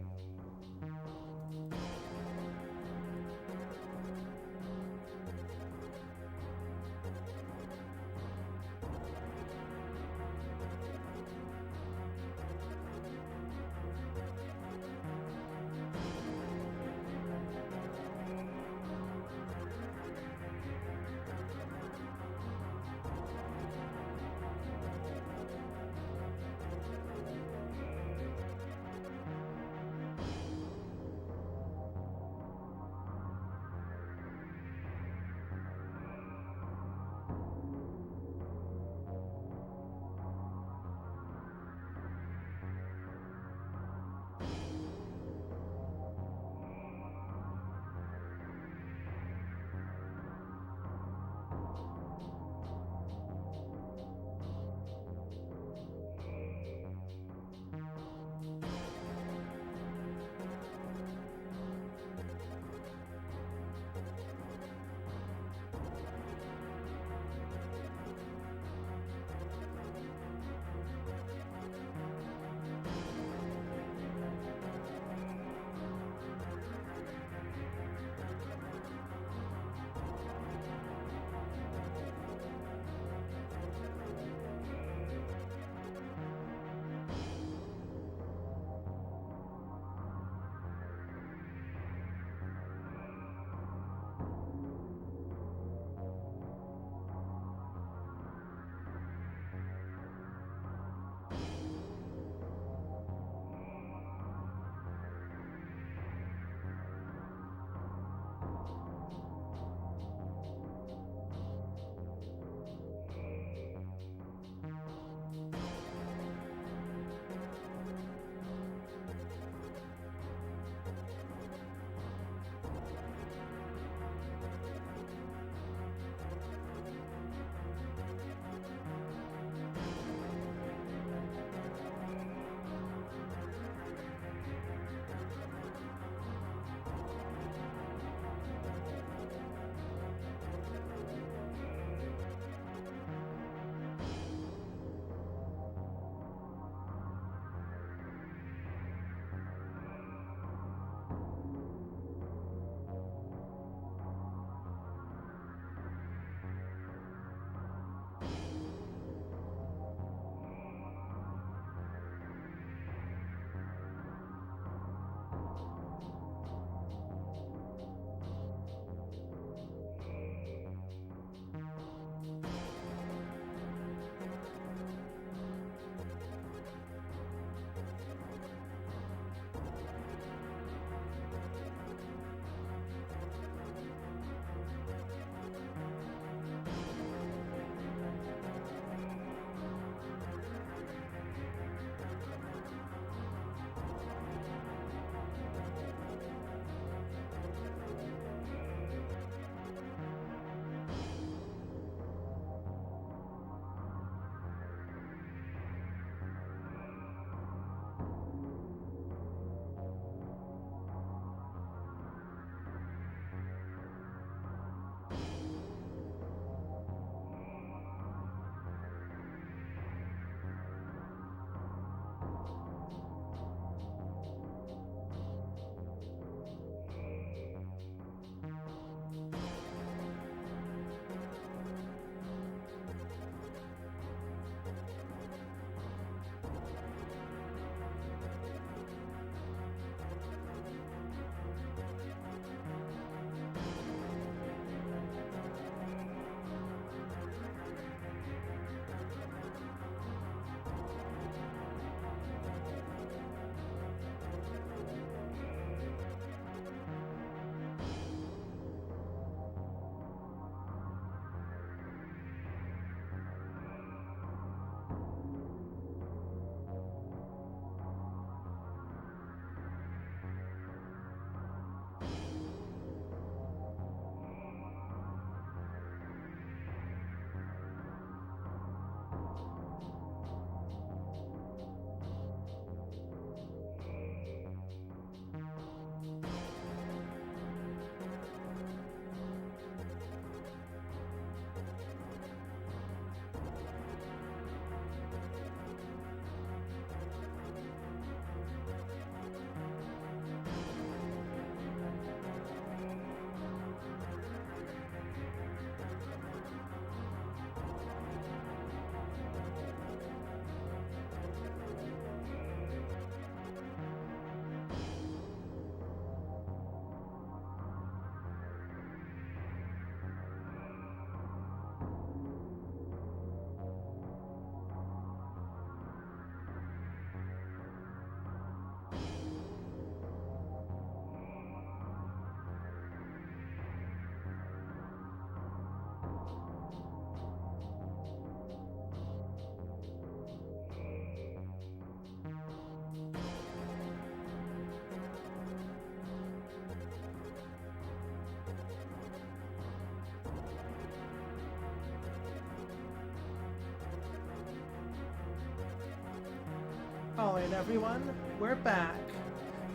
Alright everyone, we're back.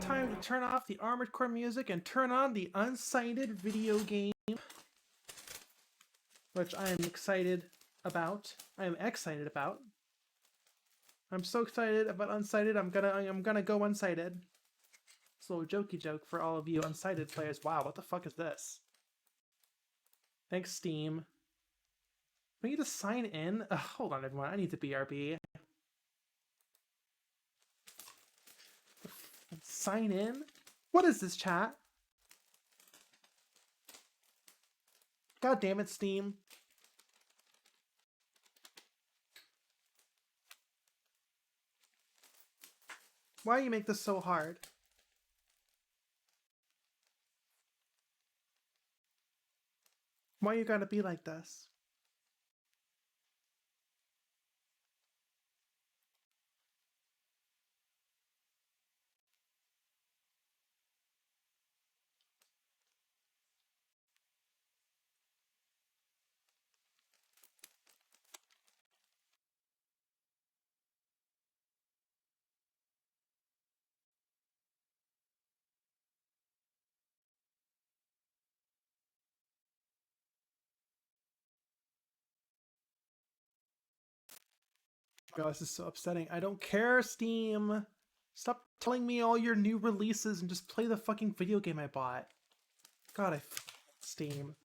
Time to turn off the Armored Core music and turn on the Unsighted video game. Which I am excited about. I am excited about. I'm so excited about Unsighted, I'm gonna go Unsighted. It's a little jokey joke for all of you Unsighted players. Wow, what the fuck is this? Thanks, Steam. We need to sign in? Hold on everyone, I need to BRB. Sign in? What is this, chat? God damn it, Steam. Why do you make this so hard? Why you gotta be like this? God, this is so upsetting. I don't care, Steam. Stop telling me all your new releases and just play the fucking video game I bought. God, I Steam.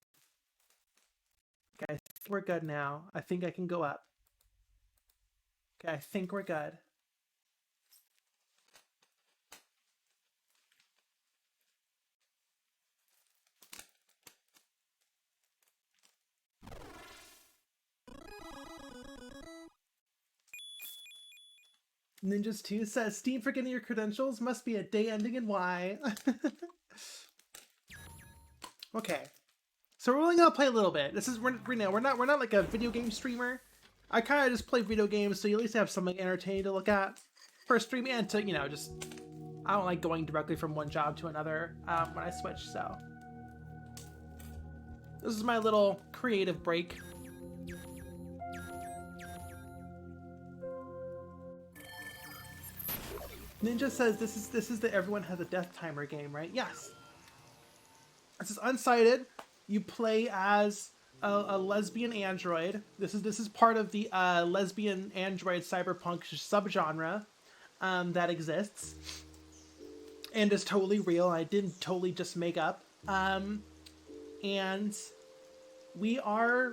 Okay, I think we're good now. I think I can go up. Okay, I think we're good. Ninjas 2 says, Steam forgetting your credentials must be a day ending in Y. Okay. So we're only gonna play a little bit. This is we're not like a video game streamer. I kind of just play video games, so you at least have something entertaining to look at for a stream and to, you know, just I don't like going directly from one job to another when I switch. So this is my little creative break. Ninja says this is the everyone has a death timer game, right? Yes. This is Unsighted. You play as a lesbian android. This is part of the lesbian android cyberpunk subgenre that exists and is totally real. I didn't totally just make up. And we are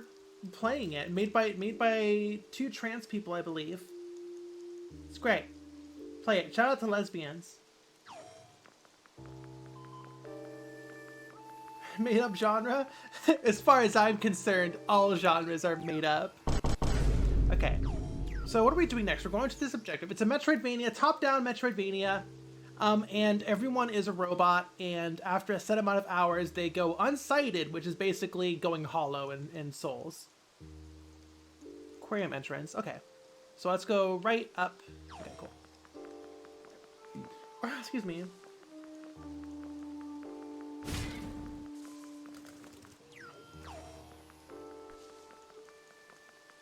playing it. Made by two trans people, I believe. It's great. Play it. Shout out to lesbians. Made up genre? As far as I'm concerned, all genres are made up. Okay. So what are we doing next? We're going to this objective. It's a Metroidvania, top-down Metroidvania. And everyone is a robot, and after a set amount of hours, they go unsighted, which is basically going hollow in souls. Aquarium entrance. Okay. So let's go right up. Okay, cool. Excuse me.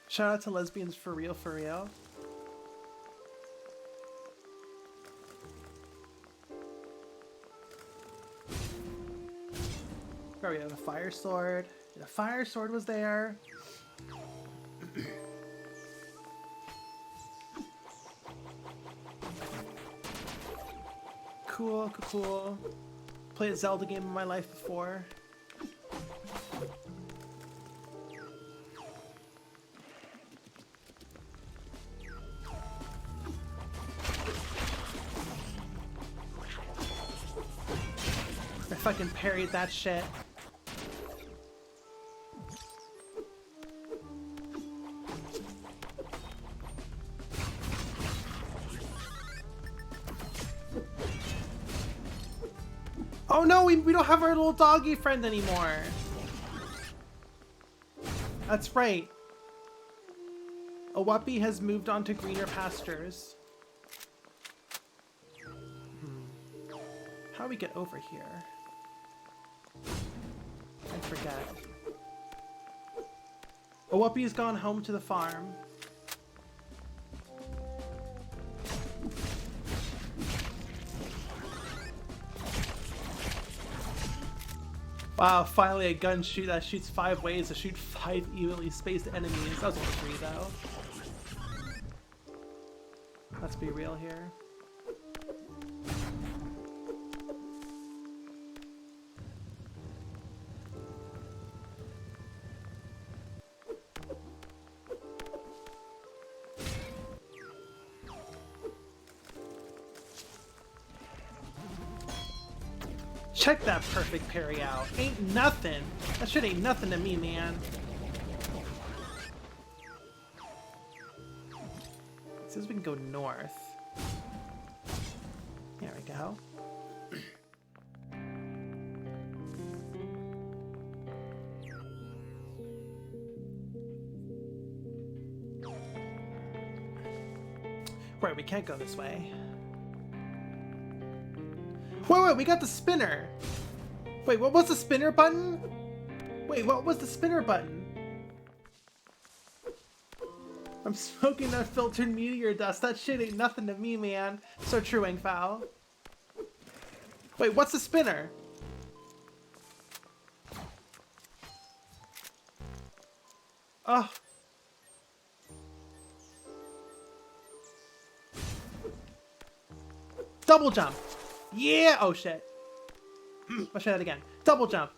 Shout out to lesbians for real, for real. There we have a fire sword. The fire sword was there. Cool, cool. Played a Zelda game in my life before. I fucking parried that shit. Oh no, we don't have our little doggy friend anymore. That's right. Awapi has moved on to greener pastures. How do we get over here? I forget. Awapi's gone home to the farm. Wow, finally a gun that shoots 5 ways to shoot 5 evenly spaced enemies. That was only 3 though. Let's be real here. Check that perfect parry out. Ain't nothing. That shit ain't nothing to me, man. It says we can go north. There we go. Right, we can't go this way. Wait, we got the spinner! Wait, what was the spinner button? Wait, what was the spinner button? I'm smoking that filtered meteor dust. That shit ain't nothing to me, man. So true, Foul. Wait, what's the spinner? Oh. Double jump! Yeah! Oh shit. Let's try that again. Double jump.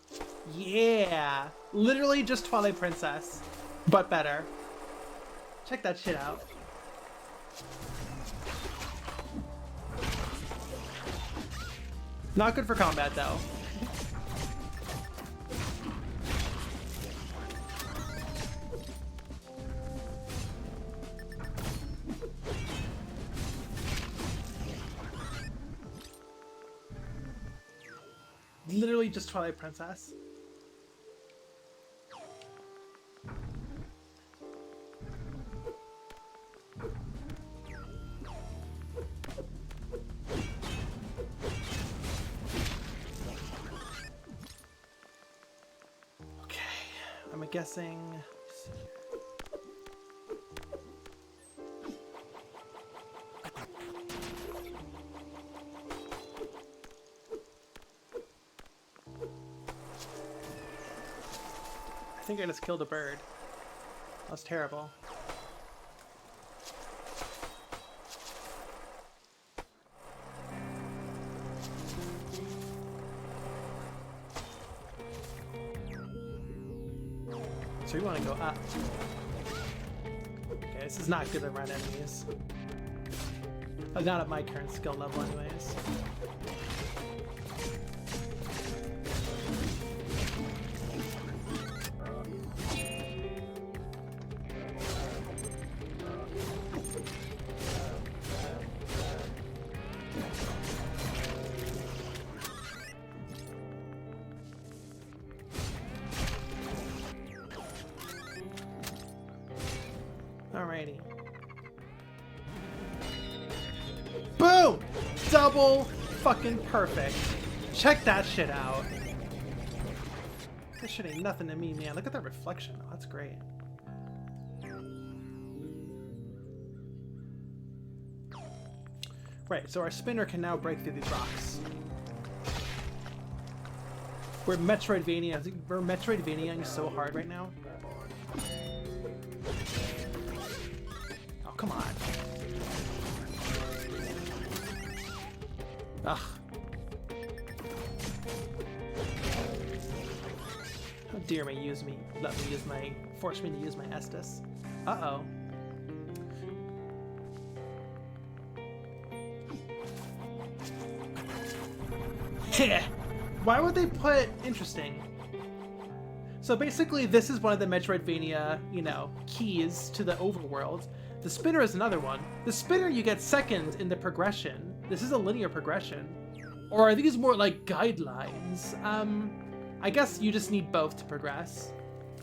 Yeah! Literally just Twilight Princess, but better. Check that shit out. Not good for combat though. Literally just Twilight Princess. Okay, I'm guessing. I think I just killed a bird. That was terrible. So you want to go up. Okay, this is not good around enemies. Not at my current skill level anyways. Alrighty. Boom! Double fucking perfect. Check that shit out. That shit ain't nothing to me, man. Look at that reflection. Oh, that's great. Right, so our spinner can now break through these rocks. We're Metroidvaniaing so hard right now. Oh, come on. Ugh. How dare me force me to use my Estus. Uh-oh. Why would they put... Interesting. So basically, this is one of the Metroidvania, you know, keys to the overworld. The spinner is another one. The spinner, you get second in the progression. This is a linear progression. Or are these more like guidelines? I guess you just need both to progress.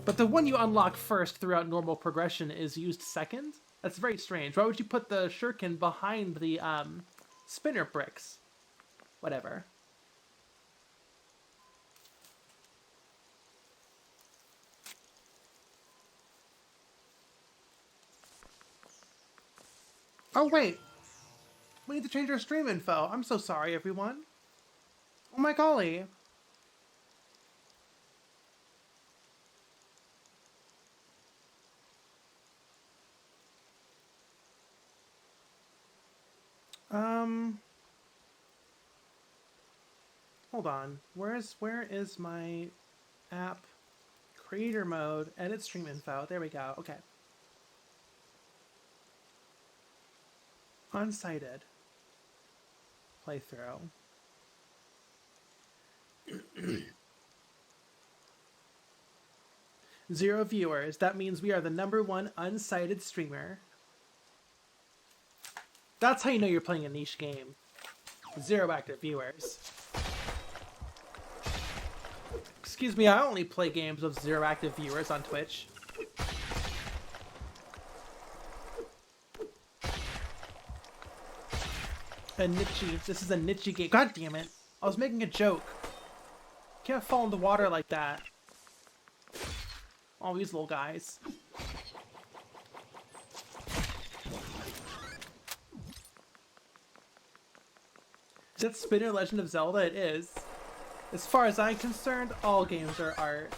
But the one you unlock first throughout normal progression is used second? That's very strange. Why would you put the shuriken behind the spinner bricks? Whatever. Oh, wait. We need to change our stream info. I'm so sorry, everyone. Oh my golly. Um, hold on. Where is my app? Creator mode, edit stream info. There we go. Okay. Unsighted. Playthrough. Zero viewers. That means we are the #1 unsighted streamer. That's how you know you're playing a niche game. 0 active viewers. Excuse me, I only play games with 0 active viewers on Twitch. A niche. This is a niche game. God damn it. I was making a joke. Can't fall in the water like that. All these little guys. Is that Spinner Legend of Zelda? It is. As far as I'm concerned, all games are art.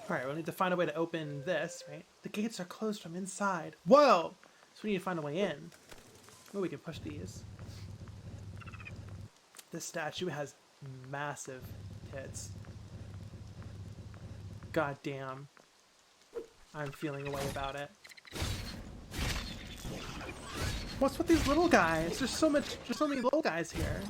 Alright, we'll need to find a way to open this, right? The gates are closed from inside. Whoa! So we need to find a way in. Oh, we can push these. This statue has massive tits. God damn. I'm feeling a way about it. What's with these little guys? There's so many little guys here.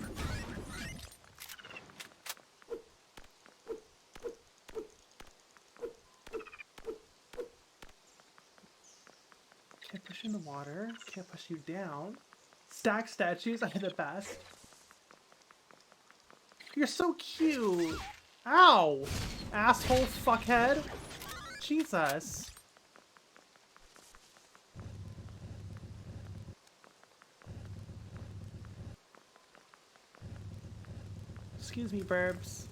Can't push you in the water. Can't push you down. Stack statues are the best. You're so cute. Ow! Asshole fuckhead. Jesus. Excuse me, burbs.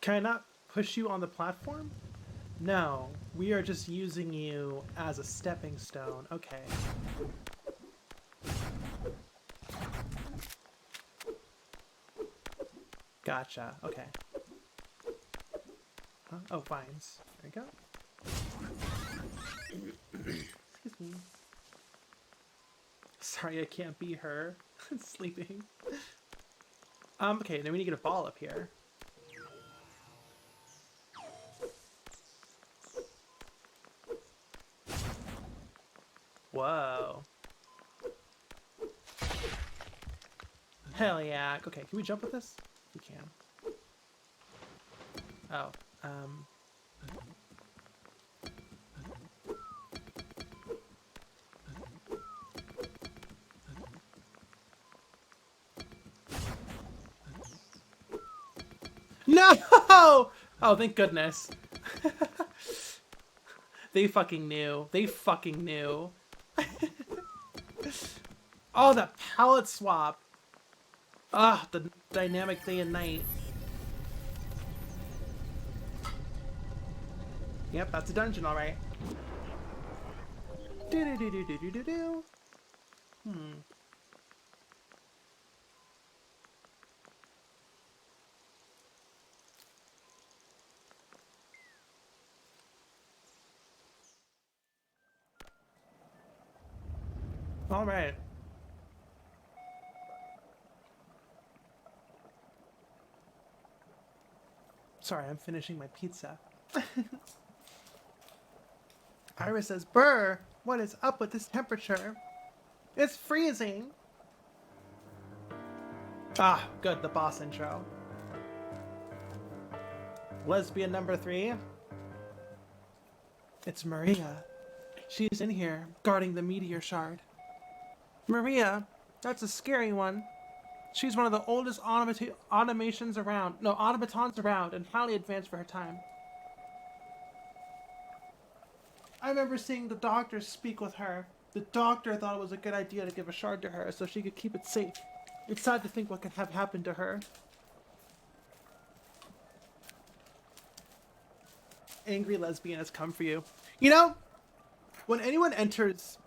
Can I not push you on the platform? No, we are just using you as a stepping stone. Okay. Gotcha. Okay. Huh? Oh, vines. There you go. Excuse me. Sorry, I can't be her. I'm sleeping. Okay, then we need to get a ball up here. Whoa. Hell yeah. Okay, can we jump with this? We can. Oh, No! Oh, thank goodness. They fucking knew. They fucking knew. Oh, that palette swap. Ah, the dynamic day and night. Yep, that's a dungeon, alright. Do-do-do-do-do-do-do. Alright. Sorry, I'm finishing my pizza. Iris says, "Brr, what is up with this temperature? It's freezing." Ah, good, the boss intro. Lesbian number 3. It's Maria. She's in here, guarding the meteor shard. Maria, that's a scary one. She's one of the oldest automatons around, and highly advanced for her time. I remember seeing the doctor speak with her. The doctor thought it was a good idea to give a shard to her so she could keep it safe. It's sad to think what could have happened to her. Angry lesbian has come for you. You know, when anyone enters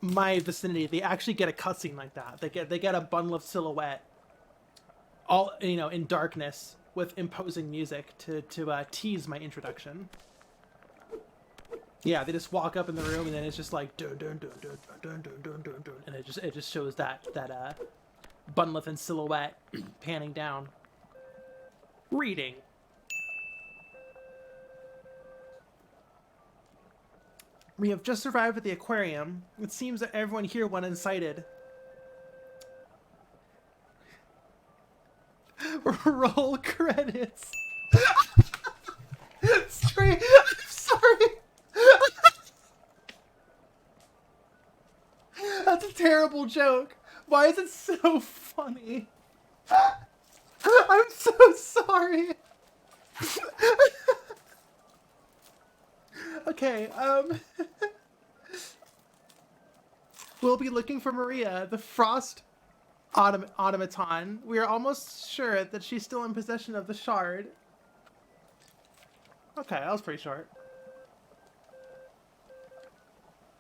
my vicinity, they actually get a cutscene like that. They get a bundle of silhouette, all in darkness with imposing music to tease my introduction. Yeah, they just walk up in the room and then it's just like dun dun dun dun dun dun dun dun dun, and it just shows that bundle in silhouette panning down. Reading. We have just arrived at the aquarium. It seems that everyone here went unsighted. Roll credits. Sorry. I'm sorry. That's a terrible joke. Why is it so funny? I'm so sorry. Okay, we'll be looking for Maria, the frost automaton. We are almost sure that she's still in possession of the shard. Okay, that was pretty short.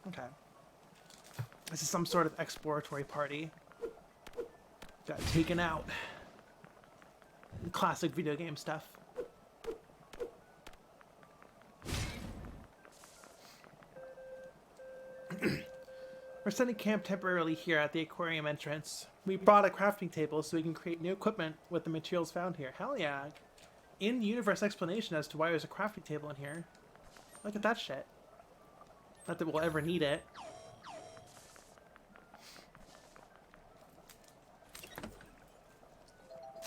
Okay. This is some sort of exploratory party. Got taken out. Classic video game stuff. We're setting camp temporarily here at the aquarium entrance. We brought a crafting table so we can create new equipment with the materials found here. Hell yeah. In-universe explanation as to why there's a crafting table in here. Look at that shit. Not that we'll ever need it.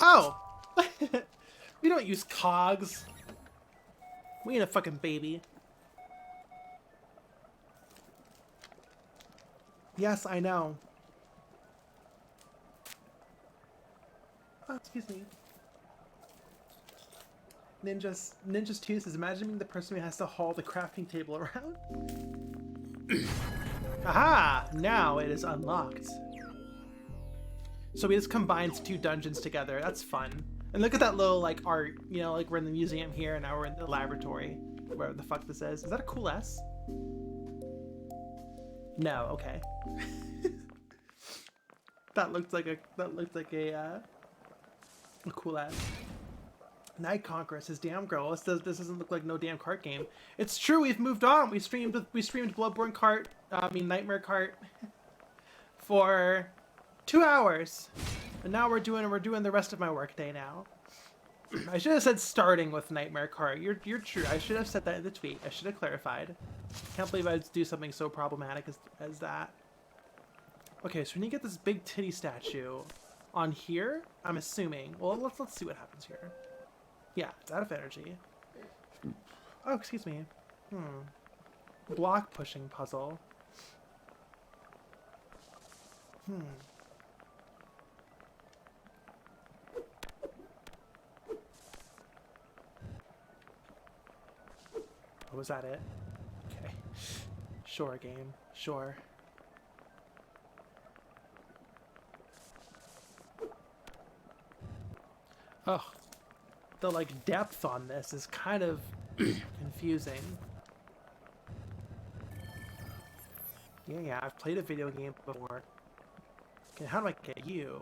Oh! We don't use cogs. We ain't a fucking baby. Yes, I know. Oh, excuse me. Ninjas 2 says, imagine being the person who has to haul the crafting table around. Aha! Now it is unlocked. So we just combined two dungeons together. That's fun. And look at that little, like, art. You know, like, we're in the museum here, and now we're in the laboratory. Wherever the fuck this is. Is that a cool S? No, okay. That looked like a cool ass. Night Conqueror says, damn girl, this doesn't look like no damn Kart game. It's true, we've moved on. We streamed Bloodborne Kart, Nightmare Kart for 2 hours. And now we're doing the rest of my workday now. I should have said starting with Nightmare Kart. You're true. I should have said that in the tweet. I should have clarified. Can't believe I'd do something so problematic as that. Okay, so we need to get this big titty statue on here, I'm assuming. Well, let's see what happens here. Yeah, it's out of energy. Oh, excuse me. Block pushing puzzle. Oh, was that it? Okay. Sure, game. Sure. Oh, the like depth on this is kind of confusing. Yeah, I've played a video game before. Okay, how do I get you?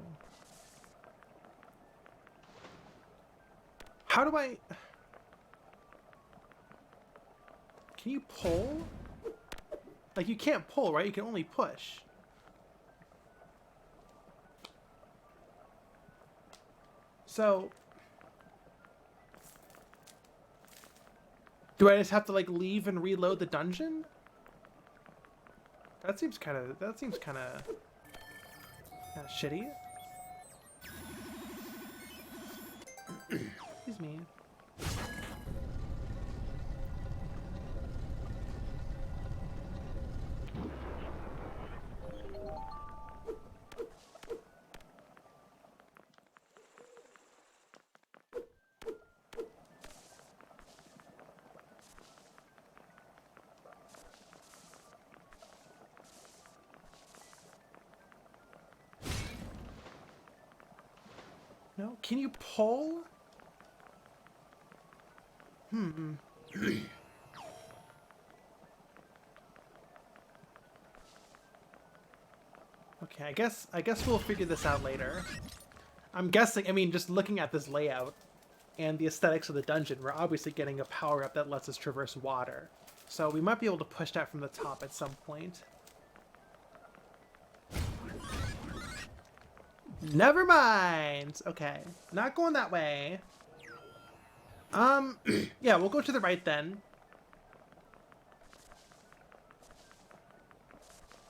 How do I... Can you pull? Like, you can't pull, right? You can only push. So... Do I just have to, like, leave and reload the dungeon? That seems kind of shitty. Excuse me. No? Can you pull? Okay, I guess we'll figure this out later. I'm guessing, I mean, just looking at this layout and the aesthetics of the dungeon, we're obviously getting a power-up that lets us traverse water. So we might be able to push that from the top at some point. Never mind! Okay, not going that way. Yeah, we'll go to the right then.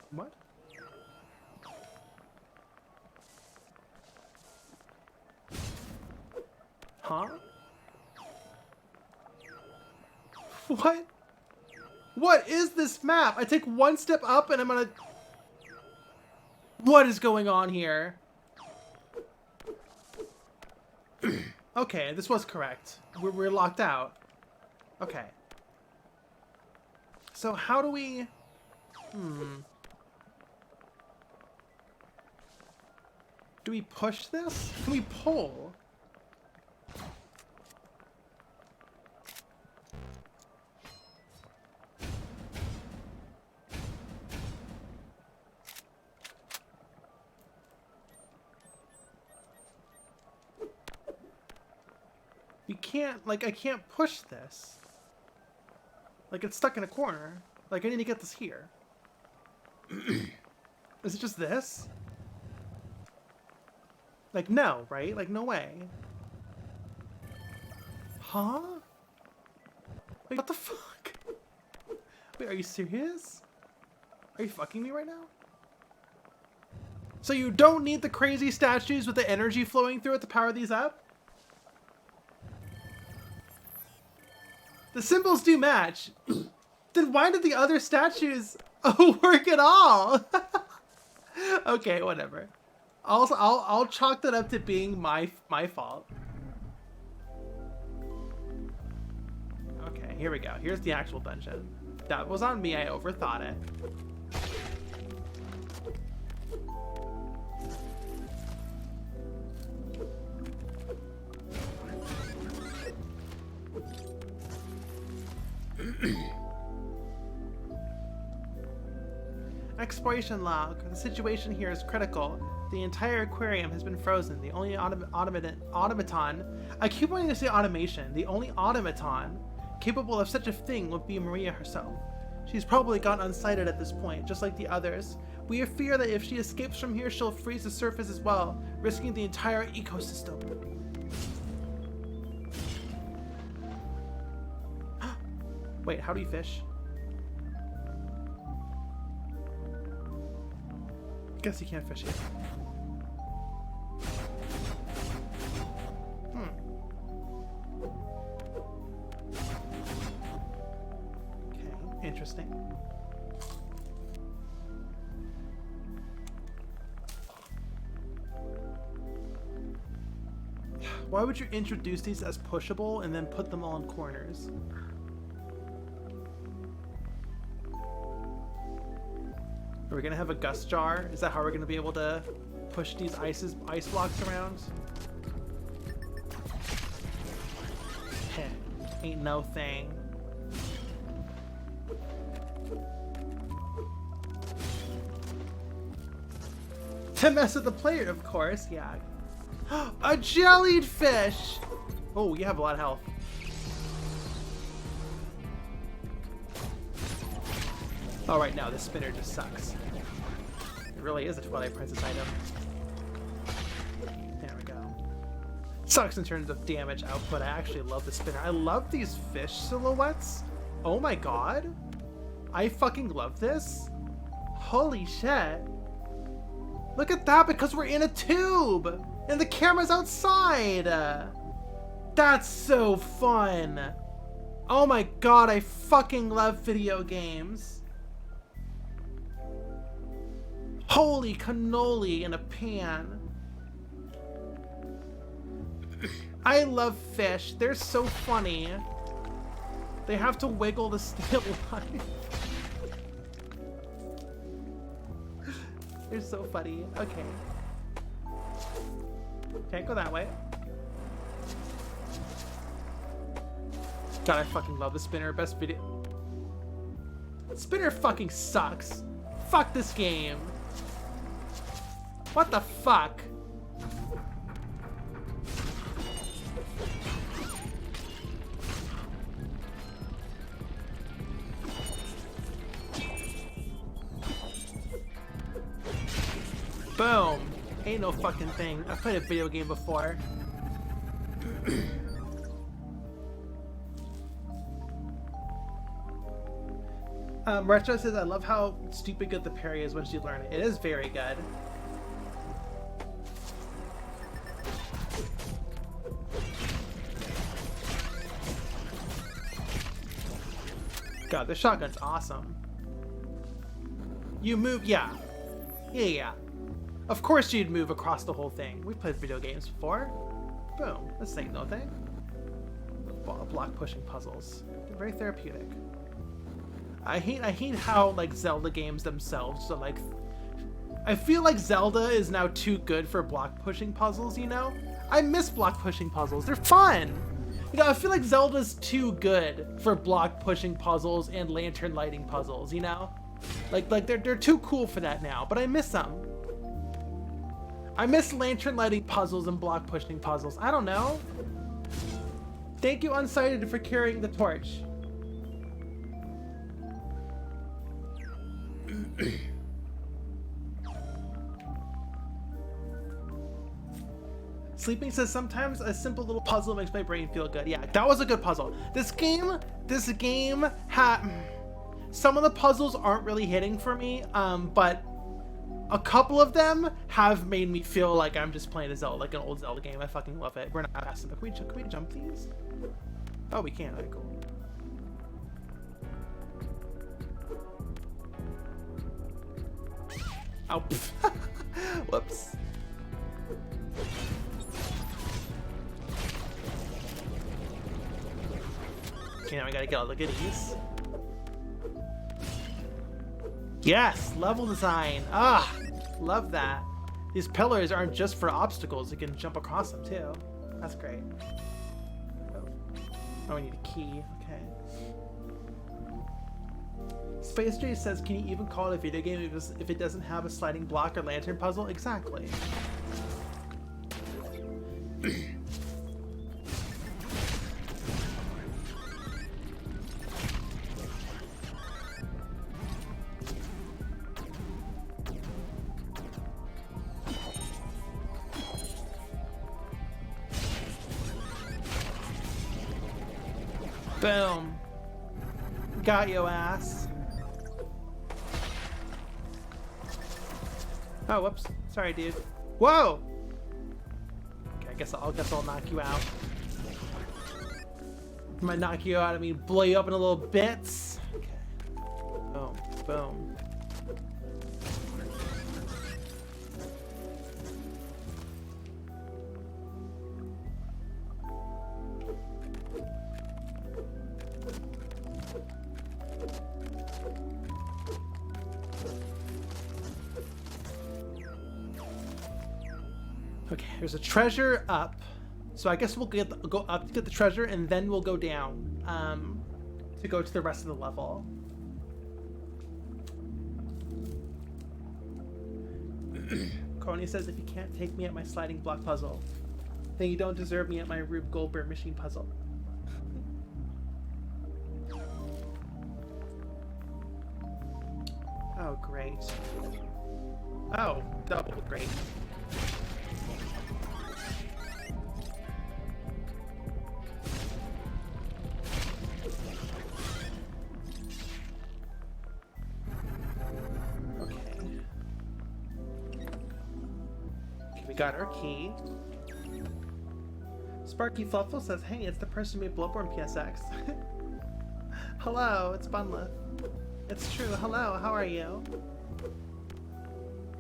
What? Huh? What? What is this map? I take one step up and I'm gonna... What is going on here? Okay, this was correct. We're locked out. Okay. So how do we... Do we push this? Can we pull? We can't, like, I can't push this. Like, it's stuck in a corner. Like, I need to get this here. Is it just this? Like, no, right? Like, no way. Huh? Wait, what the fuck? Wait, are you serious? Are you fucking me right now? So you don't need the crazy statues with the energy flowing through it to power these up? The symbols do match. Then why did the other statues work at all? Okay, whatever. I'll chalk that up to being my fault. Okay, here we go. Here's the actual dungeon. That was on me. I overthought it. Exploration log. The situation here is critical. The entire aquarium has been frozen. The only automaton... I keep wanting to say automation. The only automaton capable of such a thing would be Maria herself. She's probably gone unsighted at this point, just like the others. We fear that if she escapes from here, she'll freeze the surface as well, risking the entire ecosystem. Wait, how do you fish? Guess you can't fish here. Okay, interesting. Why would you introduce these as pushable and then put them all in corners? Are we gonna have a gust jar? Is that how we're gonna be able to push these ice blocks around? Heh, ain't no thing. To mess with the player, of course, yeah. A jellied fish! Oh, you have a lot of health. Oh, right now, this spinner just sucks. It really is a Twilight Princess item. There we go. Sucks in terms of damage output. I actually love the spinner. I love these fish silhouettes. Oh my god. I fucking love this. Holy shit. Look at that, because we're in a tube! And the camera's outside! That's so fun! Oh my god, I fucking love video games. Holy cannoli in a pan. I love fish. They're so funny. They have to wiggle to stay alive. They're so funny. Okay. Can't go that way. God, I fucking love the spinner. Best video. Spinner fucking sucks. Fuck this game. What the fuck? Boom. Ain't no fucking thing. I've played a video game before. Retro says, I love how stupid good the parry is once you learn it. It is very good. God, the shotgun's awesome. You move, yeah. Yeah. Of course you'd move across the whole thing. We played video games before. Boom. This ain't no thing. Block pushing puzzles. They're very therapeutic. I hate how like Zelda games themselves are like. I feel like Zelda is now too good for block pushing puzzles, you know? I miss block pushing puzzles. They're fun. You know, I feel like Zelda's too good for block pushing puzzles and lantern lighting puzzles, you know? Like they're too cool for that now, but I miss them. I miss lantern lighting puzzles and block pushing puzzles. I don't know. Thank you, Unsighted, for carrying the torch. Sleeping says sometimes a simple little puzzle makes my brain feel good. Yeah, that was a good puzzle. This game had some of the puzzles aren't really hitting for me, but a couple of them have made me feel like I'm just playing a Zelda, like an old Zelda game. I fucking love it. We're not asking, but can we jump these? Oh, we can. Okay, cool. Oh, whoops. Okay, now we gotta get all the goodies. Yes, level design. Ah, love that. These pillars aren't just for obstacles. You can jump across them too. That's great. Oh, we need a key. Okay. Space J says, can you even call it a video game if it doesn't have a sliding block or lantern puzzle? Exactly. Boom. Got your ass. Oh, whoops. Sorry, dude. Whoa! Okay, I guess I'll knock you out. I might knock you out, I mean blow you up in a little bits. Okay. Boom. Boom. Okay, there's a treasure up, so I guess we'll go up to get the treasure, and then we'll go down to go to the rest of the level. Coney says, if you can't take me at my sliding block puzzle, then you don't deserve me at my Rube Goldberg machine puzzle. Oh, great. Oh, double great. Got our key. Sparky Fluffle says, hey, it's the person who made Bloodborne PSX. Hello, it's Bunlith. It's true. Hello, how are you?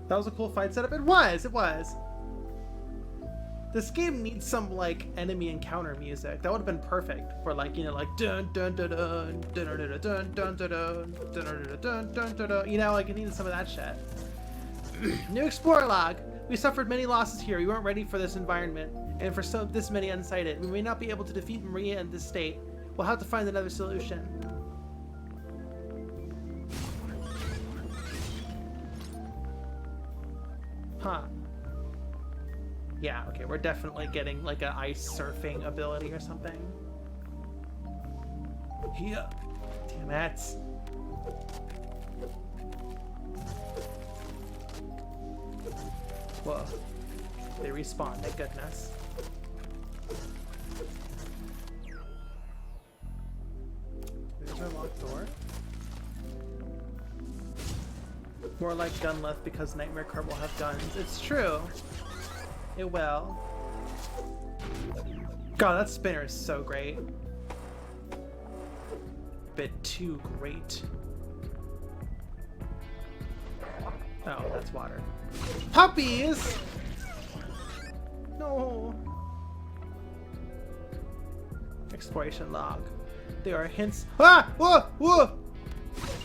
That was a cool fight setup. It was. This game needs some like enemy encounter music. That would have been perfect for like, you know, like dun dun dun dun dun dun dun dun dun dun dun dun dun dun dun. You know, like it needed some of that shit. New Explorer log. We suffered many losses here. We weren't ready for this environment, and for this many unsighted. We may not be able to defeat Maria in this state. We'll have to find another solution. Huh. Yeah, okay, we're definitely getting like an ice surfing ability or something. Yeah. Damn it. Whoa. They respawn, thank goodness. There's our locked door. More like gunless because Nightmare Kart will have guns. It's true. It will. God, that spinner is so great. Bit too great. Oh, that's water. Puppies! No. Exploration log. There are hints. Ah! Whoa! Whoa!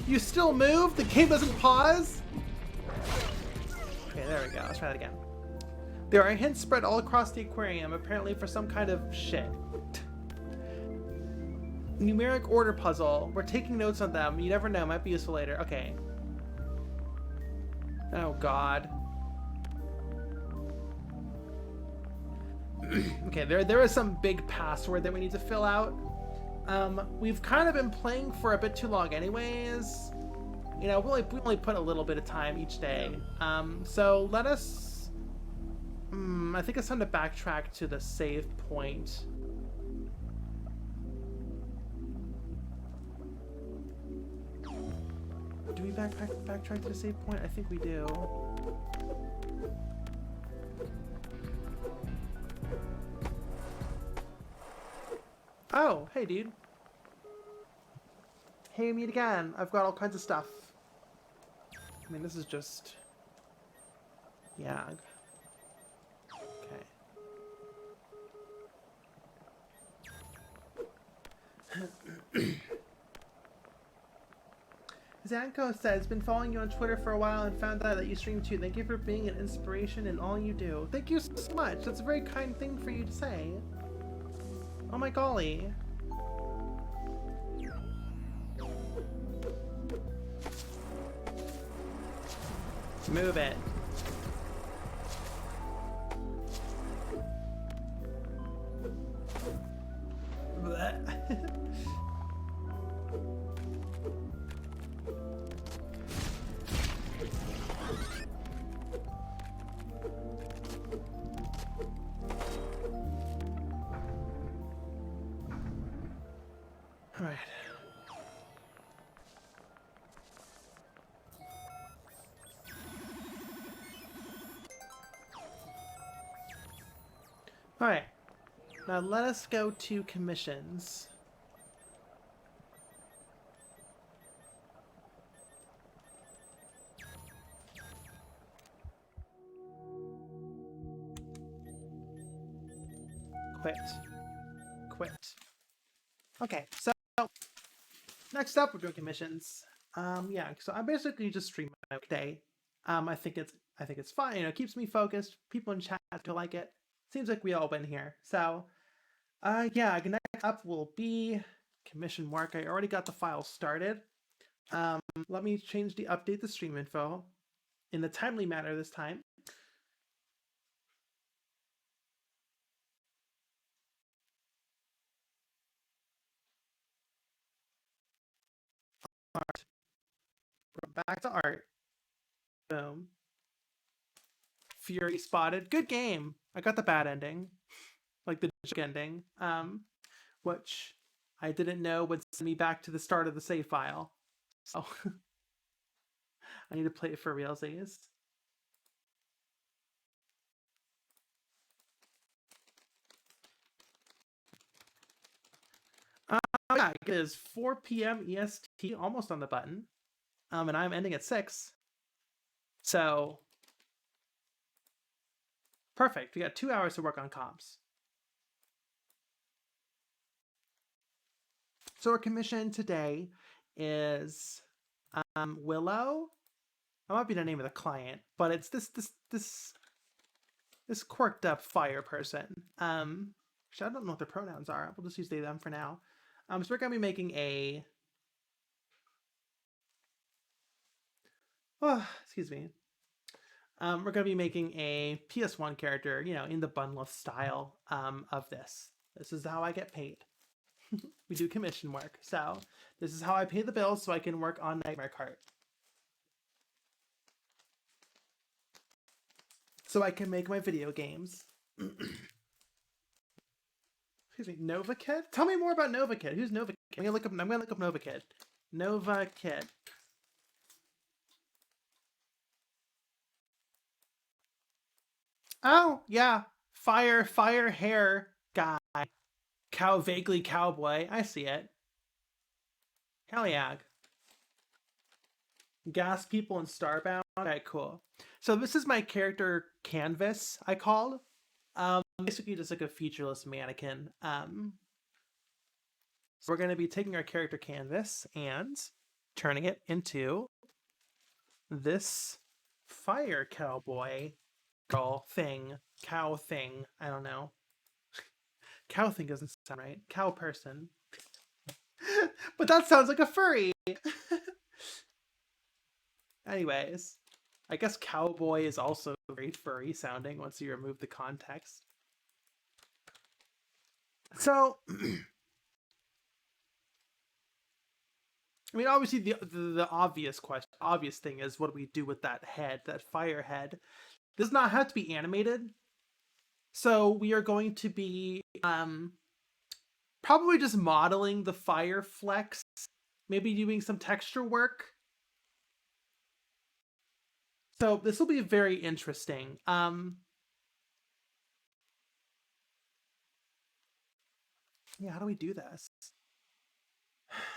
You still move? The game doesn't pause? Okay, there we go. Let's try that again. There are hints spread all across the aquarium, apparently for some kind of shit. Numeric order puzzle. We're taking notes on them. You never know. Might be useful later. Okay. Oh, God. Okay, there is some big password that we need to fill out. We've kind of been playing for a bit too long anyways. You know, we only put a little bit of time each day. So let us... I think it's time to backtrack to the save point. Do we backtrack to the save point? I think we do. Oh, hey, dude. Hey, meet again. I've got all kinds of stuff. I mean, this is just... Yeah. Okay. Zanko says, been following you on Twitter for a while and found out that you stream too. Thank you for being an inspiration in all you do. Thank you so much. That's a very kind thing for you to say. Oh my golly. Move it. All right. All right. Now let us go to commissions. Quit. Quit. Okay, so next up we're doing commissions. Yeah, so I basically just stream my day. I think it's fine. You know, it keeps me focused. People in chat to like it. Seems like we all win here. So, yeah, next up will be commission work. I already got the file started. Let me update the stream info in the timely manner this time. Art. We're back to art. Boom. Fury spotted. Good game. I got the bad ending, like the joke ending, which I didn't know would send me back to the start of the save file. So I need to play it for realsies. Yeah, it is 4 p.m. EST, almost on the button, and I'm ending at 6. So perfect. We got 2 hours to work on comps. So our commission today is Willow. That might be the name of the client, but it's this quirked up fire person. Actually, I don't know what their pronouns are. We'll just use they them for now. So we're gonna be making a excuse me. we're going to be making a PS1 character, you know, in the bundle style of this. This is how I get paid. We do commission work. So this is how I pay the bills so I can work on Nightmare Kart. So I can make my video games. Excuse me, Nova Kid? Tell me more about Nova Kid. Who's Nova Kid? I'm gonna look up Nova Kid. Nova Kid. Oh, yeah. Fire hair guy. Vaguely cowboy. I see it. Hell yeah. Gas people in Starbound. Okay, cool. So this is my character canvas, I called. Basically just like a featureless mannequin. So we're going to be taking our character canvas and turning it into this fire cowboy girl thing. Cow thing. I don't know. Cow thing doesn't sound right. Cow person. But that sounds like a furry. Anyways, I guess cowboy is also very furry sounding once you remove the context. So, I mean, obviously the obvious thing is, what do we do with that head, that fire head? This does not have to be animated. So we are going to be probably just modeling the fire flex, maybe doing some texture work. So this will be very interesting. Yeah, how do we do this?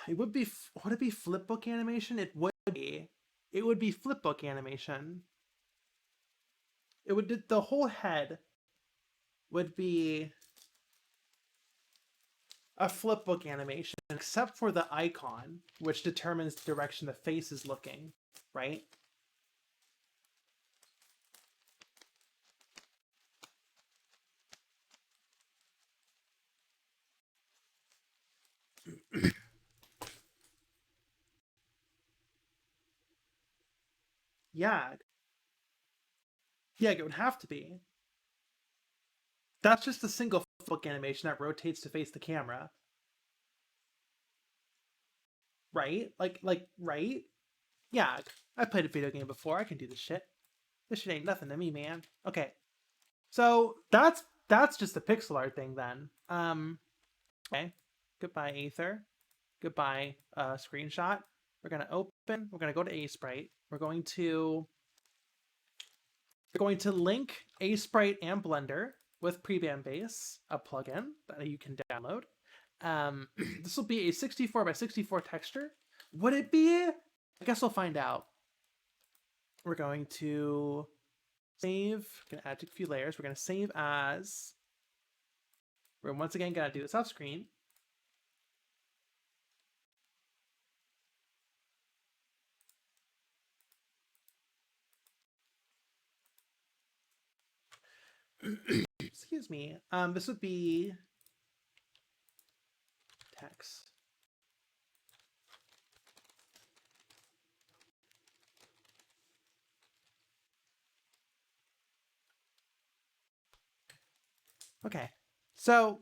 It would be, would it be flipbook animation? It would be. It would be flipbook animation. It would, the whole head would be a flipbook animation, except for the icon, which determines the direction the face is looking, right? Yeah. Yeah, it would have to be. That's just a single flipbook animation that rotates to face the camera. Right? Right? Yeah, I played a video game before. I can do this shit. This shit ain't nothing to me, man. Okay. So that's just a pixel art thing then. Okay. Goodbye, Aether. Goodbye, screenshot. We're gonna open. We're gonna go to Asprite. We're going to link Asprite and Blender with Preband Base, a plugin that you can download. This will be a 64 by 64 texture. Would it be? I guess we'll find out. We're going to save. Gonna add to a few layers. We're gonna save as. We're once again gonna do this off screen. Excuse me. This would be text. Okay, so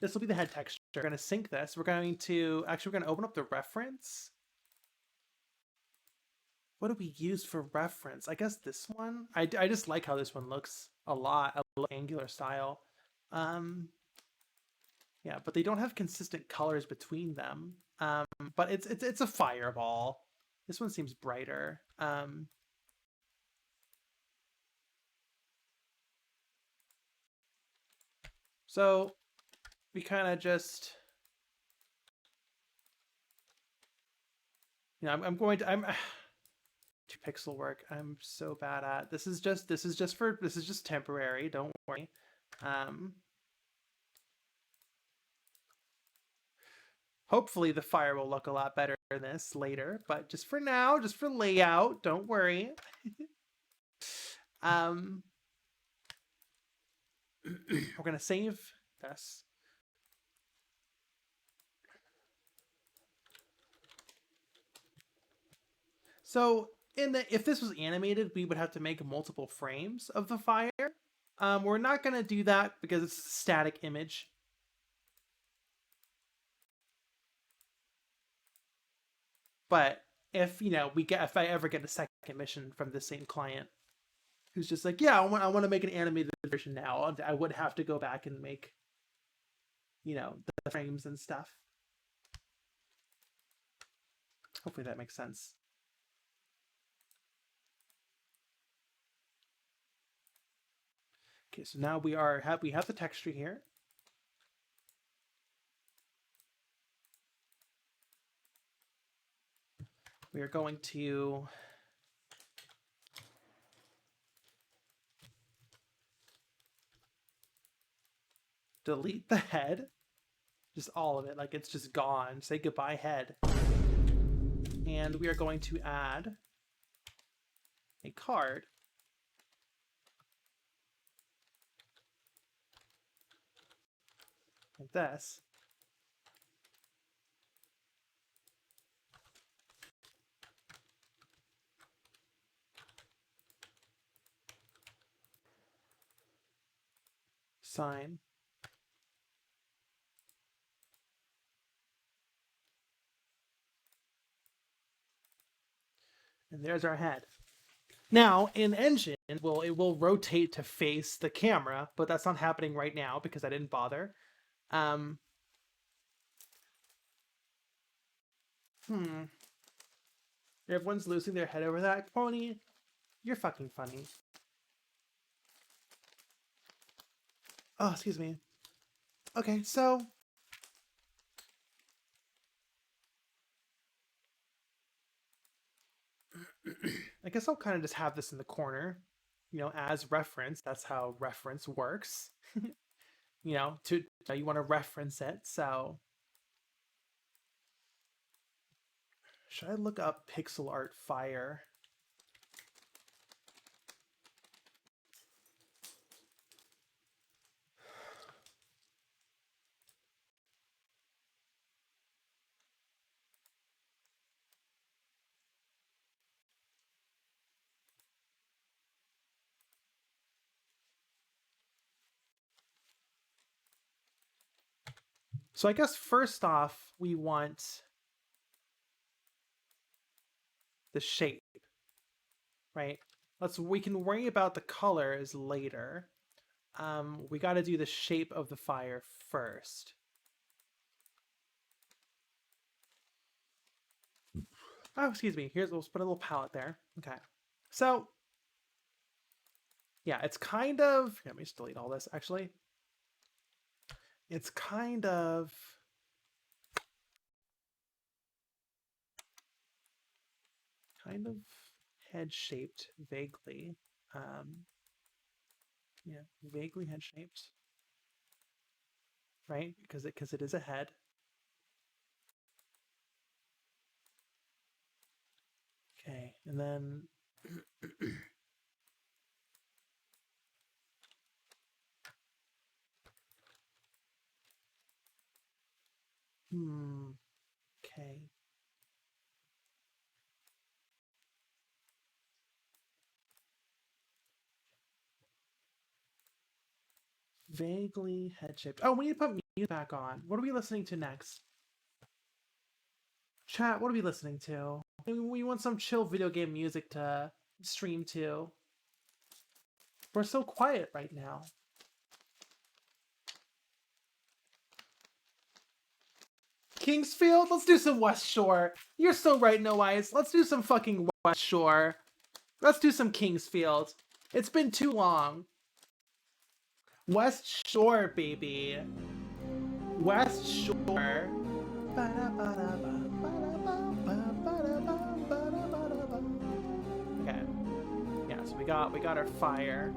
this will be the head texture. We're going to sync this. We're going to open up the reference. What do we use for reference? I guess this one. I just like how this one looks a lot, a little angular style. Yeah, but they don't have consistent colors between them. But it's a fireball. This one seems brighter. So we kind of just, you know, I'm pixel work. I'm so bad at. This is just temporary. Don't worry. Hopefully the fire will look a lot better than this later, but just for now, just for layout, don't worry. We're gonna save this. So if this was animated, we would have to make multiple frames of the fire. We're not going to do that because it's a static image. But if, if I ever get a second mission from the same client who's just like, yeah, I want to make an animated version now, I would have to go back and make, the frames and stuff. Hopefully that makes sense. Okay, so now we have the texture here. We are going to delete the head, just all of it, like it's just gone. Say goodbye, head. And we are going to add a card. Like this. Sign. And there's our head. Now, in Engine, it will rotate to face the camera, but that's not happening right now because I didn't bother. Everyone's losing their head over that. Pony, you're fucking funny. Oh, excuse me. Okay, so I guess I'll kind of just have this in the corner, as reference. That's how reference works. You want to reference it. So should I look up pixel art fire? So I guess first off, we want the shape, right? We can worry about the colors later. We got to do the shape of the fire first. Oh, excuse me. We'll put a little palette there. Okay. So, yeah, it's kind of... Let me just delete all this, actually. It's kind of... head-shaped, vaguely. Yeah, vaguely head-shaped. Right? Because it is a head. Okay, and then... Okay. Vaguely head-shaped. Oh, we need to put music back on. What are we listening to next? Chat, what are we listening to? We want some chill video game music to stream to. We're so quiet right now. Kingsfield? Let's do some West Shore. You're so right, No Ice. Let's do some fucking West Shore. Let's do some Kingsfield. It's been too long. West Shore, baby. West Shore. Okay. Yeah, so we got our fire.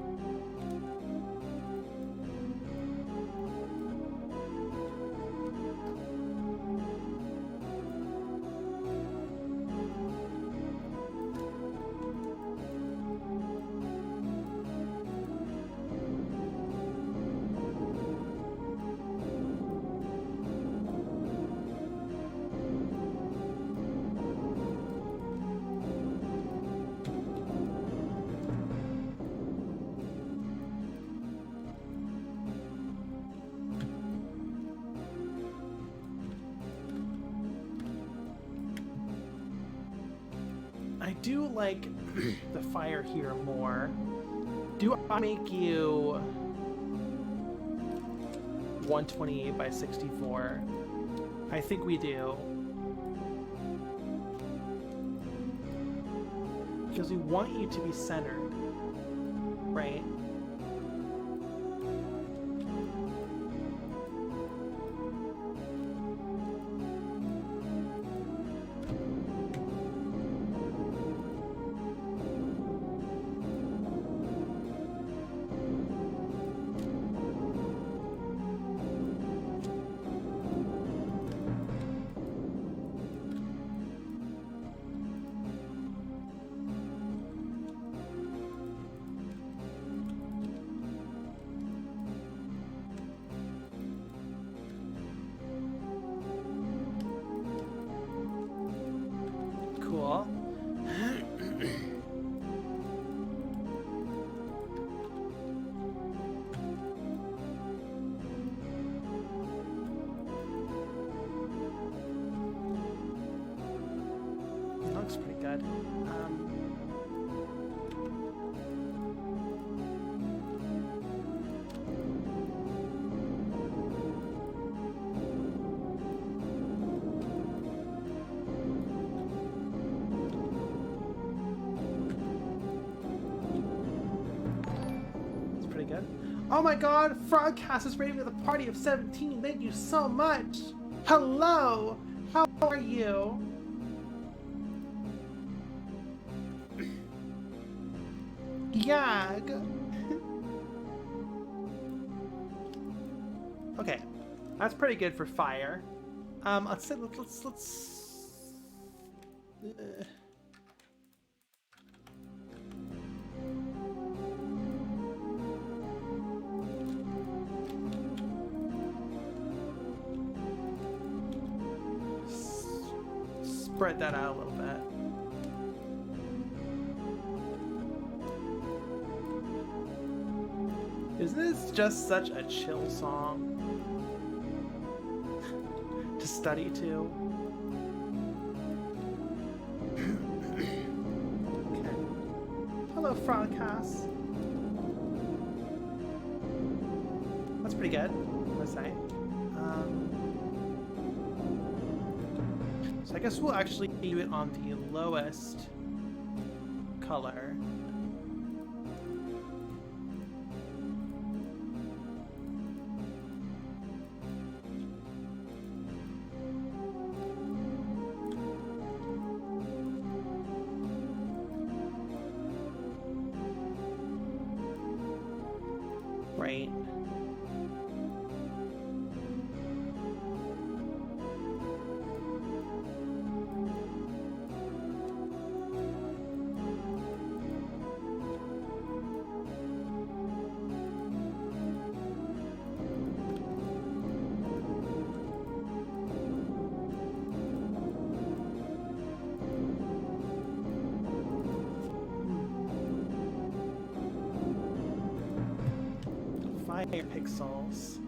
do like the fire here more. Do I make you 128 by 64? I think we do. Because we want you to be centered, right? Cool. That looks pretty good. It's pretty good. Oh my god, Frogcast is rating with a party of 17. Thank you so much. Hello. How are you? Yag. Okay, that's pretty good for fire. Let's spread that out a little bit. Isn't this just such a chill song to study to? Okay. Hello, Frogcast. That's pretty good, I say. So I guess we'll actually do it on the lowest color. Right. Fire pixels.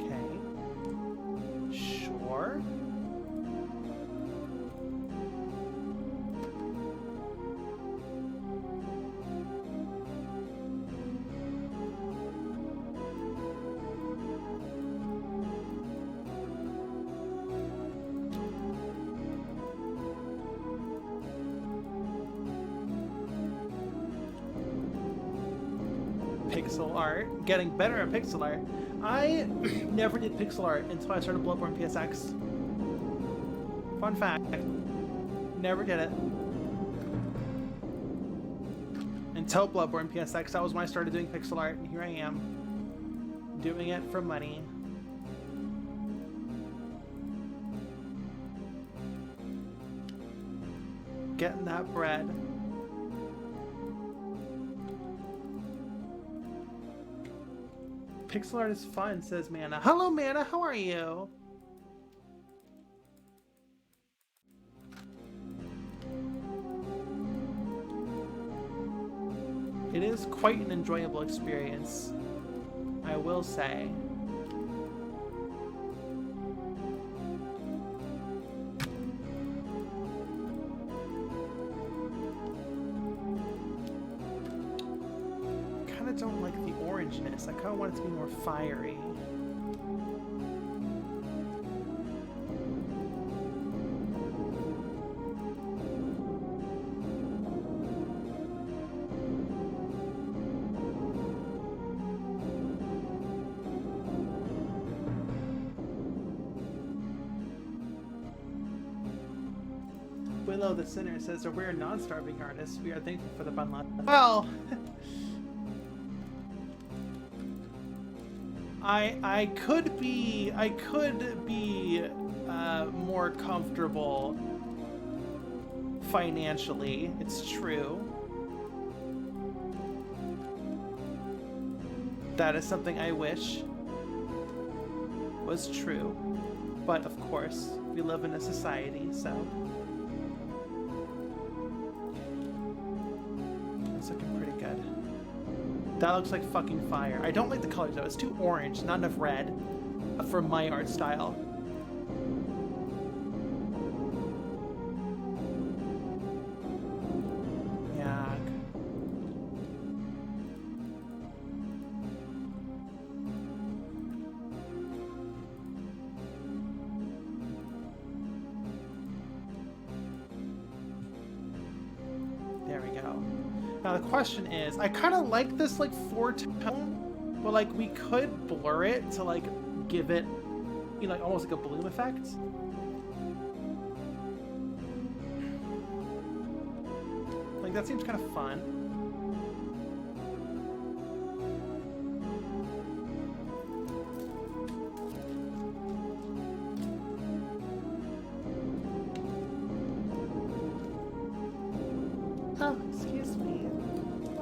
Okay. Sure. Pixel art. Getting better at pixel art. I never did pixel art until I started Bloodborne PSX. Fun fact. Never did it. Until Bloodborne PSX, that was when I started doing pixel art, and here I am. Doing it for money. Getting that bread. Pixel art is fun, says Mana. Hello, Mana. How are you? It is quite an enjoyable experience, I will say. I kind of don't like the orangeness. I kind of want it to be more fiery. Willow the Sinner says, we're a non-starving artist. We are thankful for the bun lot. Well, I could be more comfortable financially. It's true. That is something I wish was true. But of course, we live in a society, so. It's looking pretty good. That looks like fucking fire. I don't like the colors though. It's too orange, not enough red for my art style. Yeah. There we go. Now the question is, I kind of like this like 4-tone, but like we could blur it to like give it, you know, like almost like a bloom effect. Like that seems kind of fun. Oh, excuse me.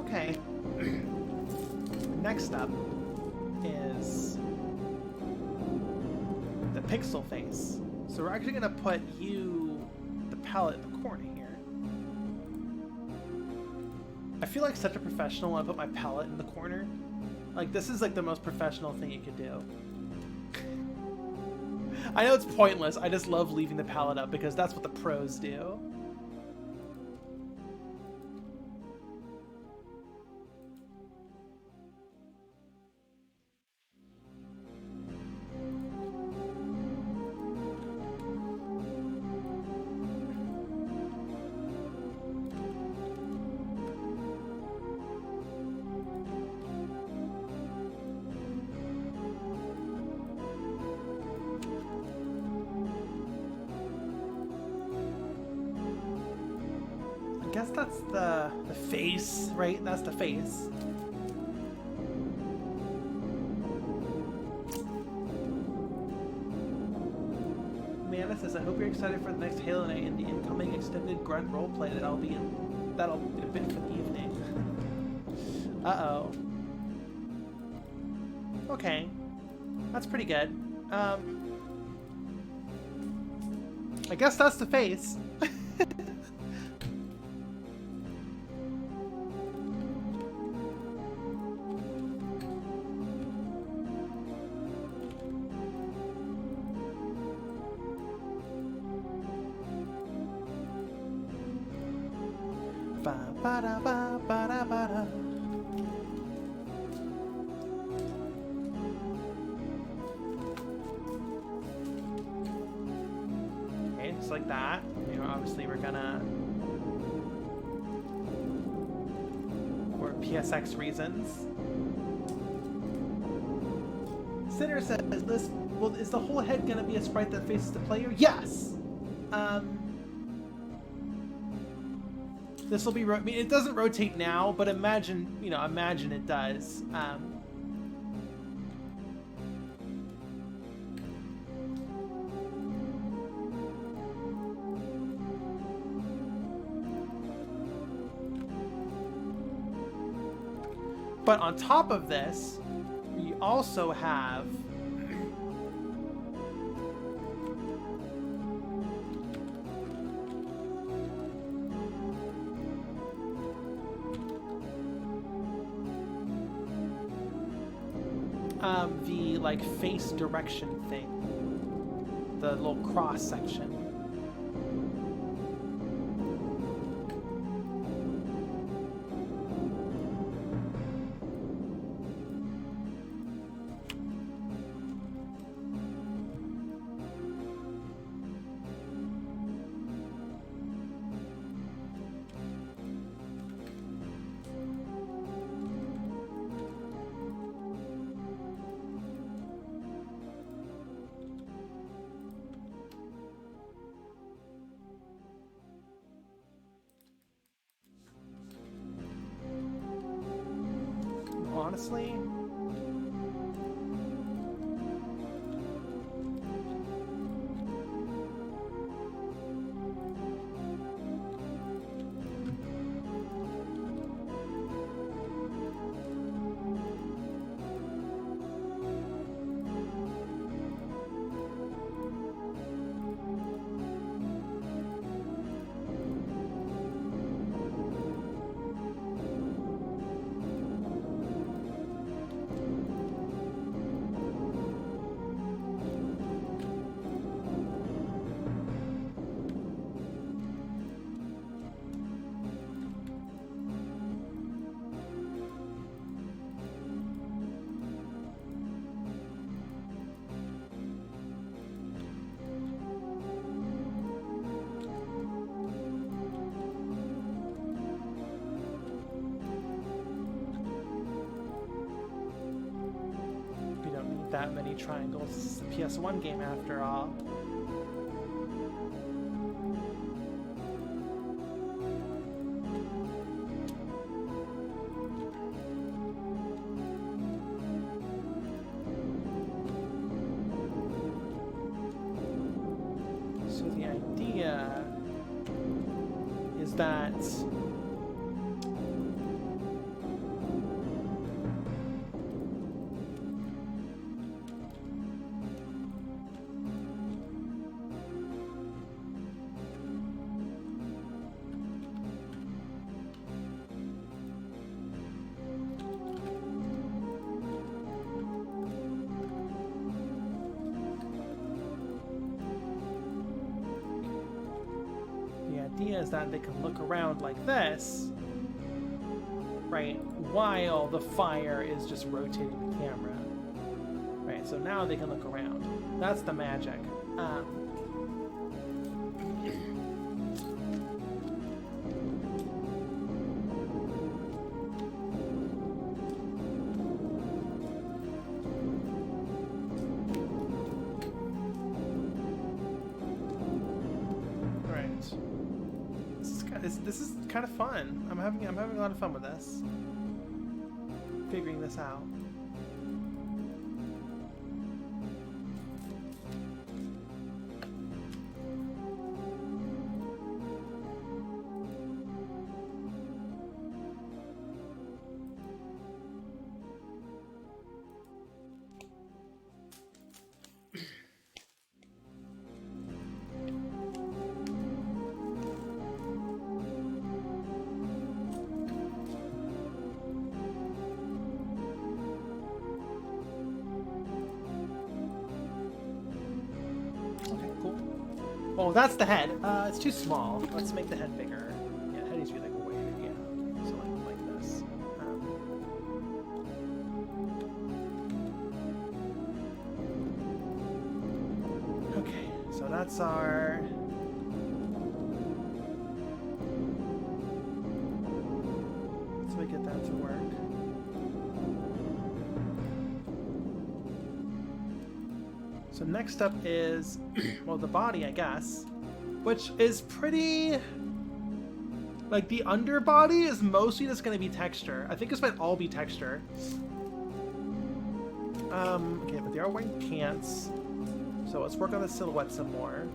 Okay. Next up is the pixel face. So we're actually gonna put the palette in the corner here. I feel like such a professional when I put my palette in the corner. Like this is like the most professional thing you could do. I know it's pointless. I just love leaving the palette up because that's what the pros do. I guess that's the face, right? That's the face. Amanda says, I hope you're excited for the next Halo Night and the incoming extended grunt roleplay that'll be a bit for the evening. Uh-oh. Okay. That's pretty good. I guess that's the face. Ba-da-ba-ba-da-ba-da. Okay, just like that. You know, obviously we're gonna, for PSX reasons. Sinner says, well, is the whole head gonna be a sprite that faces the player? Yes! This will be, I mean, it doesn't rotate now, but imagine it does. But on top of this, we also have the like face direction thing, the little cross section. Honestly, that many triangles. It's a PS1 game after all. So the idea is that they can look around like this, right, while the fire is just rotating the camera. Right, so now they can look around. That's the magic. This is kind of fun. I'm having a lot of fun with this. Figuring this out. Oh, that's the head. It's too small. Let's make the head bigger. Yeah, the head needs to be like way, yeah. So like this. Okay, so that's our. So we get that to work. So next up is, well, the body, I guess, which is pretty, like, the underbody is mostly just going to be texture. I think this might all be texture. Okay, but they are wearing pants, so let's work on the silhouette some more.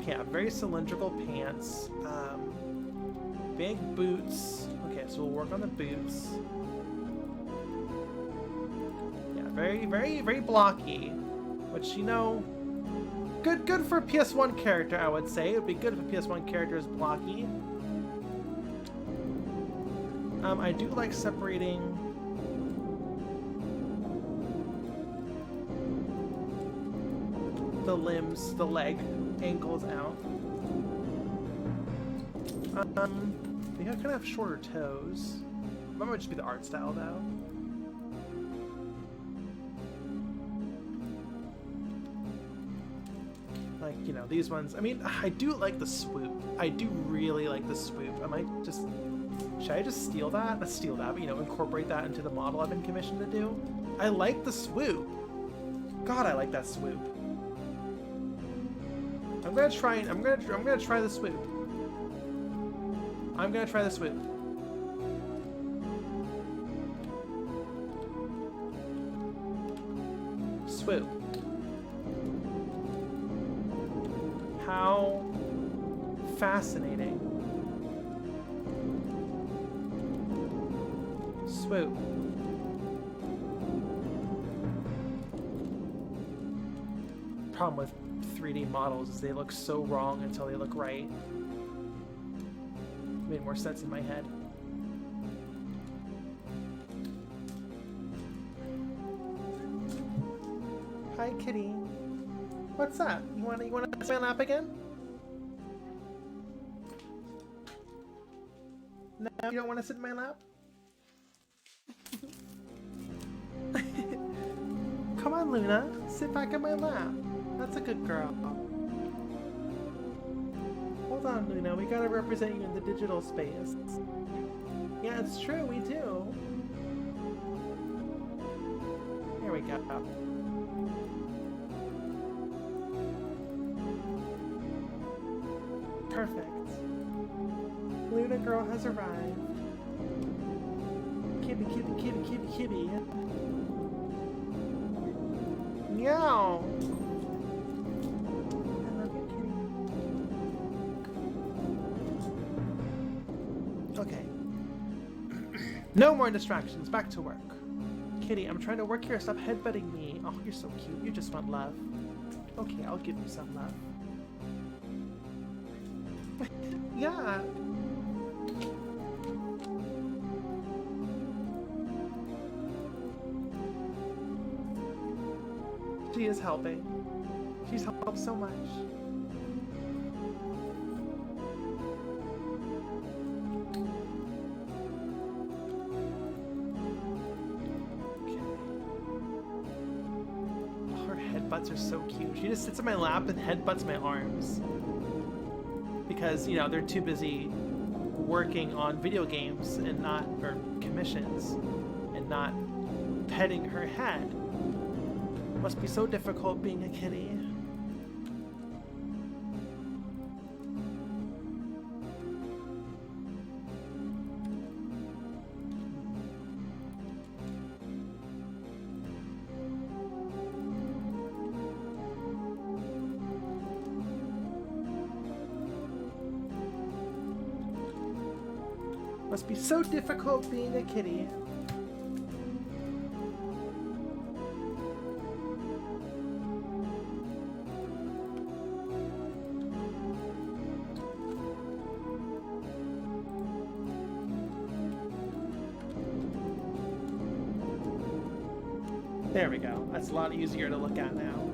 Yeah, very cylindrical pants, big boots. Okay, so we'll work on the boots. Yeah, very, very, very blocky. Which, you know, good for a PS1 character, I would say. It would be good if a PS1 character is blocky. I do like separating the limbs, the leg angles out. They kind of have shorter toes. That might just be the art style though. Like, you know, these ones. I mean, I do like the swoop. I do really like the swoop. Should I just steal that? Not steal that, but, you know, incorporate that into the model I've been commissioned to do. I like the swoop. God, I like that swoop. I'm gonna try the swoop. I'm gonna try the swoop. Swoop. How fascinating. Swoop. Problem with 3D models is they look so wrong until they look right. Made more sense in my head. Hi, kitty. What's up? You wanna sit in my lap again? No, you don't want to sit in my lap? Come on, Luna. Sit back in my lap. That's a good girl. Hold on, Luna. We gotta represent you in the digital space. Yeah, it's true. We do. Here we go. Perfect. Luna girl has arrived. Kibby, kibby, kibby, kibby, kibby. Meow. I love you, kitty. Okay. No more distractions. Back to work. Kitty, I'm trying to work here. Stop headbutting me. Oh, you're so cute. You just want love. Okay, I'll give you some love. Yeah. She is helping. She's helped so much. Okay. Oh, her headbutts are so cute. She just sits on my lap and headbutts my arms. Because, you know, they're too busy working on video games and not, or commissions, and not petting her head. Must be so difficult being a kitty. Must be so difficult being a kitty. There we go. That's a lot easier to look at now.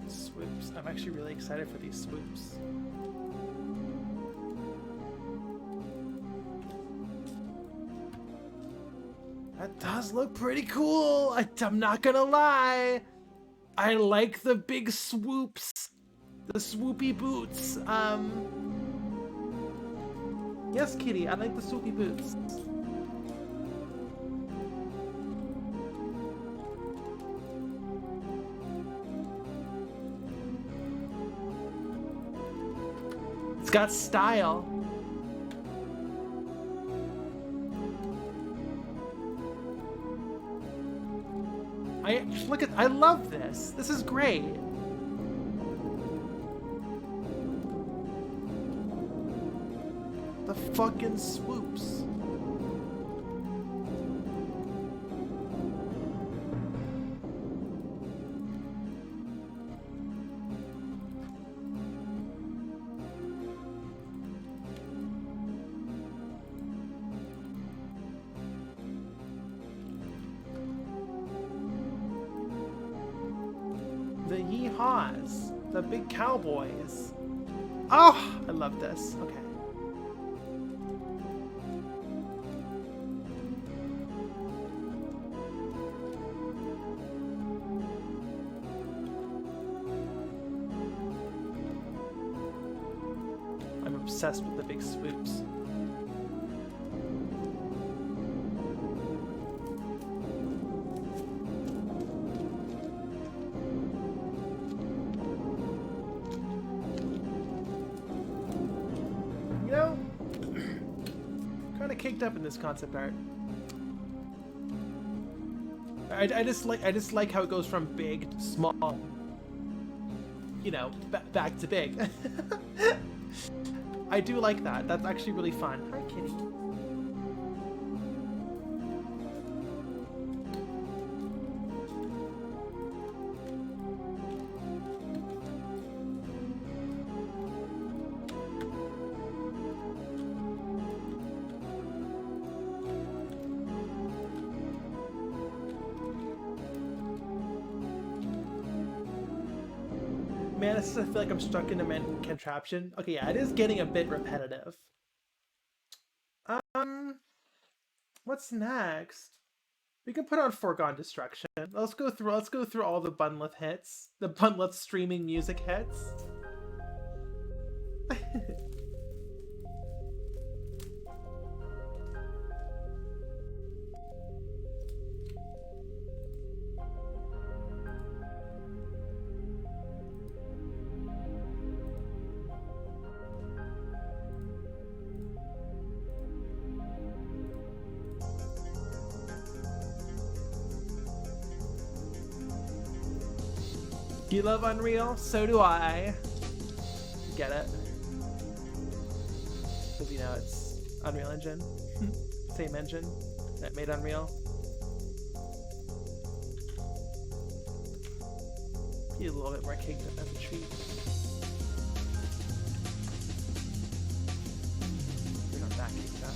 Swoops. I'm actually really excited for these swoops. That does look pretty cool. I'm not gonna lie. I like the big swoops. The swoopy boots. Yes, kitty, I like the swoopy boots. It's got style. I love this. This is great. The fucking swoops. paws. The big cowboys. Oh, I love this. Okay. I'm obsessed with the big swoops. You know, kind of caked up in this concept art. I just like how it goes from big to small. You know, back to big. I do like that. That's actually really fun. Hi, kitty. Man, I feel like I'm stuck in a contraption. Okay, yeah, it is getting a bit repetitive. What's next? We can put on Foregone Destruction. Let's go through all the Bunlith hits. The Bunlith streaming music hits. Do you love Unreal? So do I. Get it? Because, you know, it's Unreal Engine. Same engine that made Unreal. Be a little bit more caked up as a treat. You're not that caked up.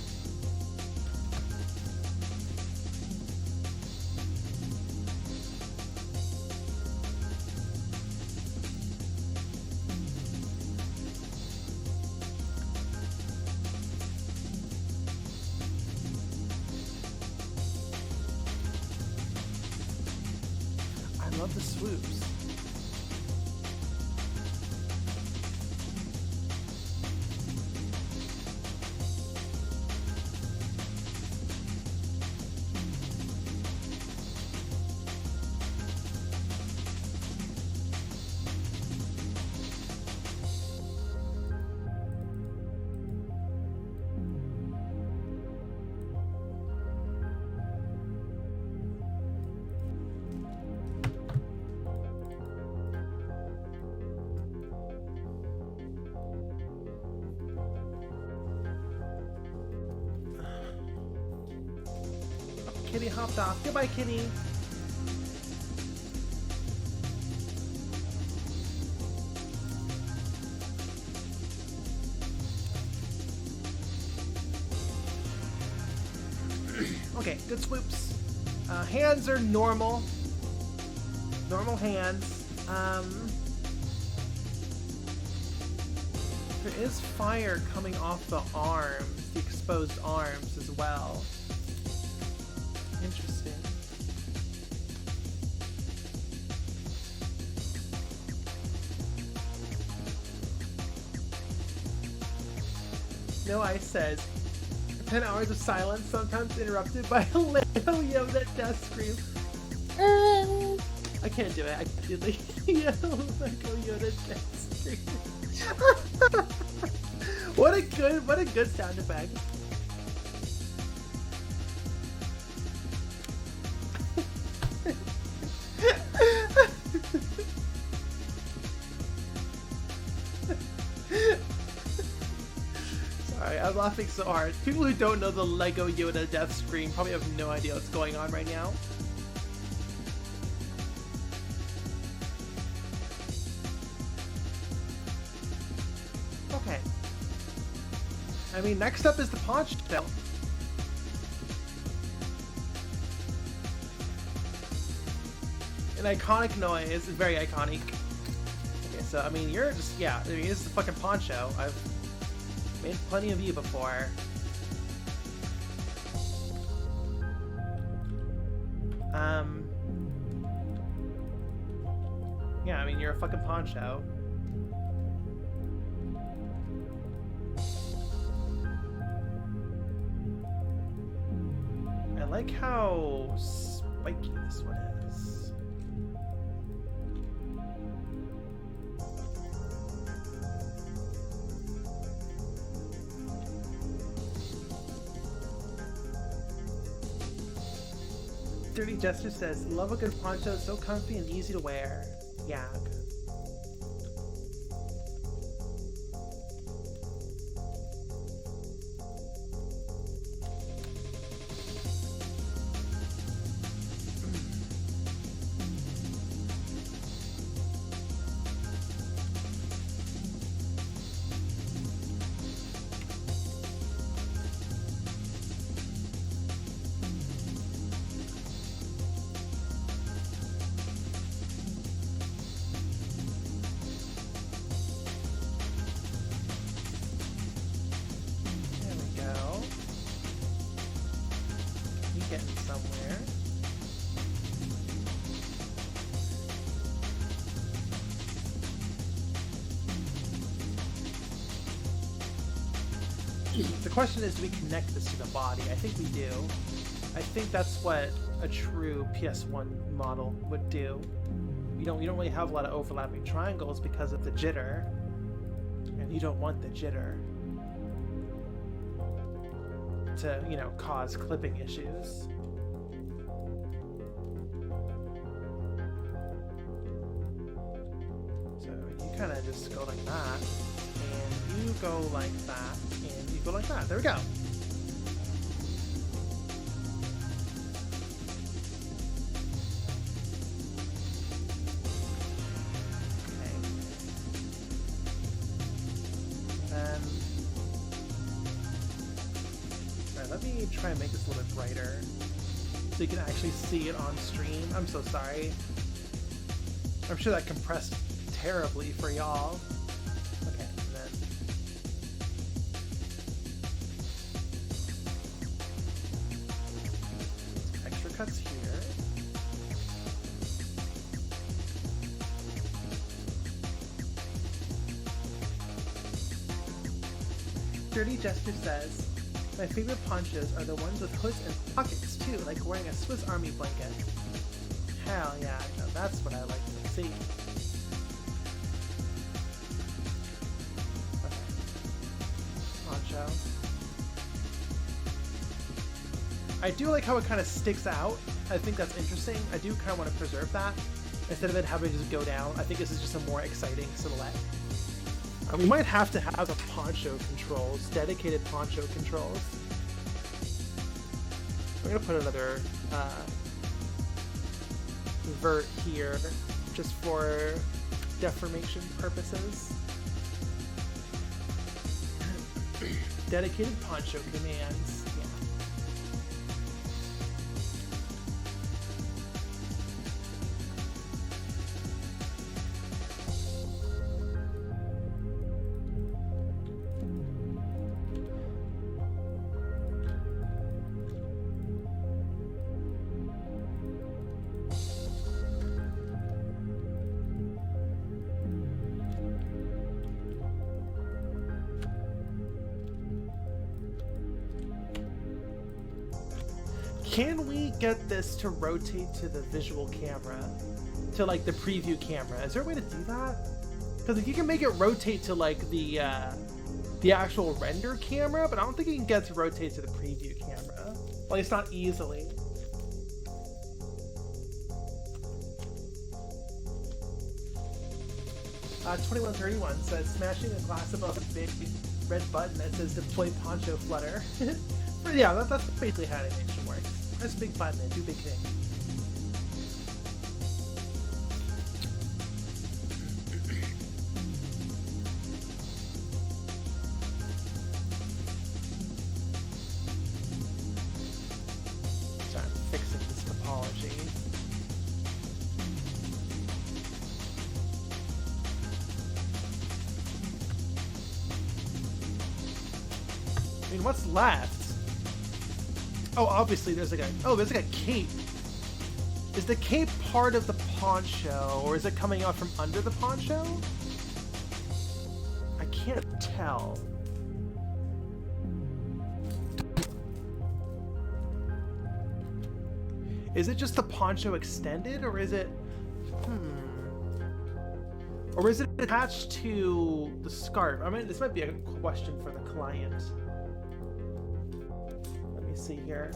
I love the swoops. Kitty hopped off. Goodbye, kitty. Okay, good swoops. Hands are normal. Normal hands. There is fire coming off the arms, the exposed arms as well. Interesting. No Ice says, 10 hours of silence, sometimes interrupted by a little Yoda death scream. I can't do it. I can't do the Lego Yoda death scream. What a good sound effect. Sorry, I'm laughing so hard. People who don't know the Lego Yoda death scream probably have no idea what's going on right now. Okay. I mean, next up is the paunch shell. An iconic noise, very iconic. So, I mean, you're just, yeah, I mean, this is a fucking poncho. I've made plenty of you before. Yeah, I mean, you're a fucking poncho. I like how spiky this one is. Dirty Jester says, love a good poncho, so comfy and easy to wear. Yeah. Getting somewhere. The question is, do we connect this to the body? I think we do. I think that's what a true PS1 model would do. You don't really have a lot of overlapping triangles because of the jitter, and you don't want the jitter to, you know, cause clipping issues. So you kind of just go like that, and you go like that, and you go like that. There we go. Okay. Then, all right, let me try and make this a little bit brighter so you can actually see it on stream. I'm so sorry. I'm sure that compressed terribly for y'all. Okay, and then some extra cuts here. Dirty Jester says, my favorite ponchos are the ones with hoods and pockets too, like wearing a Swiss Army blanket. Hell yeah, no, that's what I like to see. Poncho. I do like how it kind of sticks out. I think that's interesting. I do kind of want to preserve that instead of it having to just go down. I think this is just a more exciting silhouette. We might have to have the poncho controls, dedicated poncho controls. I'm gonna put another vert here just for deformation purposes. Dedicated poncho commands. Yeah. Can we get this to rotate to the visual camera? To like the preview camera? Is there a way to do that? Because like, you can make it rotate to like the actual render camera, but I don't think you can get it to rotate to the preview camera. At least not easily. Uh, 2131 says, smashing a glass above a big red button that says deploy poncho flutter. But yeah, that's basically how animation works. Press big button and do big things. Sorry, I'm fixing this topology. I mean, what's left? Oh, obviously there's like a cape. Is the cape part of the poncho, or is it coming out from under the poncho? I can't tell. Is it just the poncho extended, or is it... Or is it attached to the scarf? I mean, this might be a question for the client. Let me see here.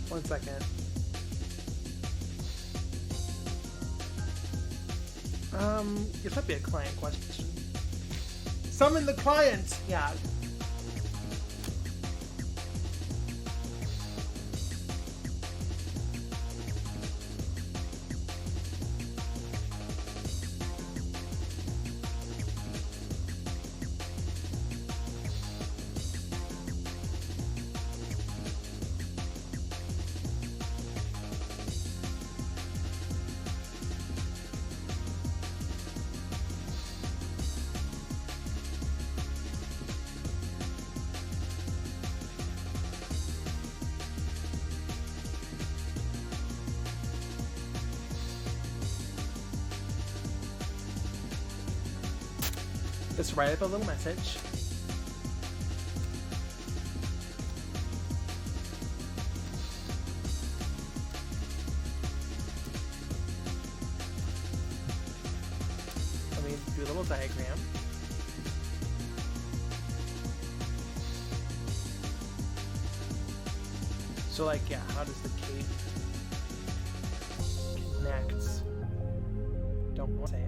One second. This might be a client question. Summon the client! Yeah. Just write up a little message. Let me do a little diagram. So like, yeah, how does the cape connect? Don't want to save.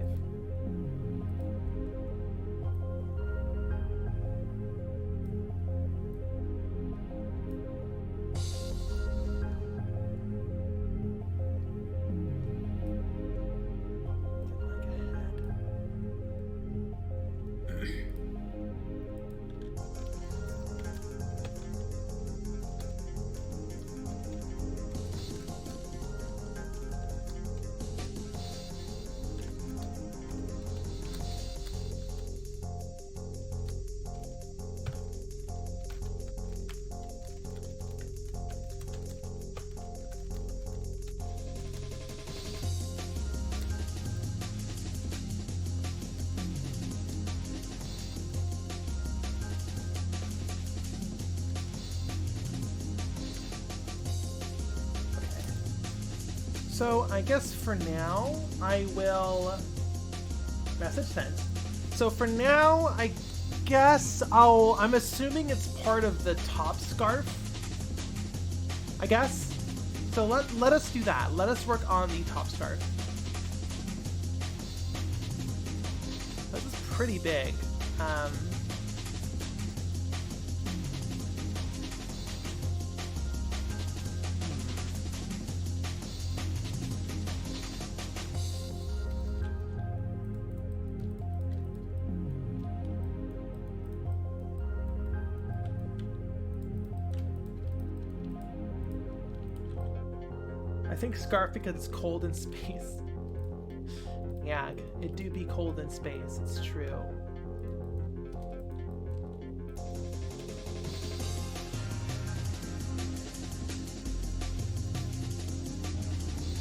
So I guess for now, I will... Message sent. So for now, I guess I'm assuming it's part of the top scarf. I guess. So let us do that. Let us work on the top scarf. This is pretty big. I think scarf because it's cold in space. Yeah, it do be cold in space, it's true.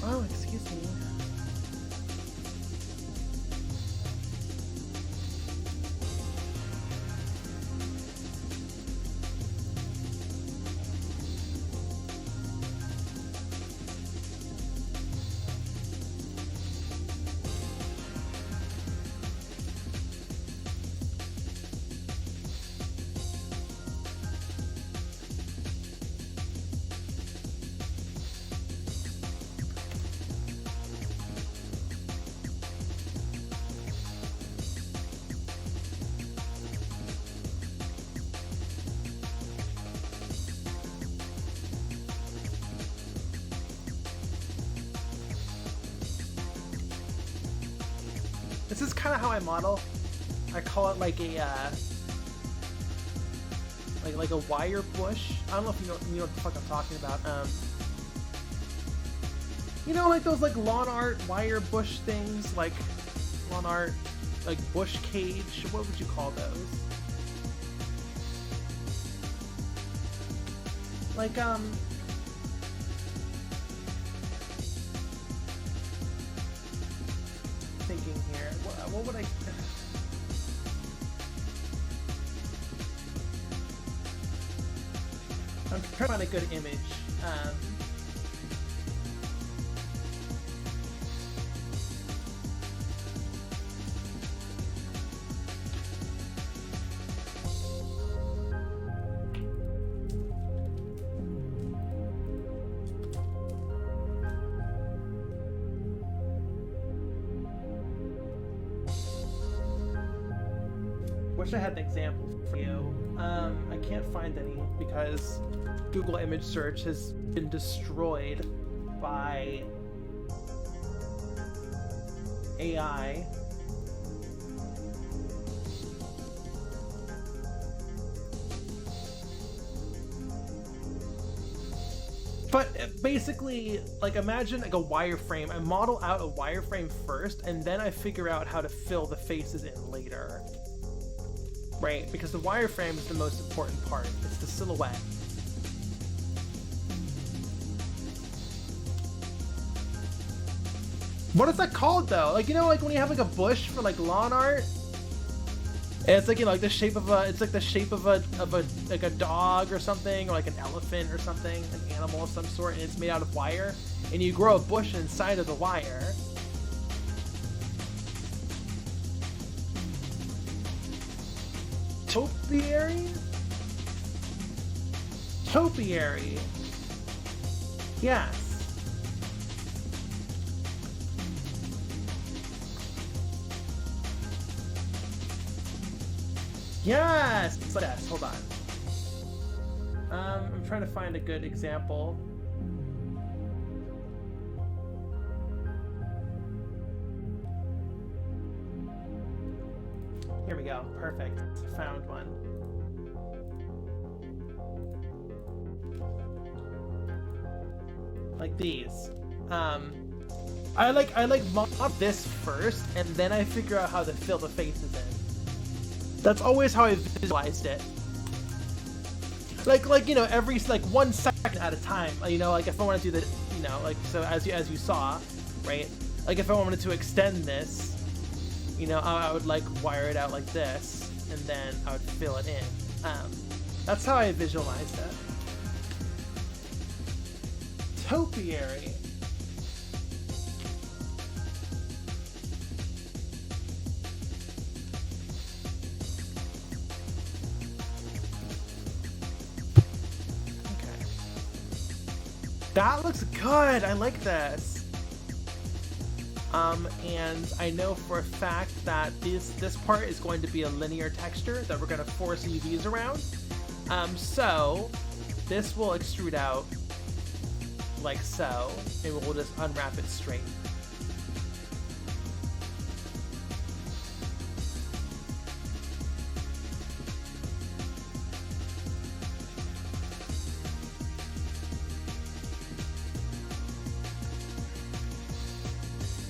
Oh, excuse me. This is kind of how I model. I call it like a like a wire bush. I don't know if you know what the fuck I'm talking about. You know, like those like lawn art wire bush things, like lawn art, like bush cage. What would you call those? Like thinking here. What would I? I'm trying to find a good image. Wish I had an example for you. I can't find any because Google image search has been destroyed by AI. But basically, like, imagine like a wireframe. I model out a wireframe first, and then I figure out how to fill the faces in later. Right, because the wireframe is the most important part. It's the silhouette. What is that called though? Like, you know, like when you have like a bush for like lawn art, and it's like, you know, like the shape of a, it's like the shape of a like a dog or something, or like an elephant or something, an animal of some sort, and it's made out of wire, and you grow a bush inside of the wire. Topiary? Topiary. Yes. Yes! Yes, hold on. I'm trying to find a good example. Here we go. Perfect. Found one. Like these. I like mod this first, and then I figure out how to fill the faces in. That's always how I visualized it. Like you know, every like 1 second at a time. You know, like if I want to do the, you know, like so as you saw, right? Like if I wanted to extend this, you know, I would like wire it out like this, and then I would fill it in. That's how I visualized it. Topiary. Okay. That looks good. I like this. And I know for a fact that this part is going to be a linear texture that we're going to force UVs around. So this will extrude out like so, and we'll just unwrap it straight.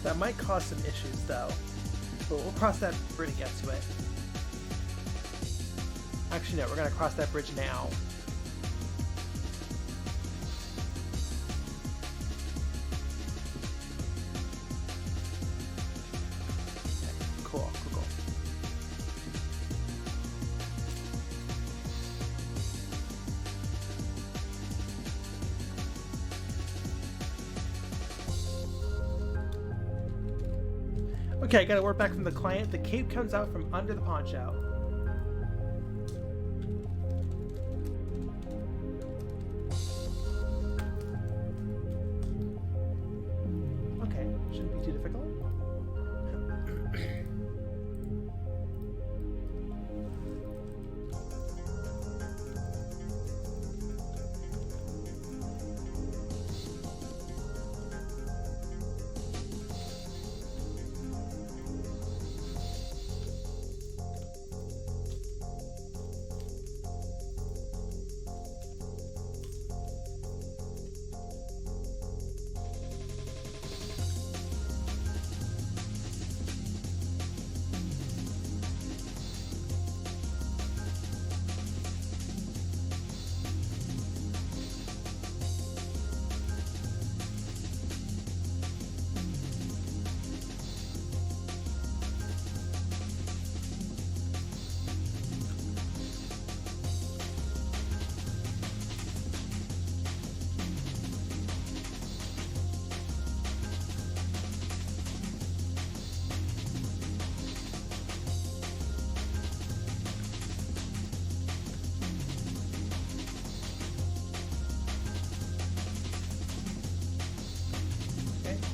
That might cause some issues though, but we'll cross that bridge to get to it. Actually no, we're gonna cross that bridge now. Okay, cool. Okay, I got a word back from the client. The cape comes out from under the poncho. Okay, shouldn't be too difficult.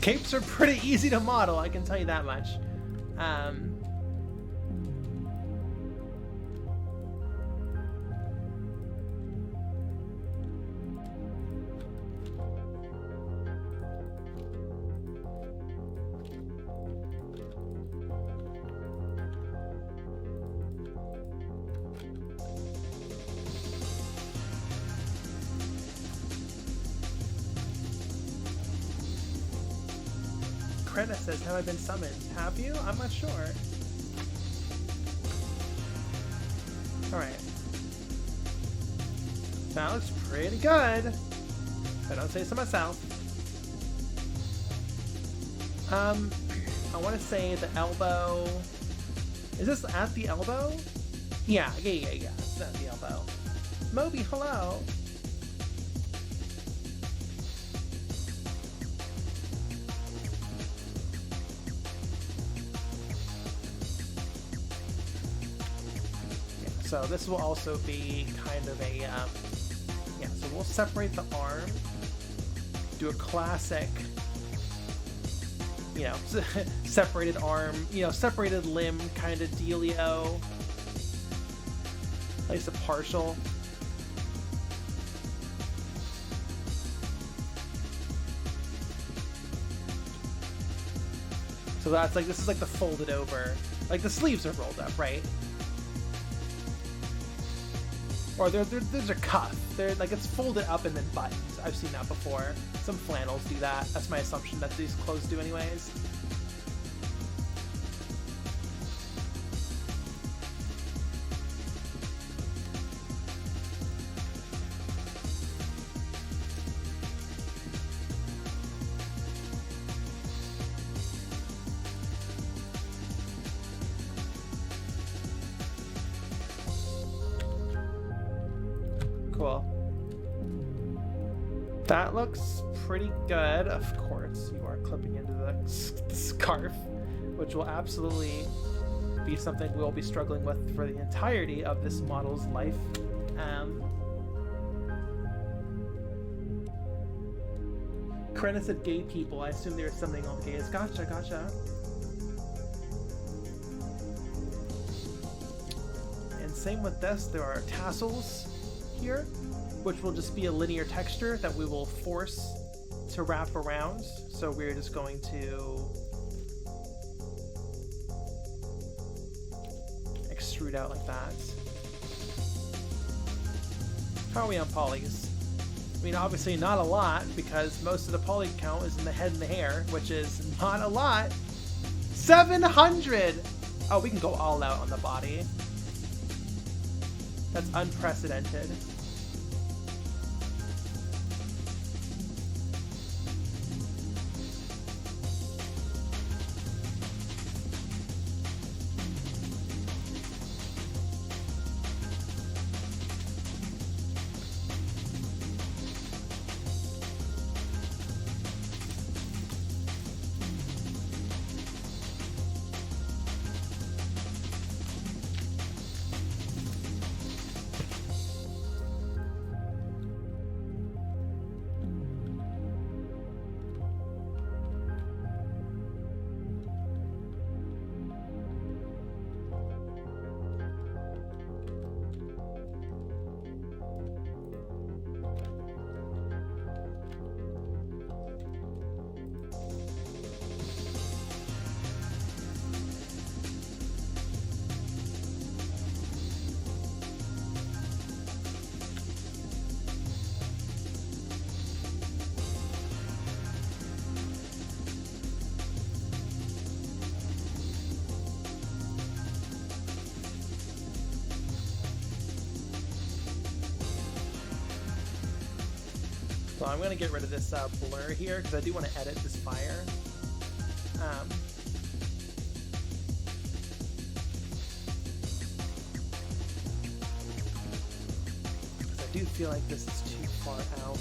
Capes are pretty easy to model, I can tell you that much. Krena says, have I been summoned? Have you? I'm not sure. Alright. That looks pretty good. If I don't say so myself. I want to say the elbow... Is this at the elbow? Yeah. It's at the elbow. Moby, hello! So this will also be kind of a, yeah, so we'll separate the arm, do a classic, you know, separated arm, you know, separated limb kind of dealio, at least a partial. So that's like, this is like the folded over, like the sleeves are rolled up, right? Or there's a cuff. They're like, it's folded up and then buttoned. I've seen that before. Some flannels do that. That's my assumption that these clothes do anyways. Cool. That looks pretty good. Of course, you are clipping into the scarf, which will absolutely be something we'll be struggling with for the entirety of this model's life. Krenna said gay people. I assume there's something on gays. Gotcha. And same with this, there are tassels here, which will just be a linear texture that we will force to wrap around. So we're just going to extrude out like that. How are we on polys? I mean, obviously not a lot, because most of the poly count is in the head and the hair, which is not a lot. 700! Oh, we can go all out on the body. That's unprecedented. So I'm going to get rid of this blur here, because I do want to edit this fire. Because I do feel like this is too far out.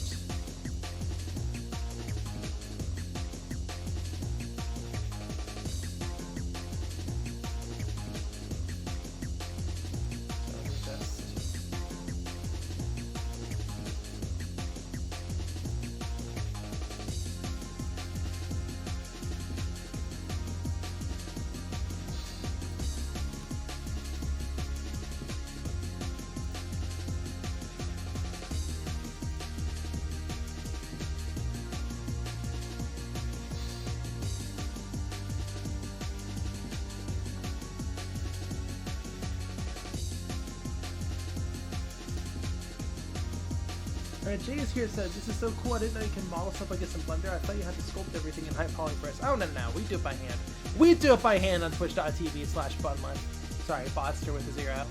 Alright, Jay is here, says, this is so cool, I didn't know you can model stuff like this in Blender. I thought you had to sculpt everything in high poly first. Oh, no, we do it by hand. We do it by hand on twitch.tv/bunlun. Sorry, Botster with a 0.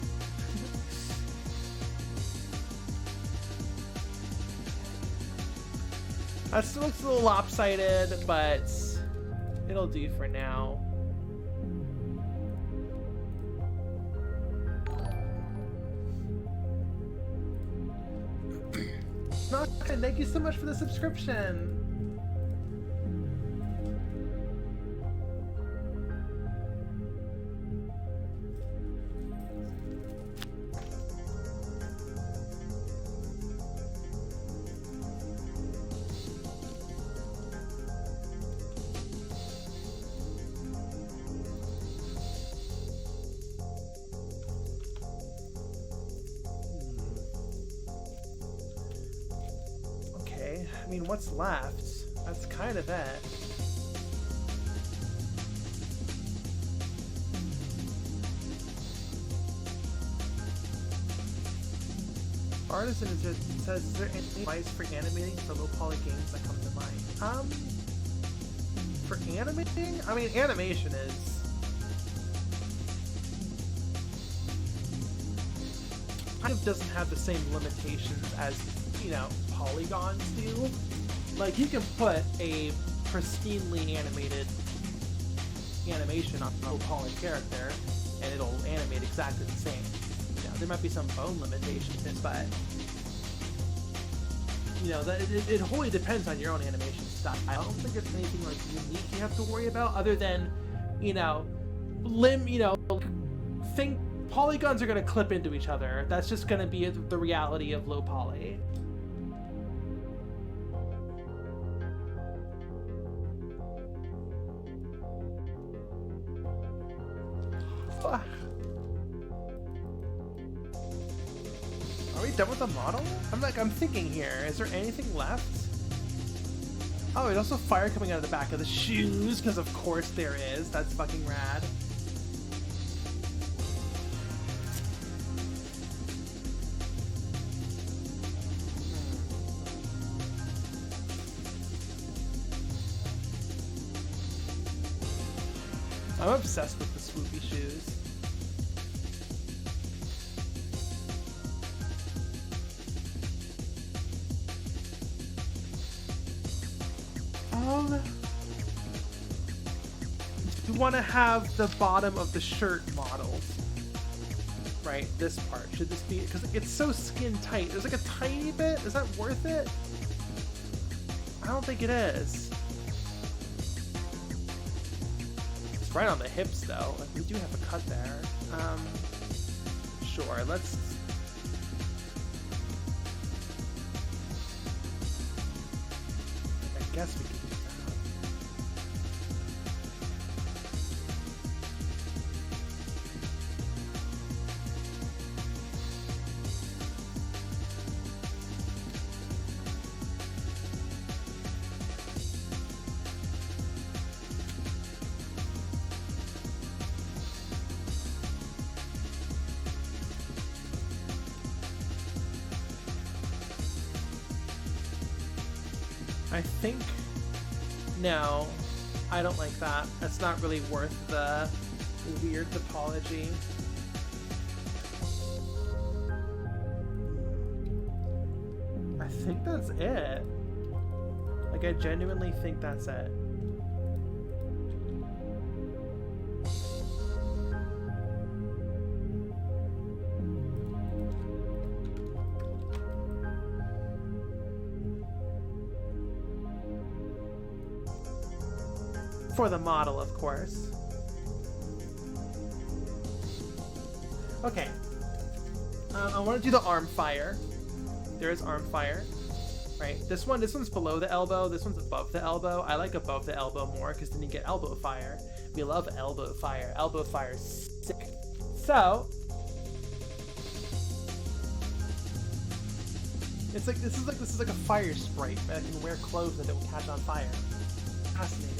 That still looks a little lopsided, but it'll do for now. Nothing. Thank you so much for the subscription. I mean, what's left? That's kind of it. Artisan says, is there any advice for animating for low poly games that come to mind? For animating? I mean, animation is... kind of doesn't have the same limitations as, you know, polygons do. Like, you can put a pristinely animated animation on a low poly character and it'll animate exactly the same. You know, there might be some bone limitations, but you know, that it wholly depends on your own animation style. I don't think there's anything like unique you have to worry about other than, you know, think polygons are going to clip into each other. That's just going to be the reality of low poly. Are we done with the model? I'm thinking here. Is there anything left? Oh, there's also fire coming out of the back of the shoes, because of course there is. That's fucking rad. I'm obsessed with the swoopy shoes. You want to have the bottom of the shirt modeled, right? This part. Should this be, because it's so skin tight. There's like a tiny bit. Is that worth it? I don't think it is. It's right on the hips though. Like, we do have a cut there. Sure, let's... I guess we can do that. I think, no, I don't like that. That's not really worth the weird topology. I think that's it. Like, I genuinely think that's it. For the model, of course. Okay. I want to do the arm fire. There is arm fire. Right. This one's below the elbow. This one's above the elbow. I like above the elbow more because then you get elbow fire. We love elbow fire. Elbow fire is sick. So it's like this is like a fire sprite that can wear clothes that it will catch on fire. Fascinating.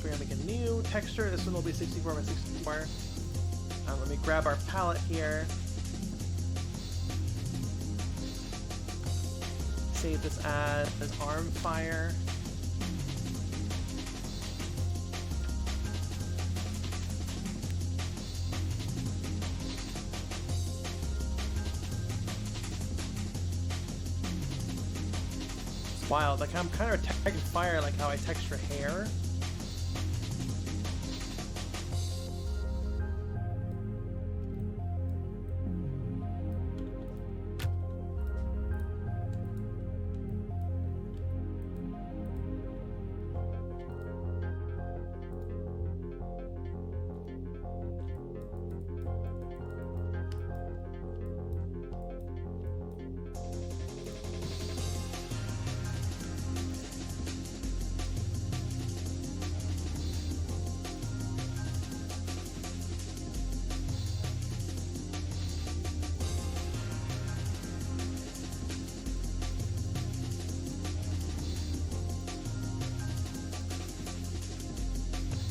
We're gonna make a new texture. This one will be 64 by 64. Let me grab our palette here. Save this as arm fire. It's wild. Like I'm kind of tagging fire like how I texture hair.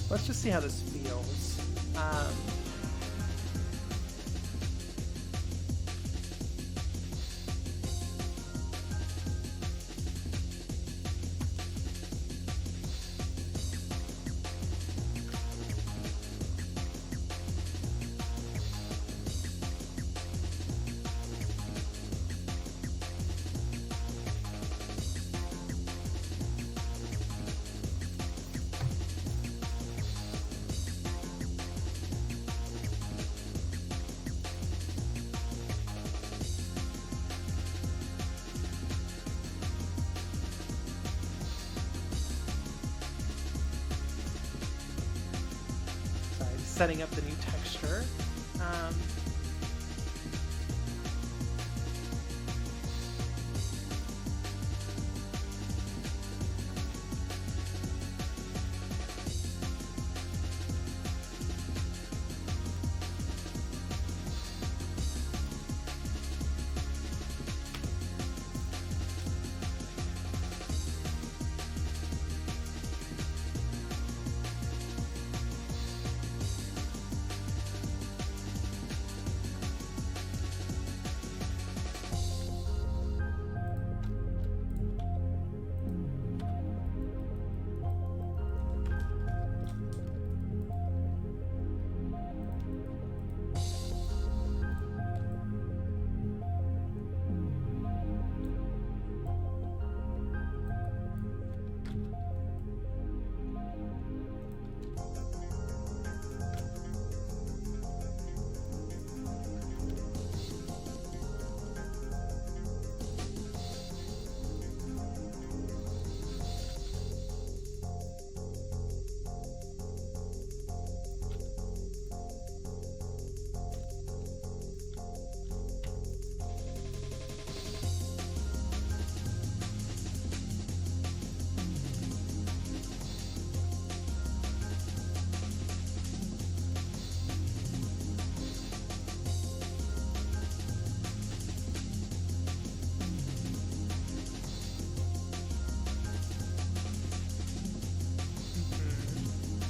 Let's just see how this feels. Setting up the new texture.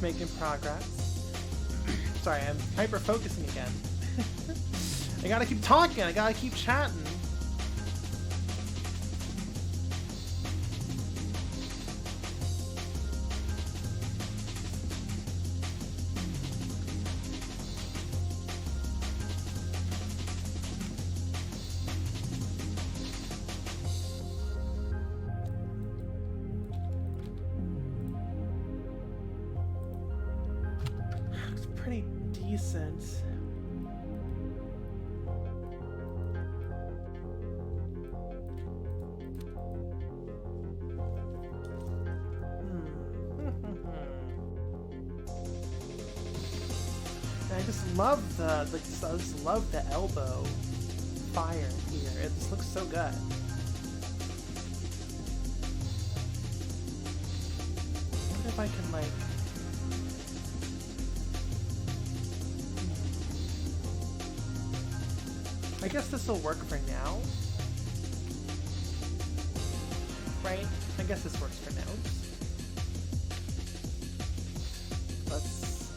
Making progress. Sorry, I'm hyper focusing again. I gotta keep talking, I gotta keep chatting. Pretty decent. I just love I just love the elbow fire here. It just looks so good. I wonder if I can like. I guess this will work for now. Right? I guess this works for now. Let's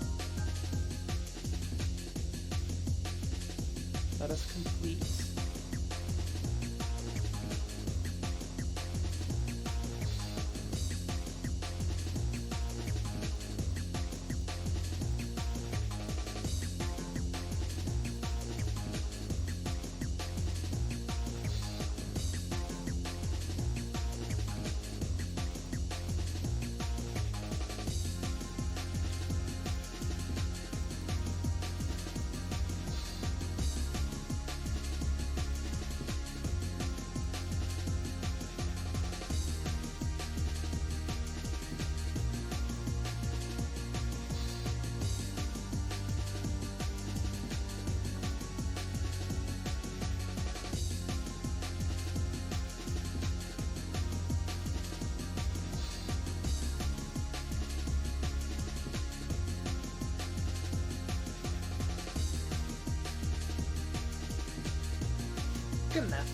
Let us complete. Good enough.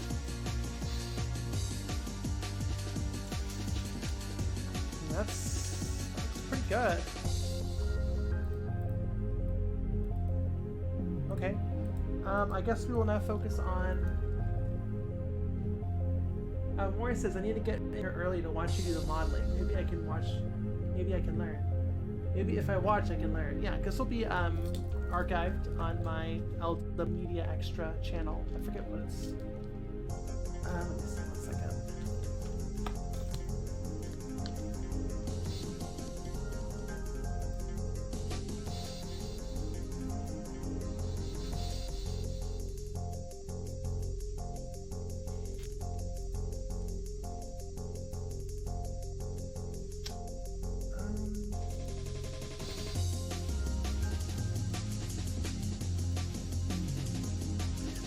That's pretty good. Okay. I guess we will now focus on. Maury says, I need to get here early to watch you do the modeling. Maybe I can watch. Maybe I can learn. Maybe if I watch, I can learn. Yeah, this will be archived on my LWMedia Extra channel. I forget what it's. Let me see, 1 second.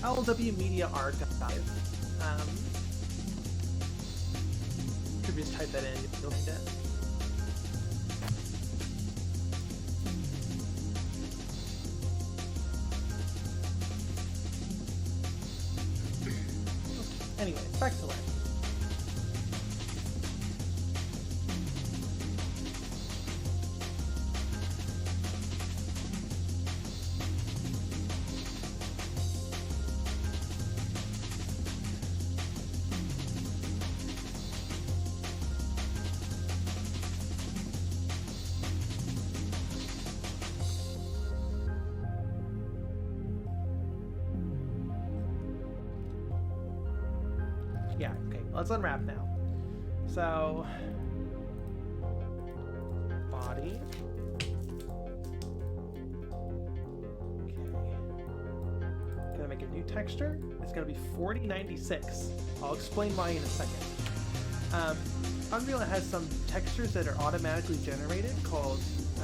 LWMedia archive. Could we just type that in? You'll find it. Anyways, back to learn. Yeah, okay, let's unwrap now. So, body. Okay. Gonna make a new texture. It's gonna be 4096. I'll explain why in a second. Unreal has some textures that are automatically generated called,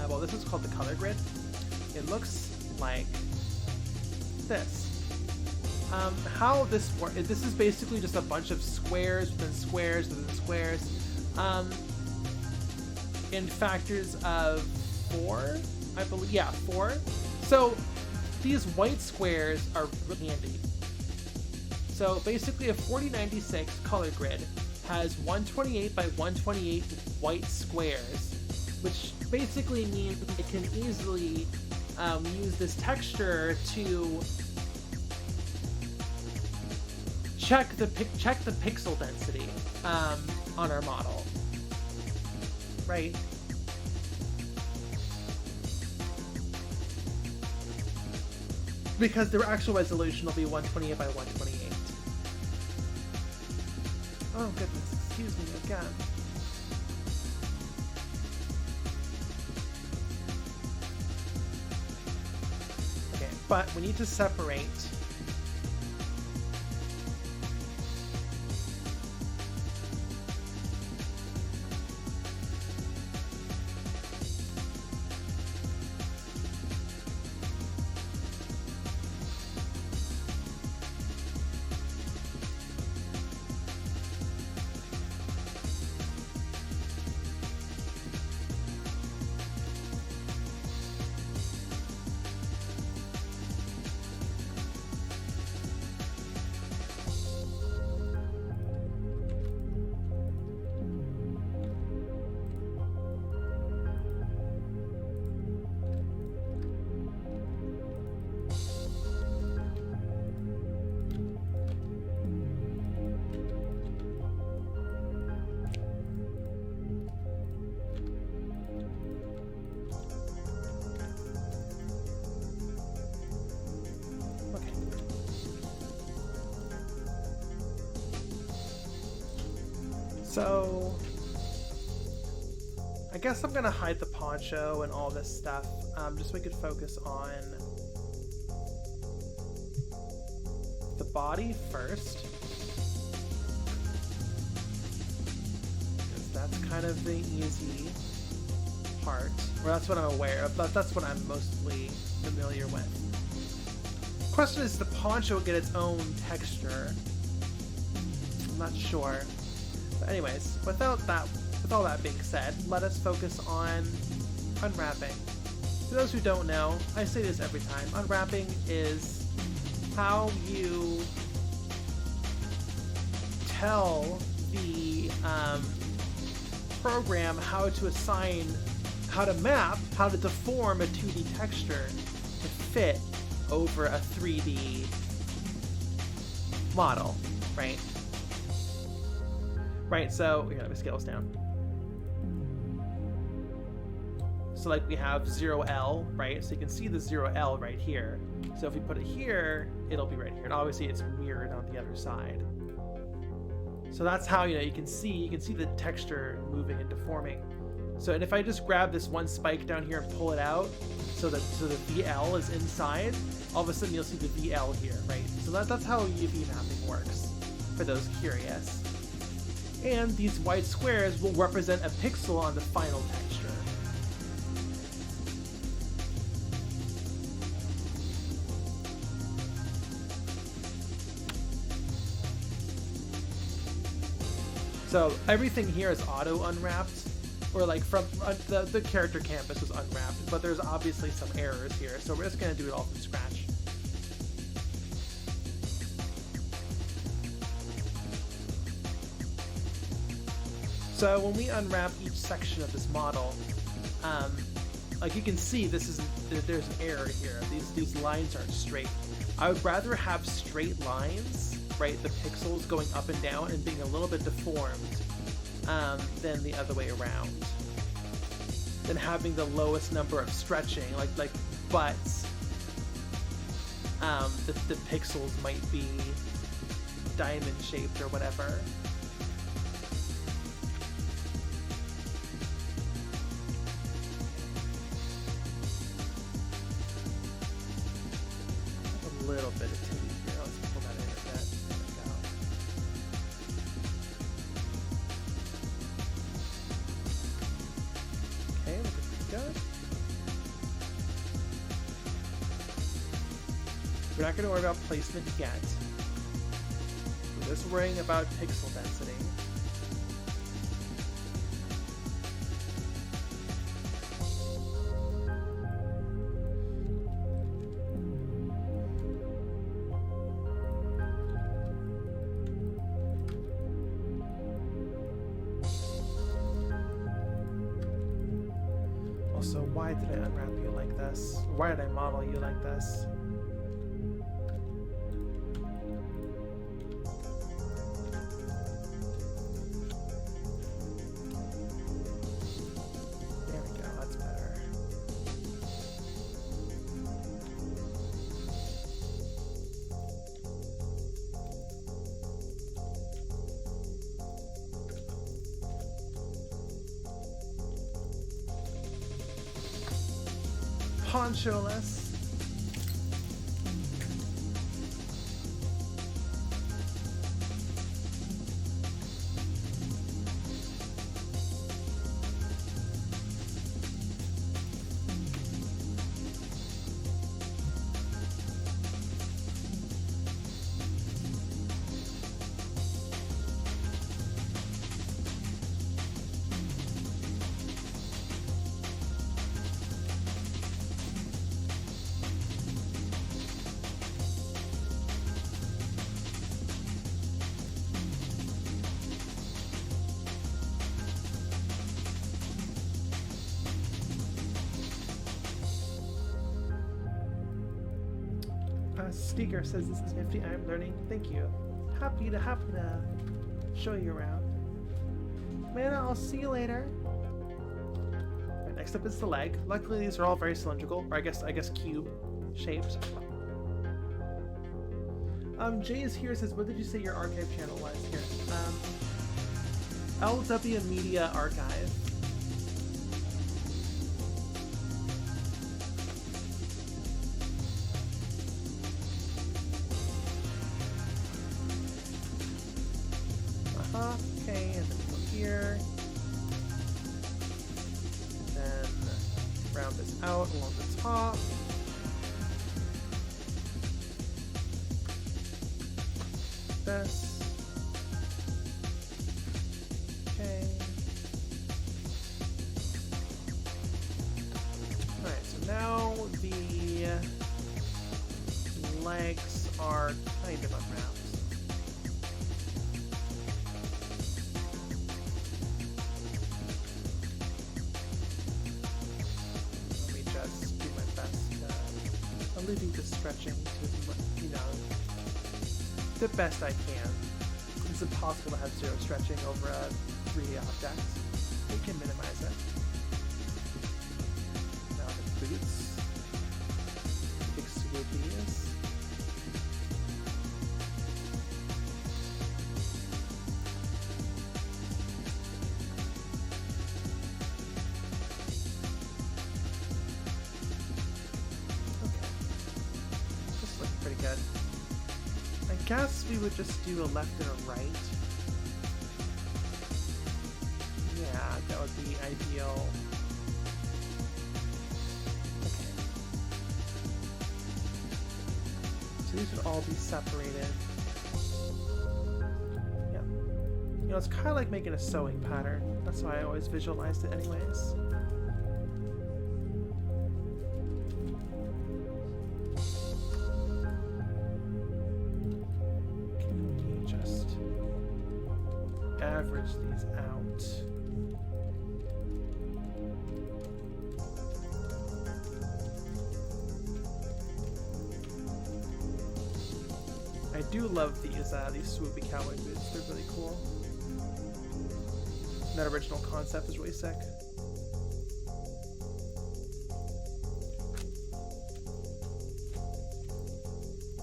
well, this is called the color grid. It looks like this. How this works, this is basically just a bunch of squares within squares within squares, in factors of 4, I believe. Yeah, 4. So these white squares are really handy. So basically a 4096 color grid has 128 by 128 white squares, which basically means it can easily use this texture to check the pixel density on our model, right? Because their actual resolution will be 128 by 128. Oh goodness, excuse me again. Okay, but we need to separate So I guess I'm gonna hide the poncho and all this stuff, just so we could focus on the body first. Because that's kind of the easy part. Or that's what I'm aware of, but that's what I'm mostly familiar with. Question is, the poncho get its own texture? I'm not sure. But anyways, with all that being said, let us focus on unwrapping. For those who don't know, I say this every time, unwrapping is how you tell the program how to assign, how to map, how to deform a 2D texture to fit over a 3D model, right? Right, so here, let me scale this down. So like we have 0L, right? So you can see the 0L right here. So if we put it here, it'll be right here. And obviously it's mirrored on the other side. So that's how, you can see the texture moving and deforming. So, and if I just grab this one spike down here and pull it out, so the VL is inside, all of a sudden you'll see the VL here, right? So that's how UV mapping works, for those curious. And these white squares will represent a pixel on the final texture. So everything here is auto unwrapped, or like from the character canvas was unwrapped, but there's obviously some errors here, so we're just gonna do it all from scratch. So when we unwrap each section of this model, like you can see, there's an error here. These lines aren't straight. I would rather have straight lines, right? The pixels going up and down and being a little bit deformed than the other way around. Than having the lowest number of stretching, like butts. The pixels might be diamond shaped or whatever. A little bit of titty here. Let's pull that in a bit. There we go. Okay, looking pretty good. We're not going to worry about placement yet. We're just worrying about pixel density. Also, why did I unwrap you like this? Why did I model you like this? There we go, that's better. Poncho-less. Steaker says this is nifty. I'm learning. Thank you. Happy to show you around. Man, I'll see you later. Right, next up is the leg. Luckily, these are all very cylindrical, or I guess cube shaped. Jay is here. Says, what did you say your archive channel was here? LWMedia archive. Okay, and then we go here. Then round this out along the top. This. Okay. Alright, so now the legs are kind of unwrapped. Let me just do my best alluding to stretching to, you know, the best I can. It's impossible to have zero stretching over a 3D object. We can minimize it. Now the boots. Big swoopies. Okay. This looks pretty good. I guess we would just do a left and a right. Yeah, that would be ideal. Okay. So these would all be separated. Yeah. You know, it's kind of like making a sewing pattern. That's why I always visualized it anyways. Average these out. I do love these swoopy cowboy boots. They're really cool. That original concept is really sick.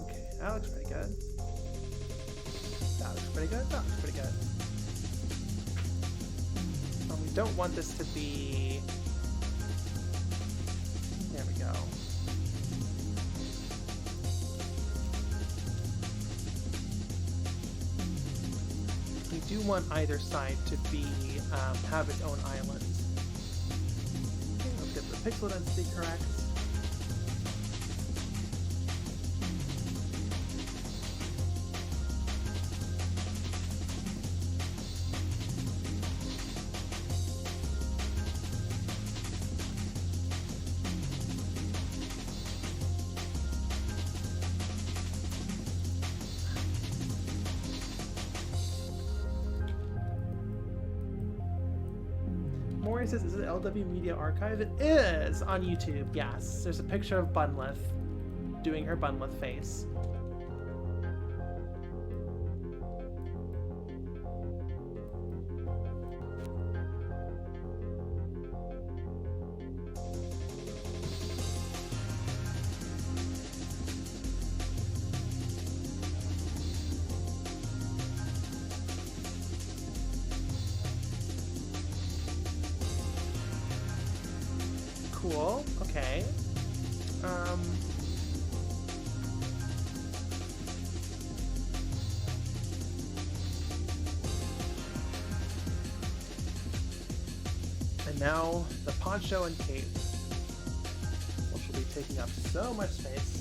Okay, that looks pretty good. That looks pretty good. That looks pretty good. We don't want this to be... There we go. We do want either side to be have its own island. Okay, let's get the pixel density correct. Maury says, is it LWMedia archive? It is on YouTube, yes. There's a picture of Bunlith doing her Bunlith face. Cool. Okay. And now the poncho and cape, which will be taking up so much space.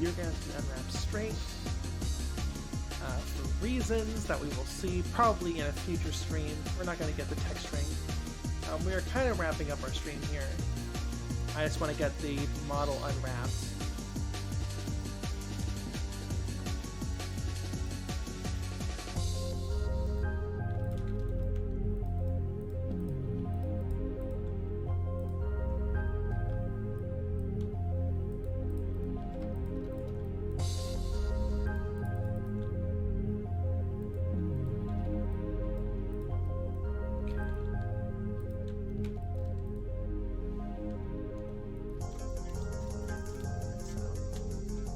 you're going to have to be unwrapped straight for reasons that we will see probably in a future stream. We're not going to get the texturing. We are kind of wrapping up our stream here. I just want to get the model unwrapped.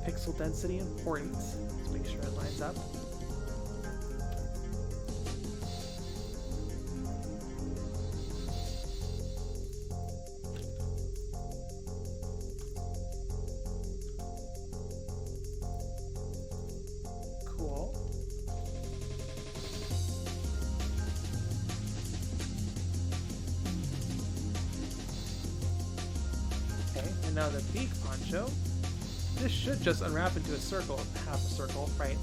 Pixel density important. Let's make sure it lines up. Cool. Okay, and now the beak poncho. This should just unwrap into a circle, half a circle, right?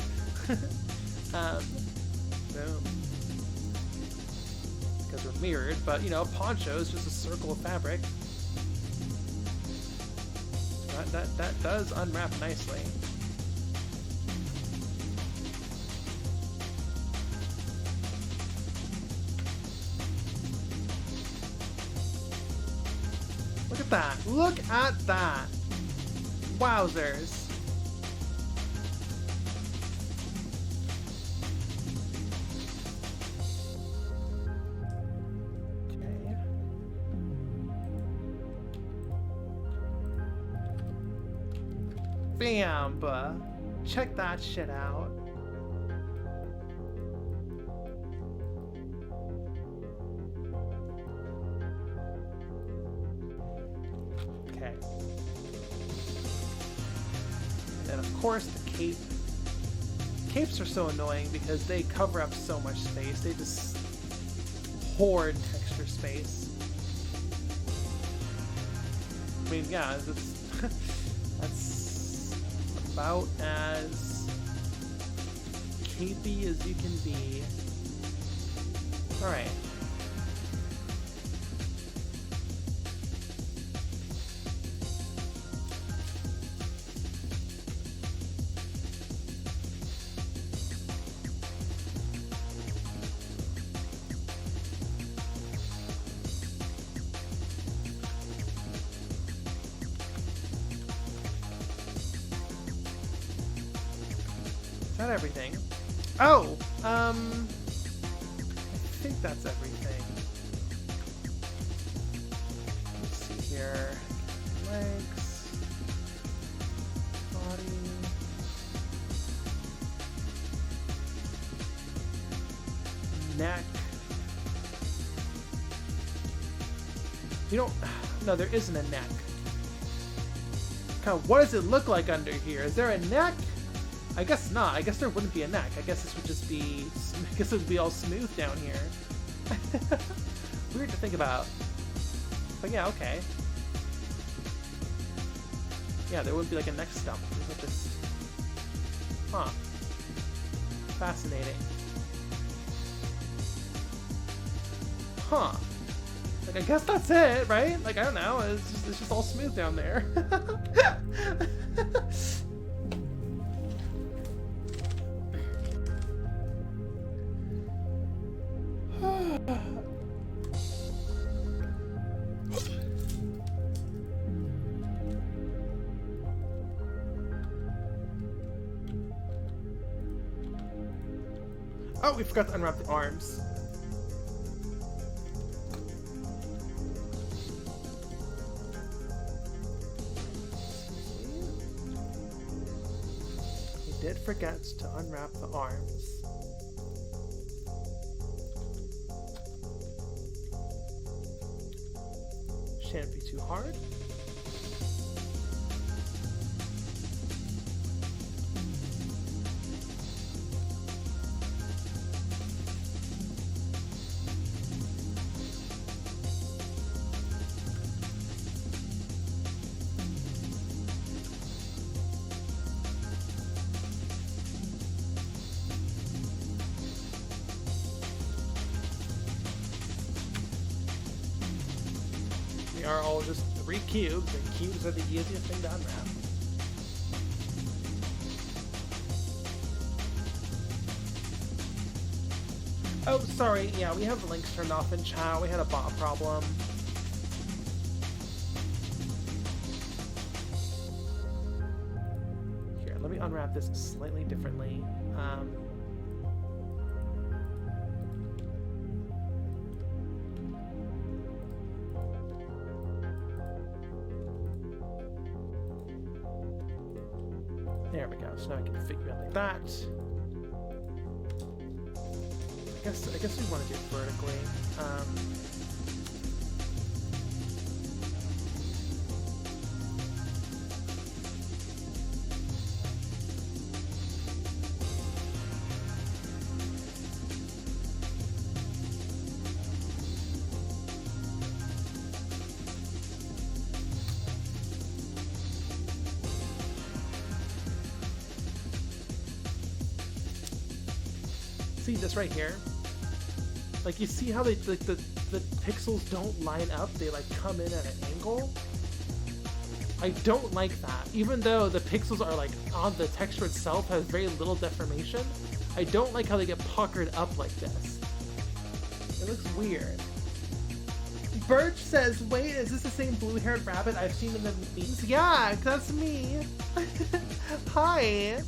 Boom. Because we're mirrored, but you know, poncho is just a circle of fabric. That does unwrap nicely. Look at that! Look at that! Wowzers. Okay. Bam! Check that shit out. Okay. And of course the cape. Capes are so annoying because they cover up so much space. They just hoard texture space. I mean, yeah, that's about as capey as you can be. Alright. Not everything. Oh! I think that's everything. Let's see here. Legs. Body. Neck. You don't... No, there isn't a neck. Kind of, what does it look like under here? Is there a neck? I guess not. I guess there wouldn't be a neck. I guess this would just be... I guess it would be all smooth down here. Weird to think about. But yeah, okay. Yeah, there wouldn't be like a neck stump. It would just... Huh. Fascinating. Huh. Like, I guess that's it, right? Like, I don't know. It's just all smooth down there. Oh, we forgot to unwrap the arms. We did forget to unwrap the arms. Shouldn't be too hard. are all just 3 cubes, and cubes are the easiest thing to unwrap. Oh, sorry, yeah, we have the links turned off in chat. We had a bot problem. Here, let me unwrap this slightly differently. There we go. So now I can figure it like that. I guess we want to do it vertically. See this right here? Like, you see how they, like, the pixels don't line up? They, like, come in at an angle? I don't like that. Even though the pixels are, like, on the texture itself has very little deformation, I don't like how they get puckered up like this. It looks weird. Birch says, wait, is this the same blue-haired rabbit I've seen in the memes? Yeah, that's me. Hi.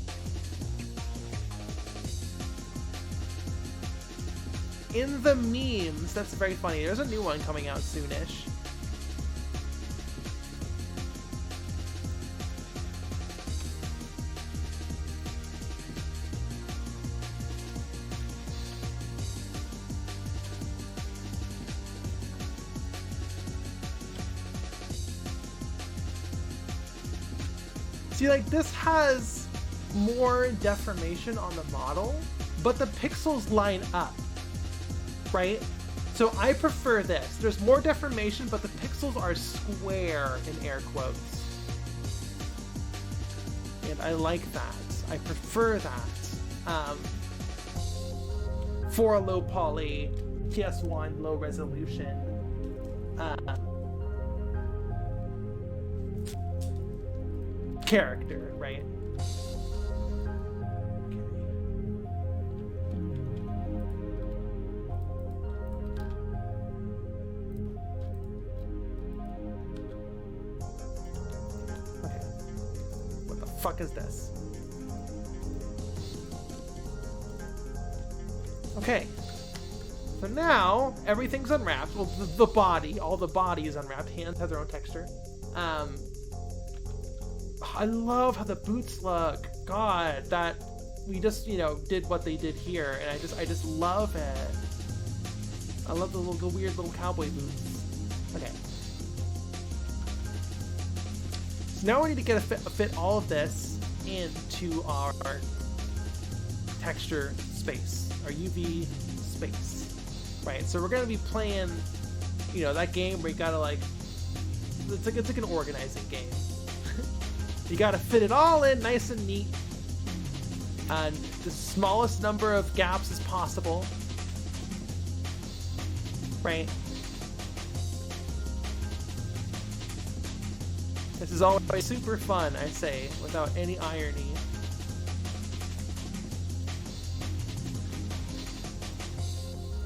In the memes. That's very funny. There's a new one coming out soonish. See, like, this has more deformation on the model, but the pixels line up. Right? So I prefer this. There's more deformation, but the pixels are square in air quotes. And I like that. I prefer that. For a low poly, PS1, low resolution. Character, right? Fuck is this? Okay, so now everything's unwrapped. Well, the body, all the body is unwrapped. Hands have their own texture. I love how the boots look. God, that we just, you know, did what they did here, and I just love it. I love the weird little cowboy boots. Okay. Now we need to fit all of this into our texture space, our UV space, right? So we're gonna be playing, you know, that game where you gotta like, it's like an organizing game. You gotta fit it all in nice and neat, and the smallest number of gaps as possible, right? This is always super fun, I say, without any irony.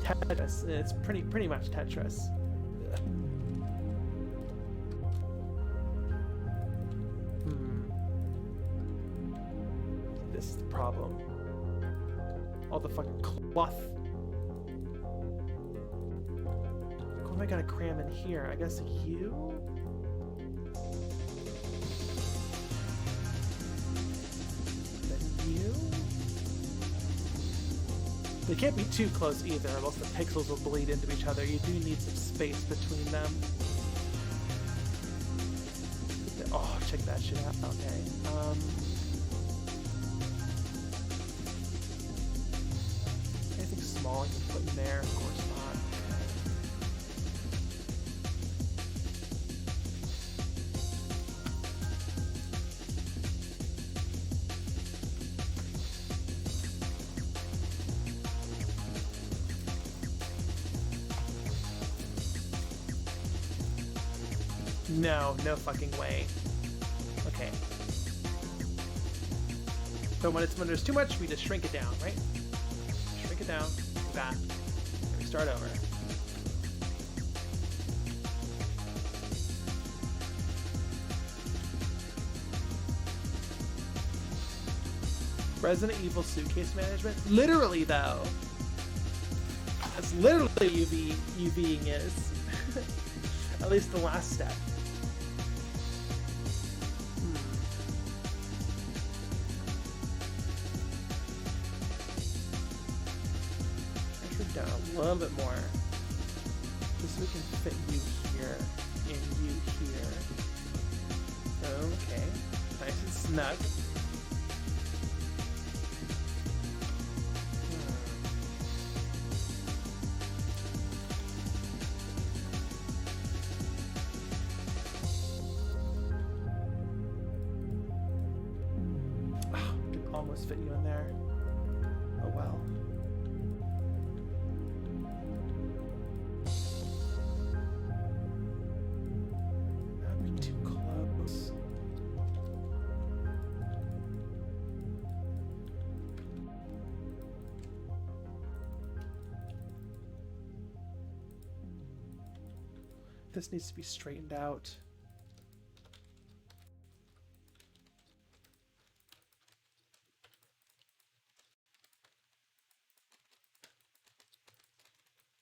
Tetris, it's pretty much Tetris. This is the problem. All the fucking cloth. What am I gonna cram in here? I guess you? You? They can't be too close either, or else the pixels will bleed into each other. You do need some space between them. Oh, check that shit out. Okay. Anything small I can put in there? Of course not. No, no fucking way. Okay. So when there's too much, we just shrink it down, right? Shrink it down. Back. We start over. Resident Evil suitcase management? Literally, though. That's literally what UVing is. At least the last step. Push it down a little bit more. Just so we can fit you here and you here. Okay. Nice and snug. Almost fit you in there. Oh well. That'd be too close. This needs to be straightened out.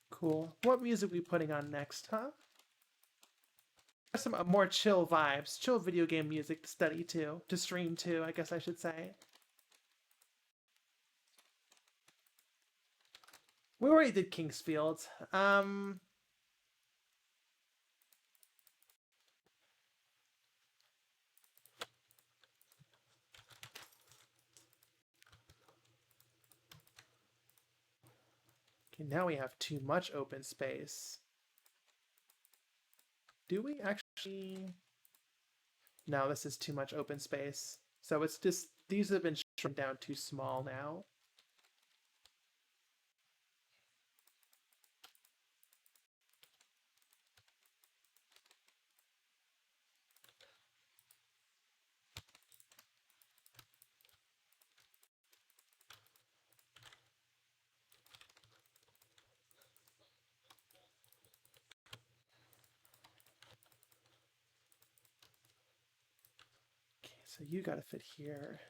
Cool. What music are we putting on next, huh? Some more chill vibes. Chill video game music to study to. To stream to, I guess I should say. We already did Kingsfield. Okay, now we have too much open space. Do we actually? No, this is too much open space. So it's just, these have been shrunk down too small now. So you gotta fit here.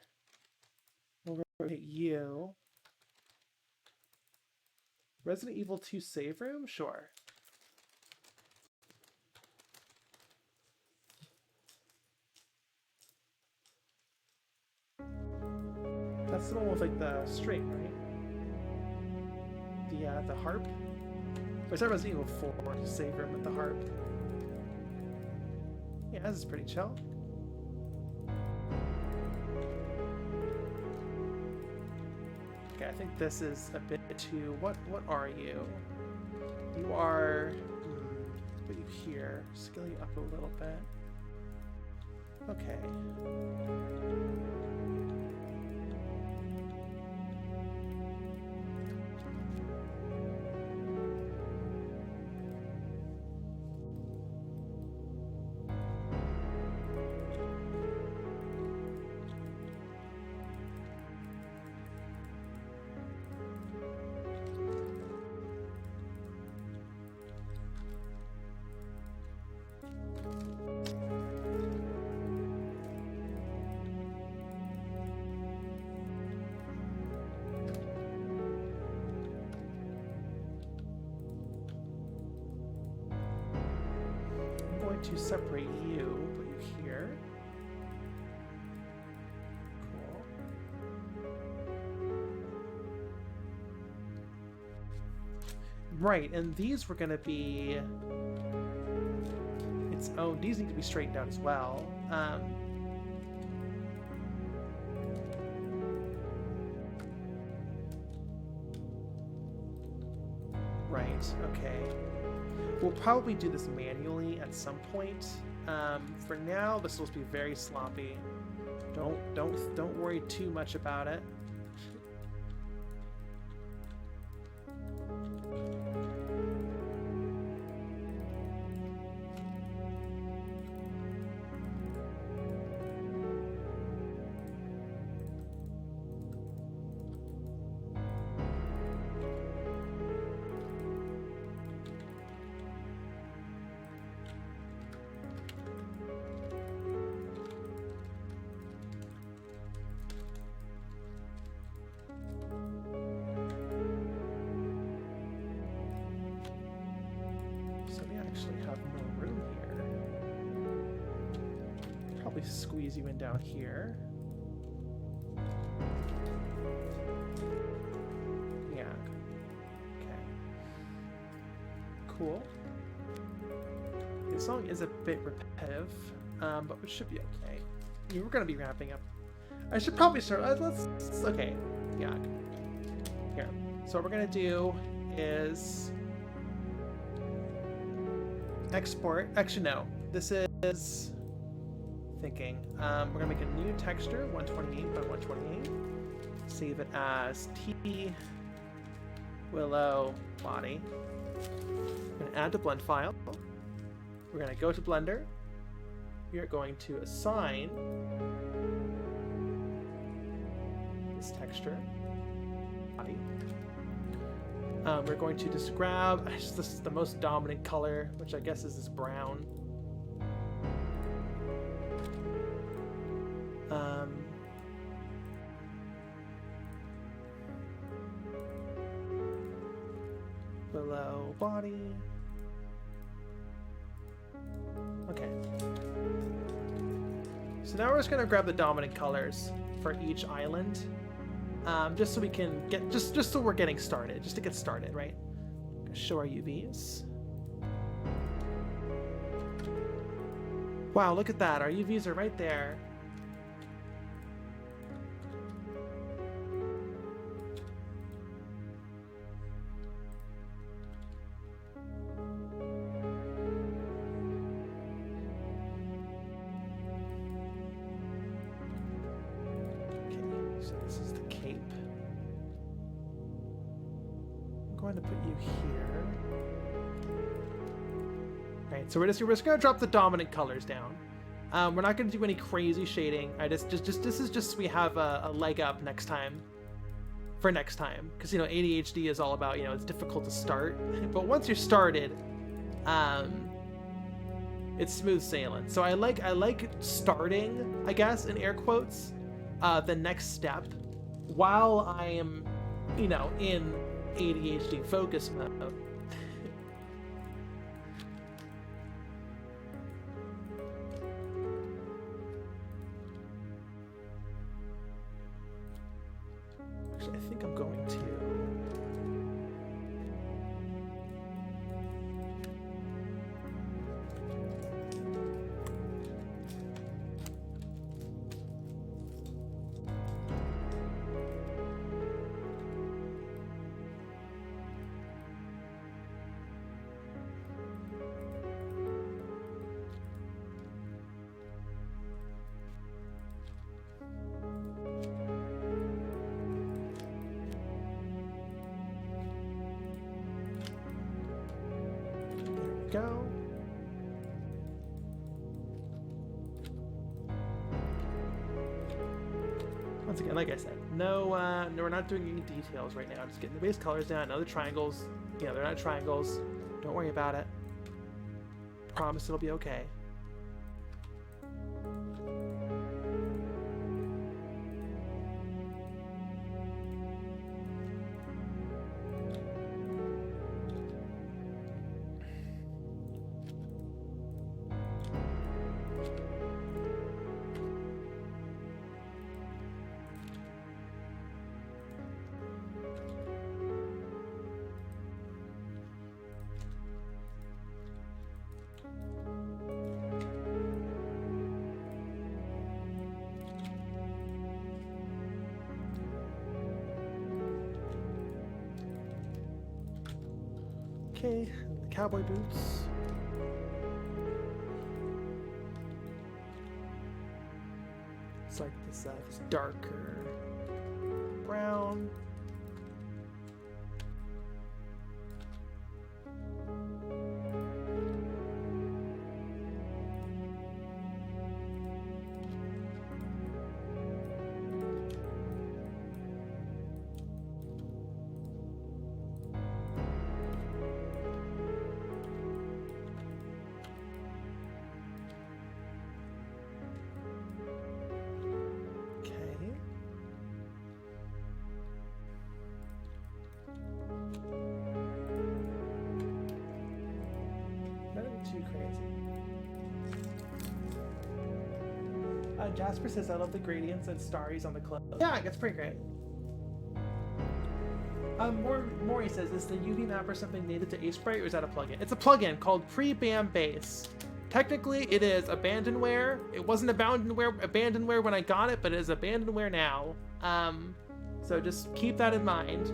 We'll rotate you. Resident Evil 2 save room? Sure. That's the one with like the string, right? The harp? Or is that Resident Evil 4 save room with the harp? Yeah, this is pretty chill. Okay, I think this is a bit too... What are you? You are... put you here. Scale you up a little bit. Okay. To separate you, put you here. Cool. Right, and these were gonna be its own. These need to be straightened out as well. Right. Okay. We'll probably do this manually at some point. For now, this will be very sloppy. Don't worry too much about it. probably squeeze you in down here. Yeah. Okay. Cool. The song is a bit repetitive, but it should be okay. We're gonna be wrapping up. I should probably start. Okay. Yeah. Here. So what we're gonna do is export. Actually, no. This is thinking. We're gonna make a new texture, 128 by 128. Save it as T Willow body. We're gonna add to blend file. We're gonna go to Blender. We are going to assign this texture body. We're going to just grab this is the most dominant color, which I guess is this brown. Below body. Okay. So now we're just gonna grab the dominant colors for each island, just so we can get just so we're getting started, just to get started, right? Show our UVs. Wow, look at that! Our UVs are right there. So this is the cape. I'm going to put you here. Right, so we're just gonna drop the dominant colors down. We're not gonna do any crazy shading. This is just so we have a leg up next time. For next time, because you know ADHD is all about, you know, it's difficult to start, but once you're started, it's smooth sailing. So I like starting, I guess, in air quotes, the next step while I am, you know, in ADHD focus mode. Actually, I think I'm going to go. Once again, like I said, no, we're not doing any details right now. Just getting the base colors down. Now the triangles, you know, they're not triangles. Don't worry about it. Promise it'll be okay. Okay, the cowboy boots. It's like this darker brown. Jasper says, I love the gradients and starries on the clothes. Yeah, it's pretty great. Maury says, is the UV mapper something native to Sprite or is that a plugin? It's a plugin called Pre-Bam Base. Technically, it is abandonware. It wasn't abandonware when I got it, but it is abandonware now. So just keep that in mind.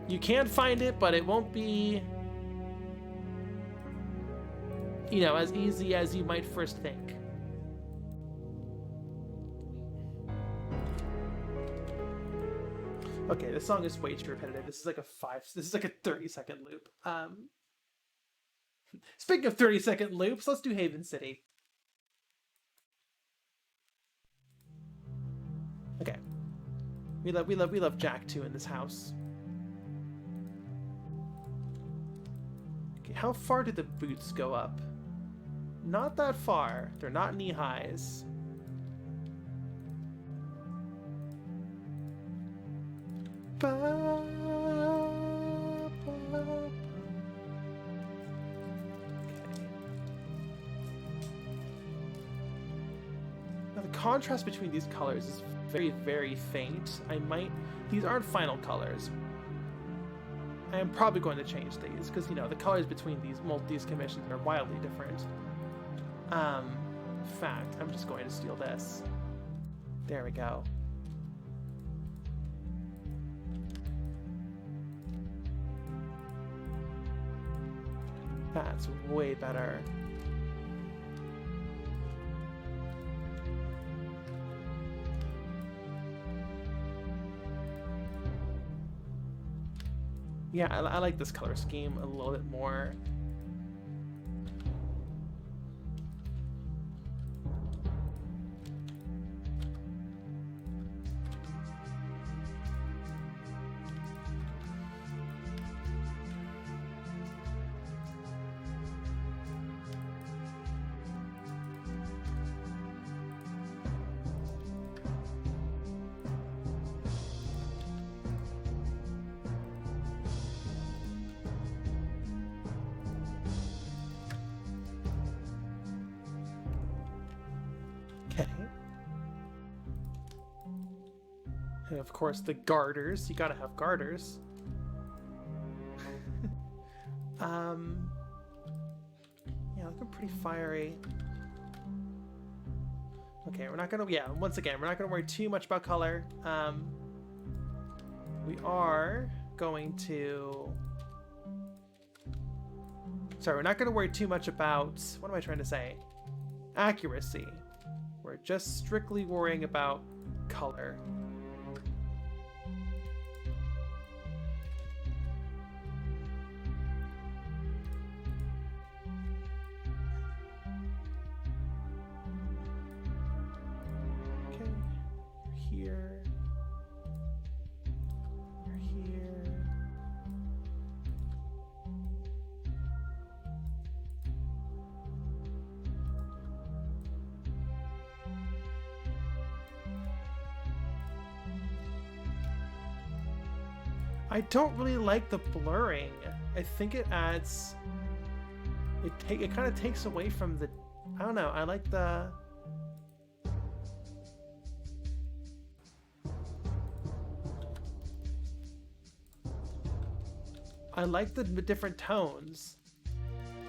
You can find it, but it won't be, you know, as easy as you might first think. Okay, this song is way too repetitive. This is like a 30-second loop. Speaking of 30-second loops, let's do Haven City. Okay. We love Jack too in this house. Okay, how far did the boots go up? Not that far. They're not knee highs. Now the contrast between these colors is very, very faint. These aren't final colors. I am probably going to change these because, you know, the colors between these commissions are wildly different. In fact, I'm just going to steal this. There we go. That's way better. Yeah, I like this color scheme a little bit more. And of course the garters, you gotta have garters. Yeah, looking pretty fiery. Okay, once again, we're not gonna worry too much about color. We are going to... Sorry, we're not gonna worry too much about, what am I trying to say? Accuracy. We're just strictly worrying about color. I don't really like the blurring. I think it adds... It kind of takes away from the... I don't know, I like the... I like the different tones.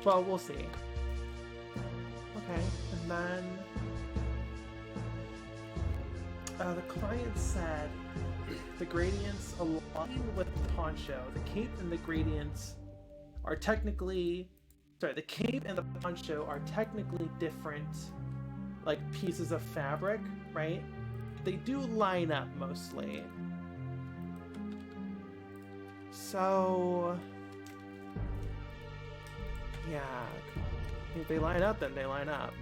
Well, we'll see. Okay, and then... the client said the gradients align with the poncho. The cape and the gradients are technically... Sorry, the cape and the poncho are technically different, like, pieces of fabric, right? They do line up mostly. So... yeah. If they line up, then they line up.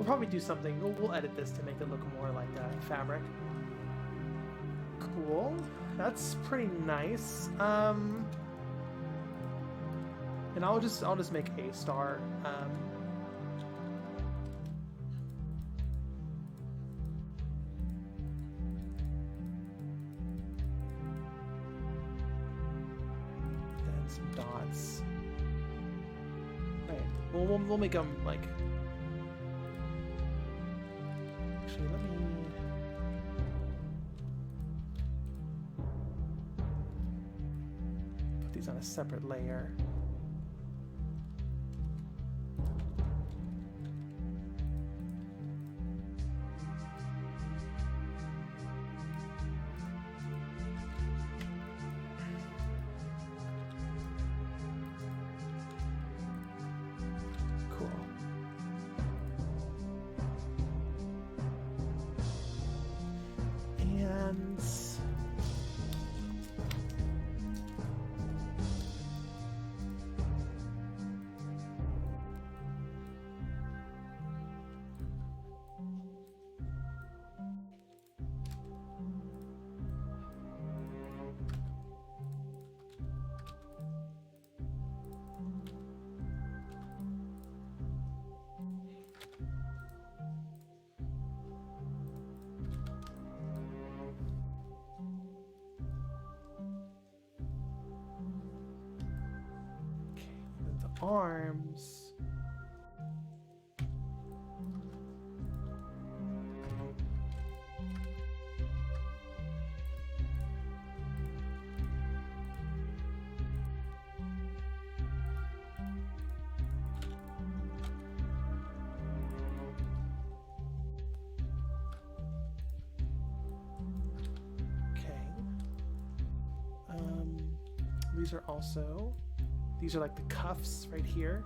We'll probably do something. We'll edit this to make it look more like fabric. Cool. That's pretty nice. And I'll just make a star. And some dots. Right. We'll make them like. Actually, let me. Put these on a separate layer. Arms. Okay. These are like the cuffs right here.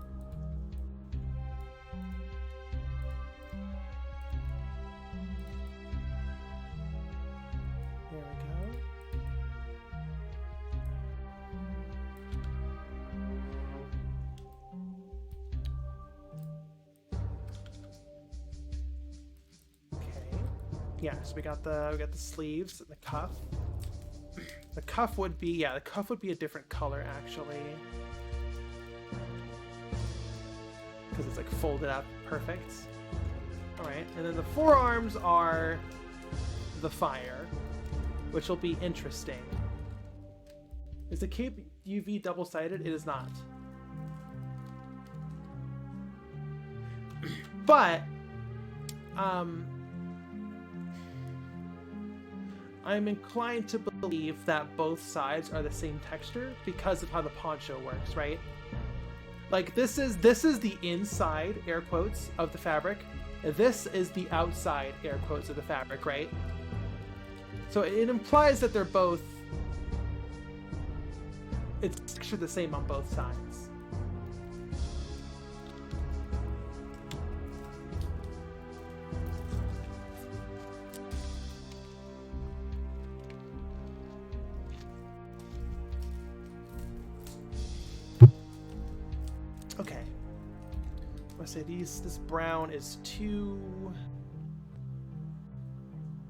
There we go. Okay. Yeah, so we got the sleeves and the cuff. The cuff would be a different color actually. Because it's like folded up perfect. Alright, and then the forearms are the fire, which will be interesting. Is the cape UV double-sided? It is not. But I'm inclined to believe that both sides are the same texture because of how the poncho works, right? Like this is the inside, air quotes, of the fabric. This is the outside, air quotes, of the fabric, right? So it implies that they're both, it's textured the same on both sides. Okay. I say this brown is too.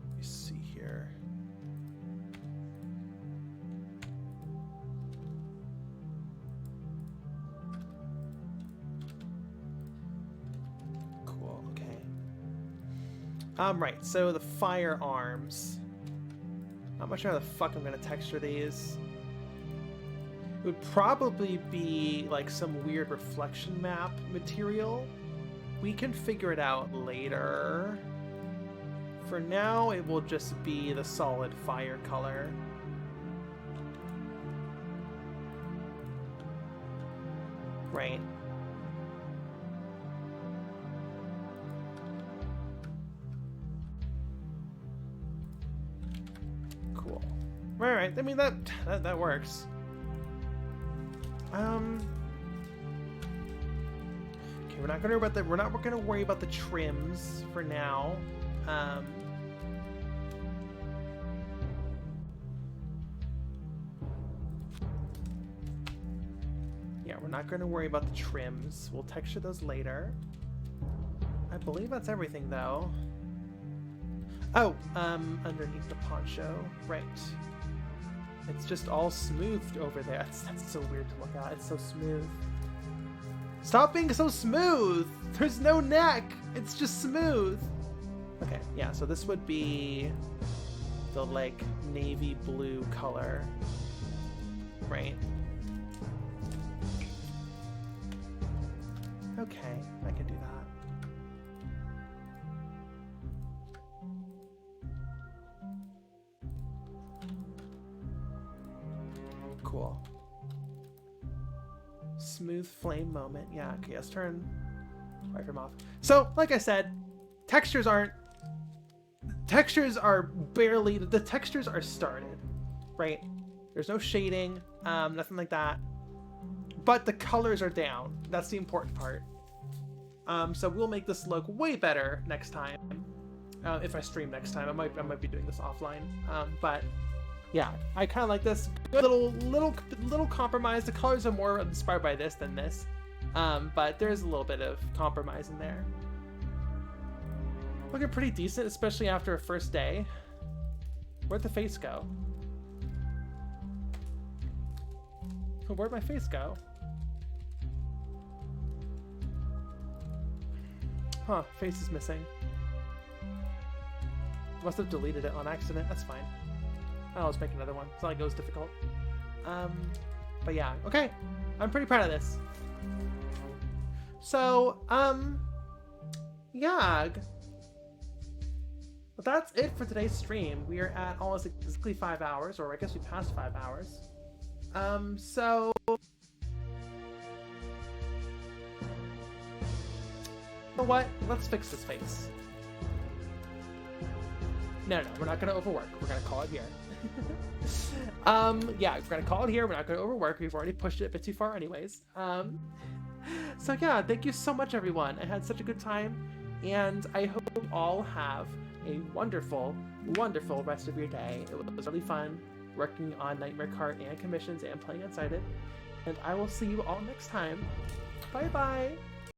Let me see here. Cool. Okay. Right. So the firearms. I'm not sure how the fuck I'm gonna texture these. It would probably be like some weird reflection map material. We can figure it out later. For now, it will just be the solid fire color. Right. Cool. All right. I mean that works. Okay, we're not gonna worry about the trims for now. Yeah, we're not gonna worry about the trims. We'll texture those later. I believe that's everything, though. Oh, underneath the poncho, right. It's just all smoothed over there. That's so weird to look at. It's so smooth. Stop being so smooth! There's no neck! It's just smooth! Okay, yeah, so this would be the, like, navy blue color. Right. Okay, I can do that. Cool. Smooth flame moment. Yeah, okay, let's turn wireframe off. So, like I said, textures are barely, the textures are started, right? There's no shading, nothing like that. But the colors are down. That's the important part. So we'll make this look way better next time. If I stream next time, I might be doing this offline. But yeah, I kind of like this. Good little compromise. The colors are more inspired by this than this. But there's a little bit of compromise in there. Looking pretty decent, especially after a first day. Where'd the face go? Where'd my face go? Huh, face is missing. Must have deleted it on accident. That's fine. I'll just make another one. It's not like it was difficult. But yeah, okay. I'm pretty proud of this. So, yeah. But that's it for today's stream. We are at almost exactly 5 hours, or I guess we passed 5 hours. So... You know what? Let's fix this face. No, we're not going to overwork. We're going to call it here. Yeah, we're going to call it here. We're not going to overwork. We've already pushed it a bit too far anyways. So yeah, thank you so much, everyone. I had such a good time, and I hope you all have a wonderful, wonderful rest of your day. It was really fun working on Nightmare Kart and commissions and playing inside it. And I will see you all next time. Bye-bye!